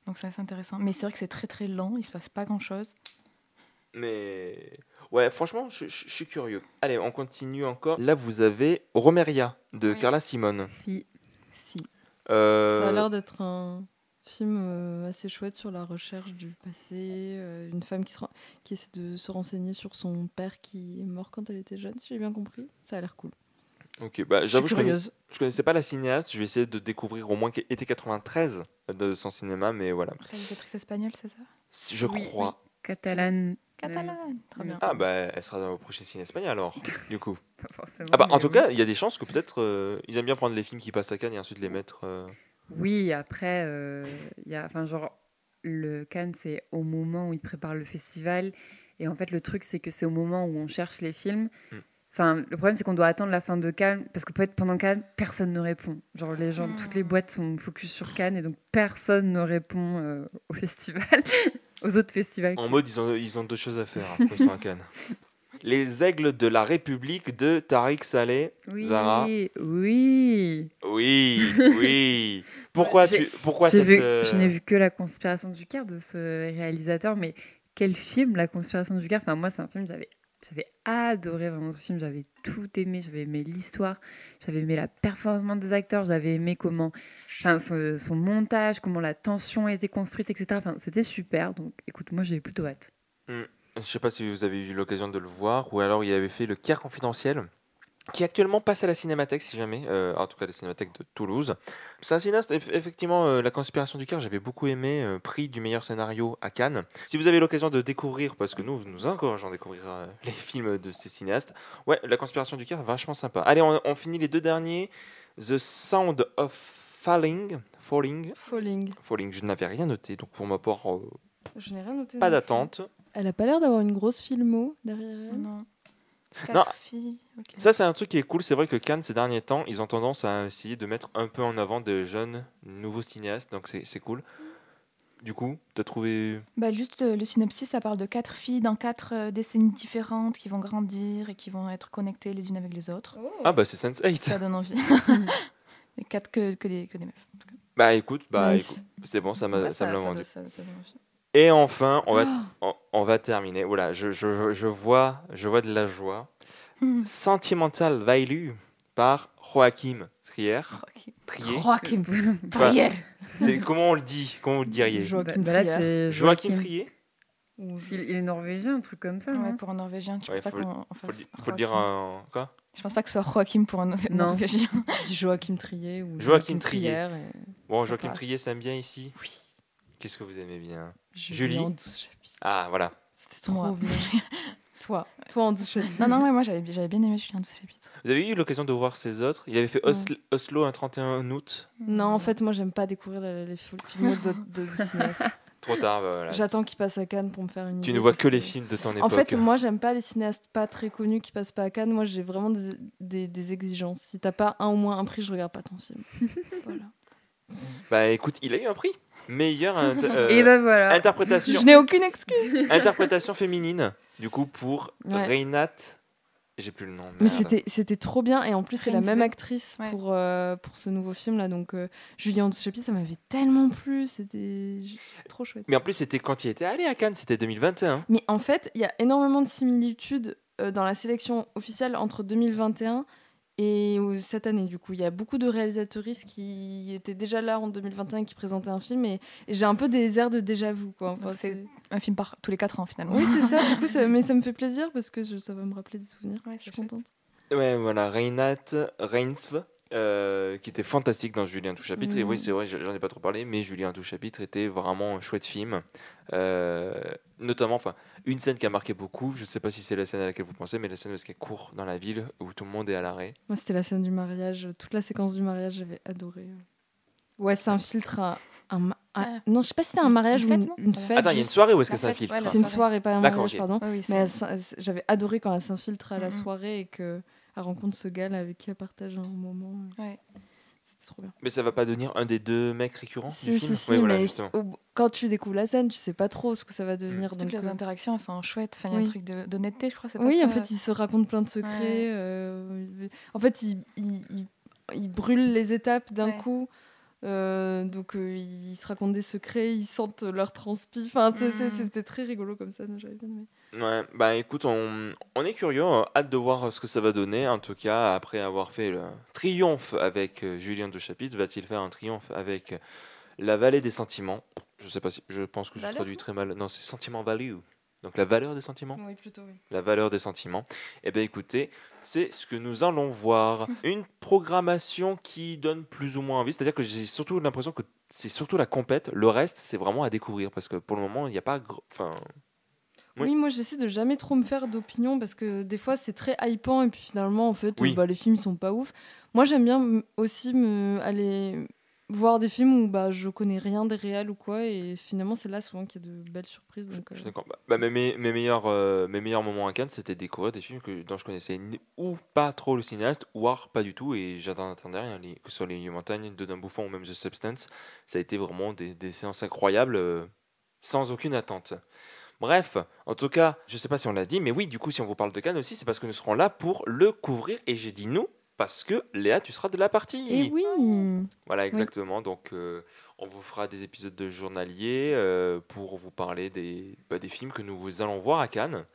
donc, c'est assez intéressant. Mais c'est vrai que c'est très très lent. Il se passe pas grand-chose. Mais ouais, franchement, je suis curieux. Allez, on continue encore. Là, vous avez Romeria de Oui. Carla Simone. Si. Si. Euh, Ça a l'air d'être un film assez chouette sur la recherche du passé. Une femme qui essaie de se renseigner sur son père qui est mort quand elle était jeune, si j'ai bien compris. Ça a l'air cool. Ok, bah, j'avoue, je suis curieuse. je connaissais pas la cinéaste. Je vais essayer de découvrir au moins été 93 de son cinéma, mais voilà. Réalisatrice espagnole, c'est ça? Je Oui, crois. Catalane. Catalane. Très bien. Ah, bah, elle sera au prochain ciné espagnol alors, du coup. Pas forcément. Ah, bah, en mais tout oui. cas, il y a des chances que peut-être ils aiment bien prendre les films qui passent à Cannes et ensuite les mettre. Oui, après, il y a, enfin, genre, le Cannes, c'est au moment où ils préparent le festival. Et en fait, le truc, c'est que c'est au moment où on cherche les films. Mm. Enfin, le problème, c'est qu'on doit attendre la fin de Cannes, parce que peut-être pendant Cannes, personne ne répond. Genre, les gens, toutes les boîtes sont focus sur Cannes, et donc personne ne répond au festival, aux autres festivals. En mode, ils ont deux choses à faire quand ils sont à Cannes. Les Aigles de la République de Tariq Saleh. Oui, Zara. oui. Oui. Pourquoi J'ai- pourquoi J'ai cette vu, je n'ai vu que La Conspiration du Caire de ce réalisateur, mais quel film, La Conspiration du Caire. Enfin, moi, c'est un film, j'avais adoré vraiment ce film, j'avais tout aimé, j'avais aimé l'histoire, j'avais aimé la performance des acteurs, j'avais aimé comment, enfin, son montage, comment la tension a été construite, etc. Enfin, c'était super, donc écoute, moi j'ai plutôt hâte. Je sais pas si vous avez eu l'occasion de le voir, ou alors il avait fait Le Caire confidentiel, qui actuellement passe à la Cinémathèque, si jamais, en tout cas la Cinémathèque de Toulouse. C'est un cinéaste, effectivement, La Conspiration du Caire, j'avais beaucoup aimé, prix du meilleur scénario à Cannes. Si vous avez l'occasion de découvrir, parce que nous encourageons à découvrir les films de ces cinéastes, ouais, La Conspiration du Caire, vachement sympa. Allez, on finit les deux derniers. The Sound of Falling, je n'avais rien noté, donc pour ma part, Je n'ai rien noté. pas non plus. d'attente. Elle a pas l'air d'avoir une grosse filmo derrière elle. Non. Non. 4 filles. Ok. Ça, c'est un truc qui est cool. C'est vrai que Cannes, ces derniers temps, ils ont tendance à essayer de mettre un peu en avant de jeunes, nouveaux cinéastes. Donc, c'est cool. Du coup, t'as trouvé... Bah, juste le synopsis, ça parle de 4 filles dans 4 décennies différentes qui vont grandir et qui vont être connectées les unes avec les autres. Ah, bah, c'est Sense8. Ça donne envie. Et 4 que des meufs. En tout cas. Bah, écoute, Nice. écoute, c'est bon, ça me Ouais, l'a ça vendu. donne envie. Et enfin, on va terminer. Voilà, je vois de la joie. Hmm. Sentimental Value par Joachim Trier. Joachim Voilà. Trier. C'est comment on le dit? Comment vous le diriez? Joachim Bah là, Trier. c'est Joachim Trier. Il est norvégien, un truc comme ça, Ouais, non? pour un Norvégien, tu Ouais, peux pas qu'on Faut fasse le dire Joachim. en... Quoi? Je pense pas que ce soit Joachim pour un Non. Norvégien. Je dis Joachim Trier ou Joachim Trier. Trier et Bon, ça Joachim passe. Trier, ça aime bien ici? Oui. Qu'est-ce que vous aimez bien? Julie Julie. en 12 chapitres. Ah, voilà. C'était trop Moi. bien. Toi en 12 chapitres. Non, ouais, moi j'avais bien aimé Julien de ce chapitre. Vous avez eu l'occasion de voir ses autres? Il avait fait Non. Oslo un 31 août. Non, en fait, moi, j'aime pas découvrir les films de cinéastes. Trop tard, voilà. J'attends qu'il passe à Cannes pour me faire une idée. Tu ne vois parce que les films de ton époque. En fait, moi, j'aime pas les cinéastes pas très connus qui passent pas à Cannes. Moi, j'ai vraiment des exigences. Si t'as pas au moins un prix, je regarde pas ton film. Voilà. Bah écoute, il a eu un prix. Meilleure Et ben voilà. interprétation. Je n'ai aucune excuse. Interprétation féminine. Du coup, pour Ouais. Reynat. J'ai plus le nom. Mais merde. c'était trop bien. Et en plus, c'est la Rainsville. même actrice Ouais. pour ce nouveau film-là. Donc, Julien Antouchapitre, ça m'avait tellement plu. C'était trop chouette. Mais en plus, c'était quand il était allé à Cannes, c'était 2021. Mais en fait, il y a énormément de similitudes dans la sélection officielle entre 2021 et cette année. Du coup, il y a beaucoup de réalisatrices qui étaient déjà là en 2021 qui présentaient un film. Et j'ai un peu des airs de déjà-vu, quoi. Enfin, Donc c'est un film par tous les 4 ans finalement. Oui, c'est ça. Du coup, mais ça me fait plaisir parce que ça va me rappeler des souvenirs. Ouais, Je suis c'est chouette. contente. Ouais, voilà, Rainsv, qui était fantastique dans Julien Touchapitre. Et oui, c'est vrai, j'en ai pas trop parlé, mais Julien Touchapitre était vraiment un chouette film. Notamment, enfin, une scène qui a marqué beaucoup, je sais pas si c'est la scène à laquelle vous pensez, mais la scène où elle court dans la ville, où tout le monde est à l'arrêt. Moi, c'était la scène du mariage. Toute la séquence du mariage, j'avais adoré. Ouais, c'est un filtre non, je sais pas si c'était un mariage Une ou fête, non une fête. Attends, il y a une juste. soirée où est-ce que La ça fête, filtre ouais, la C'est une soirée. soirée, pas un D'accord, mariage, ok. pardon. Oui, oui, Mais c'est- j'avais adoré quand elle s'infiltre à la Mhm. soirée et qu'elle rencontre ce gars là avec qui elle partage un moment. Ouais. C'était trop bien. Mais ça va pas devenir un des deux mecs récurrents Si, du si, film. si, Ouais, voilà, mais justement. quand tu découvres la scène, tu sais pas trop ce que ça va devenir. Surtout que donc, les interactions, elles sont chouettes. Enfin, il y a oui. un truc d'honnêteté, je crois. C'est pas Oui, ça, en fait, ils se racontent plein de secrets. En fait, ils brûlent les étapes d'un Ouais. coup. Donc, ils se racontent des secrets, ils sentent leur transpi. Enfin, c'était très rigolo comme ça. J'avais bien aimé. Ouais, bah écoute, on est curieux, hâte de voir ce que ça va donner. En tout cas, après avoir fait le triomphe avec Julien Touchapitre, va-t-il faire un triomphe avec La Vallée des Sentiments? Je sais pas si, je pense que je Valeur, traduis très mal. Non, c'est Sentiment Value. Donc la valeur des sentiments. Oui, plutôt, oui. La valeur des sentiments. Eh bien écoutez, c'est ce que nous allons voir. Une programmation qui donne plus ou moins envie. C'est-à-dire que j'ai surtout l'impression que c'est surtout la compète. Le reste, c'est vraiment à découvrir. Parce que pour le moment, il n'y a pas... Enfin, oui. Oui, moi j'essaie de jamais trop me faire d'opinion parce que des fois c'est très hypant et puis finalement en fait Oui. les films sont pas ouf. Moi j'aime bien aussi aller voir des films où je connais rien des réals ou quoi et finalement c'est là souvent qu'il y a de belles surprises. Donc, je suis d'accord. Mes meilleurs moments à Cannes, c'était découvrir des films dont je connaissais ou pas trop le cinéaste, ou pas du tout, et j'attendais rien. Que ce soit Les Montagnes, Dedans Bouffon ou même The Substance, ça a été vraiment des séances incroyables, sans aucune attente. Bref, en tout cas, je sais pas si on l'a dit, mais oui, du coup, si on vous parle de Cannes aussi, c'est parce que nous serons là pour le couvrir, et j'ai dit nous, parce que Léa, tu seras de la partie. Et oui. Voilà, exactement. Donc, on vous fera des épisodes de journalier pour vous parler des films que nous allons voir à Cannes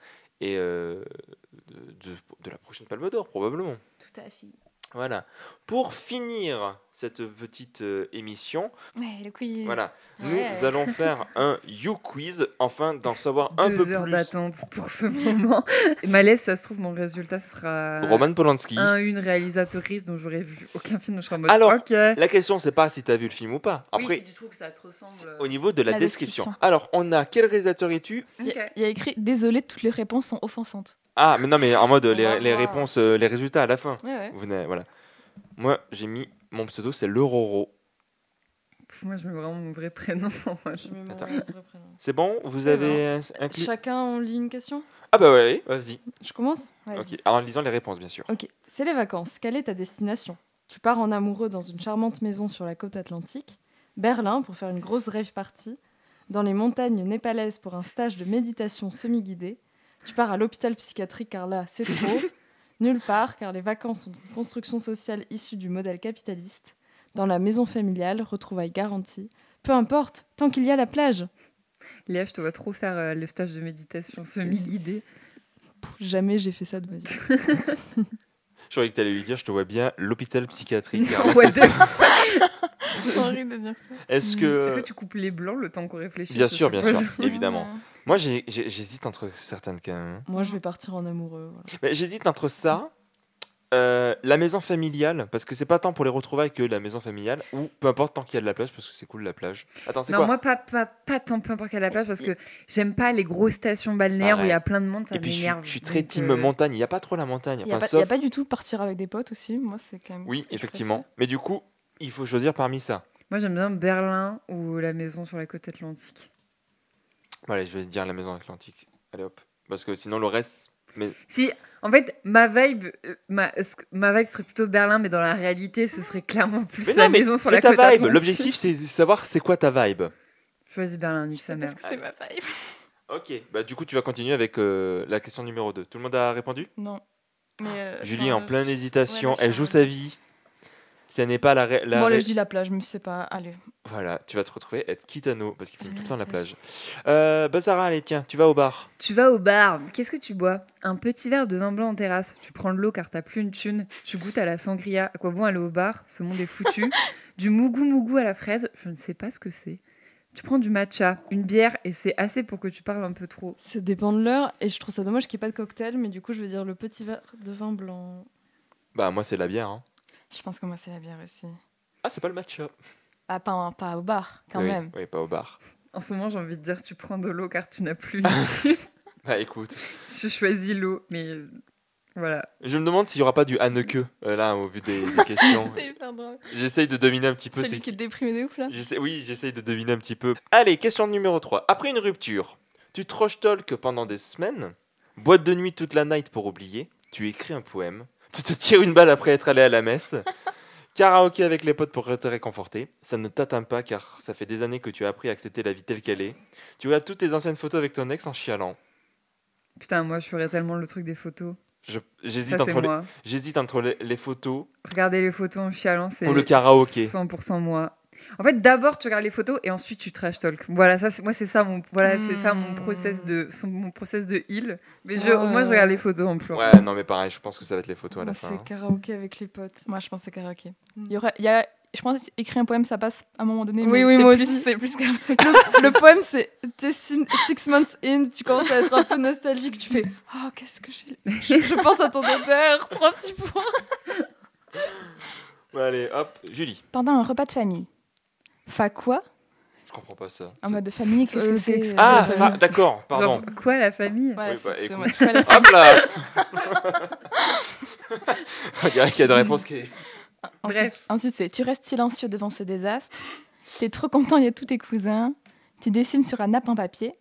et de la prochaine Palme d'Or, probablement. Tout à fait. Voilà. Pour finir cette petite émission, Ouais, le quiz. voilà, Ouais. nous allons faire un You Quiz, afin d'en savoir un peu 2 heures plus. d'attente pour ce moment. Malaise, ça se trouve, mon résultat, ce sera Roman Polanski. une réalisatrice dont j'aurais vu aucun film, donc je serai en mode Alors, ok. La question, c'est pas si tu as vu le film ou pas. Après, Oui, si tu trouves que ça te ressemble. au niveau de la La description. description. Alors, on a quel réalisateur es-tu? Ok. Il y a écrit désolé, toutes les réponses sont offensantes. Ah, mais non, mais en mode On va les voir. réponses, les résultats à la fin. Ouais. Voilà. Moi, j'ai mis mon pseudo, c'est le Roro. Moi, je mets vraiment mon vrai prénom. Je mets mon Attends. vrai prénom. C'est bon? Vous C'est avez inclus? Chacun on lit une question. Ah bah ouais, vas-y. Je commence. Vas-y. Ok, en lisant les réponses, bien sûr. Ok, c'est les vacances. Quelle est ta destination? Tu pars en amoureux dans une charmante maison sur la côte atlantique, Berlin pour faire une grosse rave party, dans les montagnes népalaises pour un stage de méditation semi-guidée, tu pars à l'hôpital psychiatrique car là, c'est trop, nulle part car les vacances sont une construction sociale issue du modèle capitaliste, dans la maison familiale, retrouvailles garanties, peu importe, tant qu'il y a la plage. Léa, je te vois trop faire le stage de méditation semi-guidé. Jamais j'ai fait ça de ma vie. Je croyais que tu allais lui dire, je te vois bien, l'hôpital psychiatrique. Alors là, What c'est- the- C'est horrible de dire ça. Est-ce que... Est-ce que tu coupes les blancs le temps qu'on réfléchit? Bien je sûr, suppose évidemment. Ouais. Moi, j'hésite entre certaines quand même. Moi, je vais partir en amoureux. Voilà. Mais j'hésite entre ça, la maison familiale, parce que c'est pas tant pour les retrouvailles que la maison familiale, ou peu importe tant qu'il y a de la plage, parce que c'est cool la plage. Attends, c'est Non, quoi? moi, pas tant peu importe qu'à la plage, parce que j'aime pas les grosses stations balnéaires où il y a plein de monde, ça Et puis m'énerve. je suis très Donc, team montagne, il n'y a pas trop la montagne. Il n'y a, Enfin, pas- y a sauf... pas du tout partir avec des potes aussi. Moi, c'est quand même. Oui, ce que je effectivement. préfère. Mais du coup, il faut choisir parmi ça. Moi, j'aime bien Berlin ou la maison sur la côte atlantique. Allez, je vais dire la maison Atlantique. Allez hop. Parce que sinon, le reste. Mais... Si, en fait, ma vibe serait plutôt Berlin, mais dans la réalité, ce serait clairement plus Mais la non, mais maison sur fais la ta côte vibe. atlantique. L'objectif, c'est de savoir c'est quoi ta vibe. Choisis Berlin, nique sa mère. Parce que c'est ma vibe. Ok, bah du coup, tu vas continuer avec la question numéro 2. Tout le monde a répondu? Non. Mais, Julie, attends, en pleine hésitation, ouais, là, je elle suis joue en- sa vie. Si elle n'est pas Bon, là, je dis la plage, mais c'est pas. Allez. Voilà, tu vas te retrouver être Kitano, parce qu'il filme J'aime tout le temps bien la la plage. Bah Sarah, allez, tiens, tu vas au bar. Tu vas au bar, qu'est-ce que tu bois? Un petit verre de vin blanc en terrasse. Tu prends de l'eau car t'as plus une thune. Tu goûtes à la sangria. À quoi bon aller au bar? Ce monde est foutu. Du mougou à la fraise. Je ne sais pas ce que c'est. Tu prends du matcha, une bière et c'est assez pour que tu parles un peu trop. Ça dépend de l'heure et je trouve ça dommage qu'il n'y ait pas de cocktail, mais du coup, je vais dire le petit verre de vin blanc. Bah moi, c'est la bière. Hein. Je pense que moi, c'est la bière aussi. Ah, c'est pas le matcha. Ah, pas au bar, quand oui, même. Oui, pas au bar. En ce moment, j'ai envie de dire tu prends de l'eau car tu n'as plus une thune. Bah écoute, Je choisis l'eau, mais voilà. je me demande s'il y aura pas du Hanneke, là, au vu des questions. C'est hyper drôle. J'essaye de deviner un petit peu. Celui qui est déprimé de ouf, là. J'essaye de deviner un petit peu. Allez, question numéro 3. Après une rupture, tu trash talk pendant des semaines, boîte de nuit toute la night pour oublier, tu écris un poème, tu te tires une balle après être allé à la messe, karaoké avec les potes pour te réconforter, ça ne t'atteint pas car ça fait des années que tu as appris à accepter la vie telle qu'elle est, tu regardes toutes tes anciennes photos avec ton ex en chialant. Putain, moi, je ferais tellement le truc des photos. J'hésite Ça, c'est entre, moi. les photos. Regarder les photos en chialant, c'est Ou le karaoké. 100% moi. En fait, d'abord, tu regardes les photos et ensuite, tu trash talk. Voilà, ça, c'est ça mon process de heal. Mais moi, je regarde les photos en plan. Ouais, non mais pareil, je pense que ça va être les photos à la Moi, fin. c'est karaoké avec les potes. Moi, je pense que c'est karaoké. Je pense écrire un poème, ça passe à un moment donné. Oui, mais moi c'est aussi. c'est plus karaoké. Le poème, c'est t'es 6 months in, tu commences à être un peu nostalgique, tu fais oh, qu'est-ce que j'ai. Je pense à ton auteur, 3 petits points. Ouais, allez, hop, Julie. Pendant un repas de famille. Fa quoi? Je comprends pas ça. En mode de famille, qu'est-ce que c'est Ah, famille. d'accord, pardon. Genre, quoi, la famille? Voilà, Oui, bah, c'est écoute. moi, je suis pas la famille. Hop là. On dirait qu'il y a des réponses qui... Bref. Ensuite, c'est tu restes silencieux devant ce désastre. T'es trop content, il y a tous tes cousins. Tu dessines sur la nappe en papier.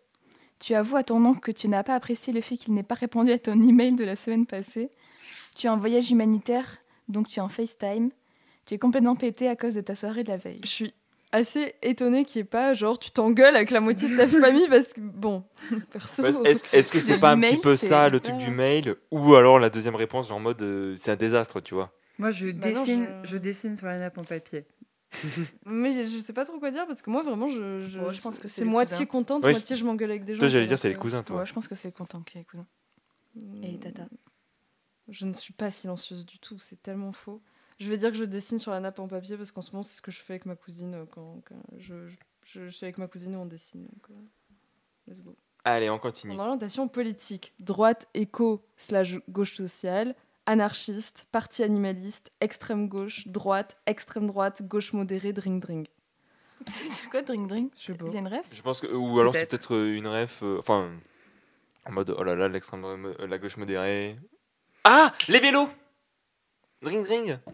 Tu avoues à ton oncle que tu n'as pas apprécié le fait qu'il n'ait pas répondu à ton email de la semaine passée. Tu es en voyage humanitaire, donc tu es en FaceTime. Tu es complètement pété à cause de ta soirée de la veille. Je suis assez étonnée qu'il n'y ait pas genre tu t'engueules avec la moitié de ta famille parce que bon, perso. Bah, est-ce que c'est C'est pas un l'email, petit peu c'est ça, le hyper- truc du mail? Ou alors la deuxième réponse, genre en mode c'est un désastre, tu vois? Moi, je Bah non, dessine, je- je dessine sur la nappe en papier. Mais je sais pas trop quoi dire parce que moi vraiment Ouais, je pense que c'est c'est les moitié cousins. contente, Ouais, moitié je m'engueule avec des gens. Toi, j'allais quoi, dire c'est les donc, cousins, toi. Ouais, je pense que c'est content qu'il y ait cousins. Et tata. Je ne suis pas silencieuse du tout, c'est tellement faux. Je vais dire que je dessine sur la nappe en papier parce qu'en ce moment c'est ce que je fais avec ma cousine quand je suis avec ma cousine et on dessine. Donc, let's go. Allez, on continue. En orientation politique, droite éco/gauche sociale, anarchiste, parti animaliste, extrême gauche, droite, gauche modérée, drink. C'est quoi, drink? Je sais pas. Il y a une ref? Je pense que... Ou alors c'est Peut-être. peut-être une ref... enfin, en mode, oh là là, la gauche modérée... Ah, les vélos. Drink.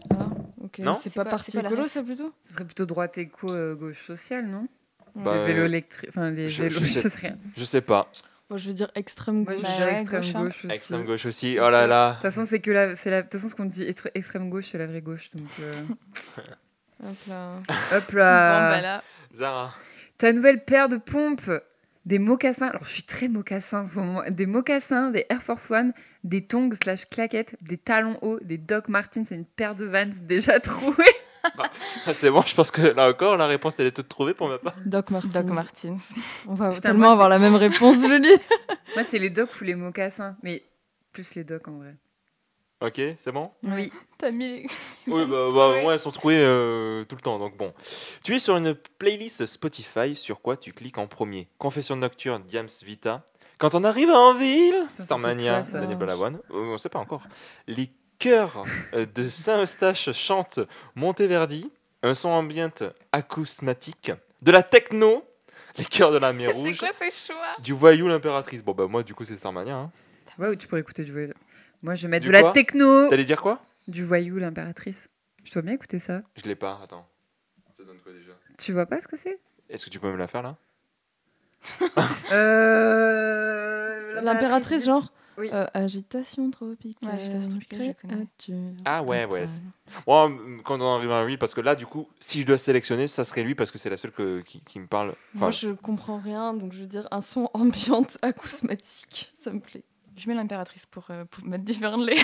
Ah, ok. Non C'est C'est pas pas- parti c'est pas la écolo ref. ça plutôt. Ce serait plutôt droite éco, gauche sociale, non? Bah, Les vélos électriques, enfin les je vélos, sais- je sais rien. Je sais pas. Moi je veux dire extrême Moi, je gauche. dirais ouais, extrême gauche, hein. gauche aussi. Extrême De gauche aussi, oh là là. toute façon, de toute façon, ce qu'on dit extrême gauche, c'est la vraie gauche. Donc, Hop là. hop Bon, là. bah là. Zara. Ta nouvelle paire de pompes, des mocassins. Alors, je suis très mocassin en ce moment. Des mocassins, des Air Force One, des tongs/claquettes, des talons hauts, des Doc Martens. C'est une paire de Vans déjà trouée. C'est bon, je pense que là encore, la réponse elle est toute trouvée pour ma part. Doc Martens. Doc Martens. On va Putain, tellement moi, avoir la même réponse, Julie. Moi, c'est les Doc ou les mocassins. Mais plus les Doc en vrai. Ok, c'est bon? Oui. T'as mis les... Oui, bah, moi elles sont trouvées tout le temps, donc bon. Tu es sur une playlist Spotify, sur quoi tu cliques en premier? Confession nocturne, Diams Vita. Quand on arrive en ville, Putain, Starmania, c'est toi, ça. Daniel Balavoine. On sait pas encore. Les chœurs de Saint-Eustache chantent Monteverdi. Un son ambiante acousmatique. De la techno. Les chœurs de la mer C'est rouge. quoi ces choix? Du voyou l'impératrice. Bon bah moi du coup c'est Starmania. Hein. Ouais, tu pourrais écouter du voyou. Moi, je vais mettre Du de la quoi techno. T'allais dire quoi? Du voyou, l'impératrice. Je dois bien écouter ça. Je l'ai pas, attends. Ça donne quoi déjà? Tu vois pas ce que c'est? Est-ce que tu peux me la faire là? L'impératrice, genre Oui. agitation tropicale. Ouais, agitation tropicale, je connais. Ah ouais, ouais. Astrale. Bon, quand on arrive à lui, parce que là, du coup, si je dois sélectionner, ça serait lui parce que c'est la seule qui me parle. Enfin, Moi, je comprends rien, donc je veux dire un son ambiante acousmatique, ça me plaît. Je mets l'impératrice pour mettre Differently.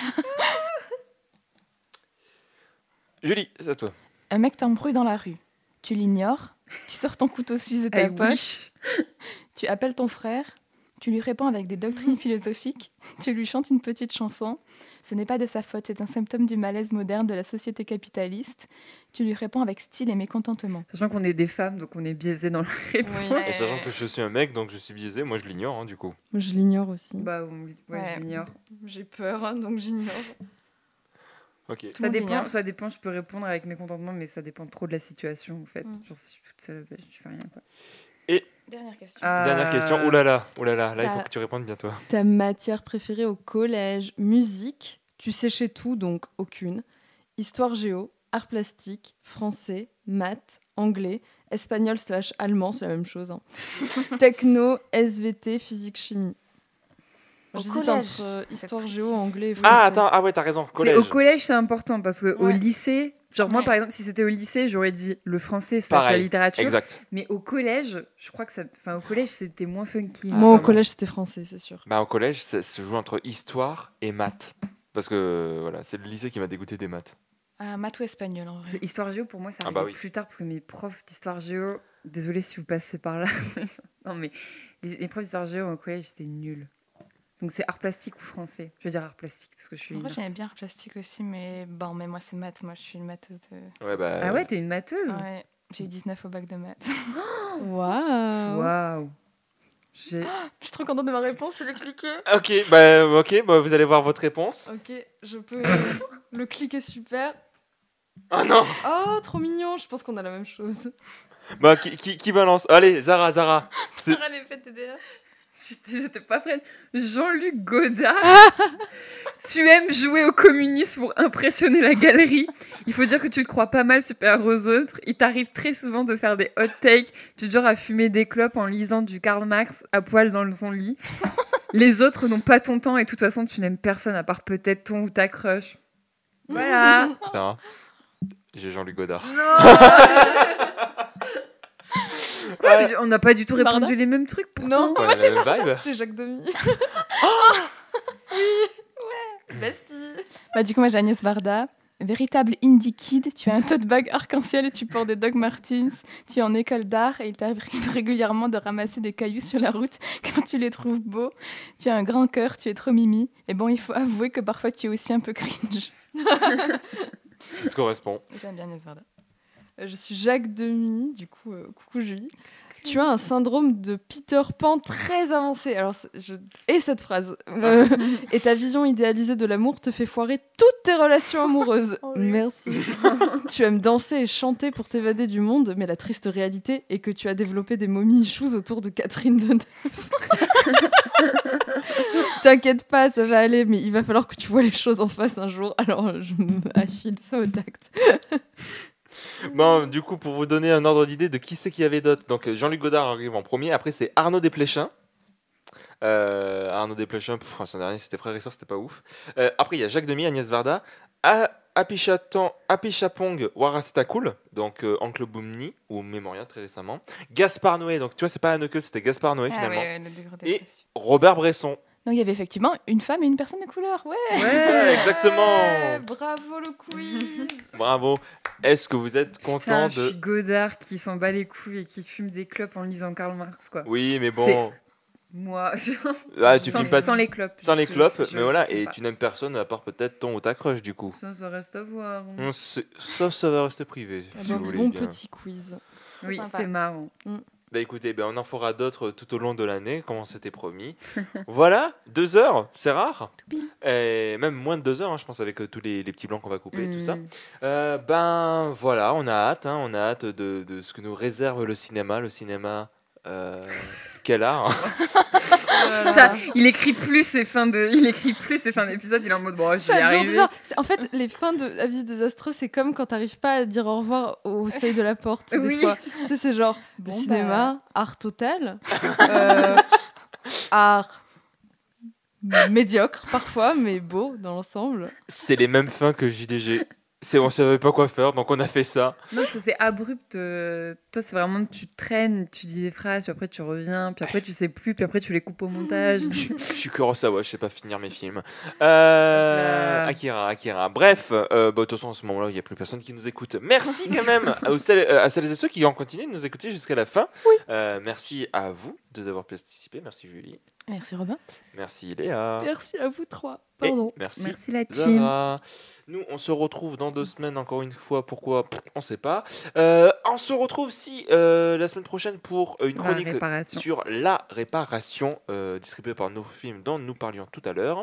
Julie, c'est à toi. Un mec t'embrouille dans la rue. Tu l'ignores. Tu sors ton couteau suisse de ta I poche. wish. Tu appelles ton frère. Tu lui réponds avec des doctrines philosophiques. Tu lui chantes une petite chanson. Ce n'est pas de sa faute, c'est un symptôme du malaise moderne de la société capitaliste. Tu lui réponds avec style et mécontentement. Sachant qu'on est des femmes, donc on est biaisés dans la réponse. Et sachant que je suis un mec, donc je suis biaisé, moi je l'ignore, hein, du coup. Moi, je l'ignore aussi. Bah ouais, Ouais. je l'ignore. J'ai peur, hein, donc j'ignore. Ok. Tout le monde l'ignore. Ça dépend, je peux répondre avec mécontentement, mais ça dépend trop de la situation en fait. Genre si je suis toute seule, bah, je fais rien quoi. Dernière question. Dernière question. Ouh là là, là, il faut T'as- que tu répondes bientôt. Ta matière préférée au collège, musique, tu séchais tout, donc aucune. Histoire géo, art plastique, français, maths, anglais, espagnol / allemand, c'est la même chose. Hein. Techno, SVT, physique, chimie. Au J'hésite collège, entre histoire c'est géo, anglais et français. Ah, attends, ah ouais, t'as raison, C'est collège. au collège, c'est important parce que au Ouais. lycée, genre moi Ouais. par exemple, si c'était au lycée, j'aurais dit le français / Pareil, la littérature. Exact. Mais au collège, je crois que ça, enfin au collège, c'était moins funky. il me Moi, au semble. collège, c'était français, c'est sûr. Bah, au collège, ça se joue entre histoire et maths. Parce que voilà, c'est le lycée qui m'a dégoûté des maths. Maths ou espagnol en vrai. Parce que Histoire géo, pour moi, ça Ah arrivait bah oui. plus tard parce que mes profs d'histoire géo, désolé si vous passez par là, non mais les profs d'histoire géo au collège, c'était nul. Donc c'est art plastique ou français. Je veux dire art plastique parce que je suis. En vrai, une j'aimais artiste. bien art plastique aussi, mais bon, mais moi c'est maths. Moi, je suis une matheuse de. Ouais, bah. Ah ouais, t'es une matheuse. Ouais, j'ai eu 19 au bac de maths. Waouh. Waouh. J'ai. Je suis trop contente de ma réponse, j'ai cliqué. Ok, bah, vous allez voir votre réponse. Ok, je peux. Le clic est super. Ah non. Oh, trop mignon. Je pense qu'on a la même chose. Bah, qui balance? Allez, Zara. C'est- Sarah, les fait TDA. J'étais pas prête. Jean-Luc Godard, tu aimes jouer au communisme pour impressionner la galerie. Il faut dire que tu te crois pas mal supérieur aux autres. Il t'arrive très souvent de faire des hot takes. Tu te genre à fumer des clopes en lisant du Karl Marx à poil dans son lit. Les autres n'ont pas ton temps et de toute façon, tu n'aimes personne à part peut-être ton ou ta crush. Voilà. Zara. J'ai Jean-Luc Godard. Quoi, mais on n'a pas du tout répondu Barda les mêmes trucs pourtant. Non. Ouais, la même vibe. J'ai Jacques Demy. Bestie. Bah, du coup, moi j'ai Agnès Varda. Véritable indie kid, tu as un tote bag arc-en-ciel et tu portes des Doc Martens. Tu es en école d'art et il t'arrive régulièrement de ramasser des cailloux sur la route quand tu les trouves beaux. Tu as un grand cœur, tu es trop mimi. Et bon, il faut avouer que parfois tu es aussi un peu cringe. Ça correspond. J'aime bien Agnès Varda. Je suis Jacques Demy, du coup, coucou Julie. Tu as un syndrome de Peter Pan très avancé. Alors, et cette phrase. Et ta vision idéalisée de l'amour te fait foirer toutes tes relations amoureuses. Oh oui. Merci. Tu aimes danser et chanter pour t'évader du monde, mais la triste réalité est que tu as développé des momies choux autour de Catherine Deneuve. T'inquiète pas, ça va aller, mais il va falloir que tu vois les choses en face un jour. Alors, je m'affile ça au tact. Bon, du coup, pour vous donner un ordre d'idée de qui c'est qu'il y avait d'autres. Donc, Jean-Luc Godard arrive en premier. Après, c'est Arnaud Desplechin. Arnaud Desplechin, son dernier, c'était Frère et Sœur, c'était pas ouf. Après, il y a Jacques Demy, Agnès Varda. Apichatpong, Waraseta Cool. Donc, Oncle Boumni, ou Mémoria, très récemment. Gaspard Noé. Donc, tu vois, c'est pas Anneke, c'était Gaspard Noé, Ah finalement. ouais, le degré Et dépression. Robert Bresson. Donc il y avait effectivement une femme et une personne de couleur. Ouais. Ouais, exactement. Ouais, bravo le quiz. Bravo. Est-ce que vous êtes content Putain, je de... suis Godard qui s'en bat les couilles et qui fume des clopes en lisant Karl Marx quoi. Oui, mais bon... Moi, Ah, tu sans, fumes pas sans les clopes. sans les Je- clopes, je mais voilà, fume et pas. tu n'aimes personne à part peut-être ton ou ta crush, du coup. Ça reste à voir. Ça va rester privé, si vous voulez Bon bien. petit quiz. Oui, sympa. c'est marrant. Bah écoutez, on en fera d'autres tout au long de l'année, comme on s'était promis. Voilà, 2 heures, c'est rare. Et même moins de 2 heures, hein, je pense, avec tous les petits blancs qu'on va couper et tout ça. Voilà, on a hâte de ce que nous réserve le cinéma quel art. Ça, il écrit plus ses fins d'épisode, il est en mode bon, je vais y Ça dure arriver. 2 heures. En fait, les fins de Avis désastreux, c'est comme quand t'arrives pas à dire au revoir au seuil de la porte. Des Oui. fois. Tu sais, c'est genre Bon, le cinéma, bah. art total, art médiocre parfois, mais beau dans l'ensemble. C'est les mêmes fins que JDG. On savait pas quoi faire, donc on a fait ça. Non, parce que c'est abrupt. Toi, c'est vraiment tu traînes, tu dis des phrases, puis après tu reviens, puis après tu sais plus, puis après tu les coupes au montage. Je suis Kurosawa, je sais pas finir mes films. là. Akira. Bref, de toute façon, à ce moment-là, il n'y a plus personne qui nous écoute. Merci quand même à celles et ceux qui ont continué de nous écouter jusqu'à la fin. Merci à vous d'avoir participé. Merci Julie. Merci Robin. Merci Léa. Merci à vous 3. Et Pardon. merci la team. Zara. Nous, on se retrouve dans 2 semaines, encore une fois. Pourquoi ? On sait pas. On se retrouve la semaine prochaine pour une La chronique réparation. sur la réparation distribuée par nos films dont nous parlions tout à l'heure.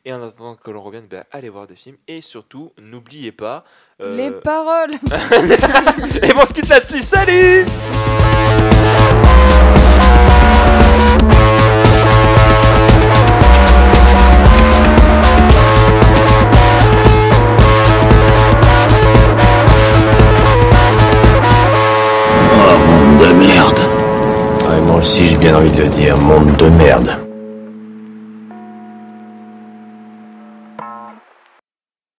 Et en attendant que l'on revienne, allez voir des films. Et surtout, n'oubliez pas... Les paroles. Et bon, on se quitte là-dessus. Salut! Oh, monde de merde. Ouais, moi aussi j'ai bien envie de le dire, monde de merde.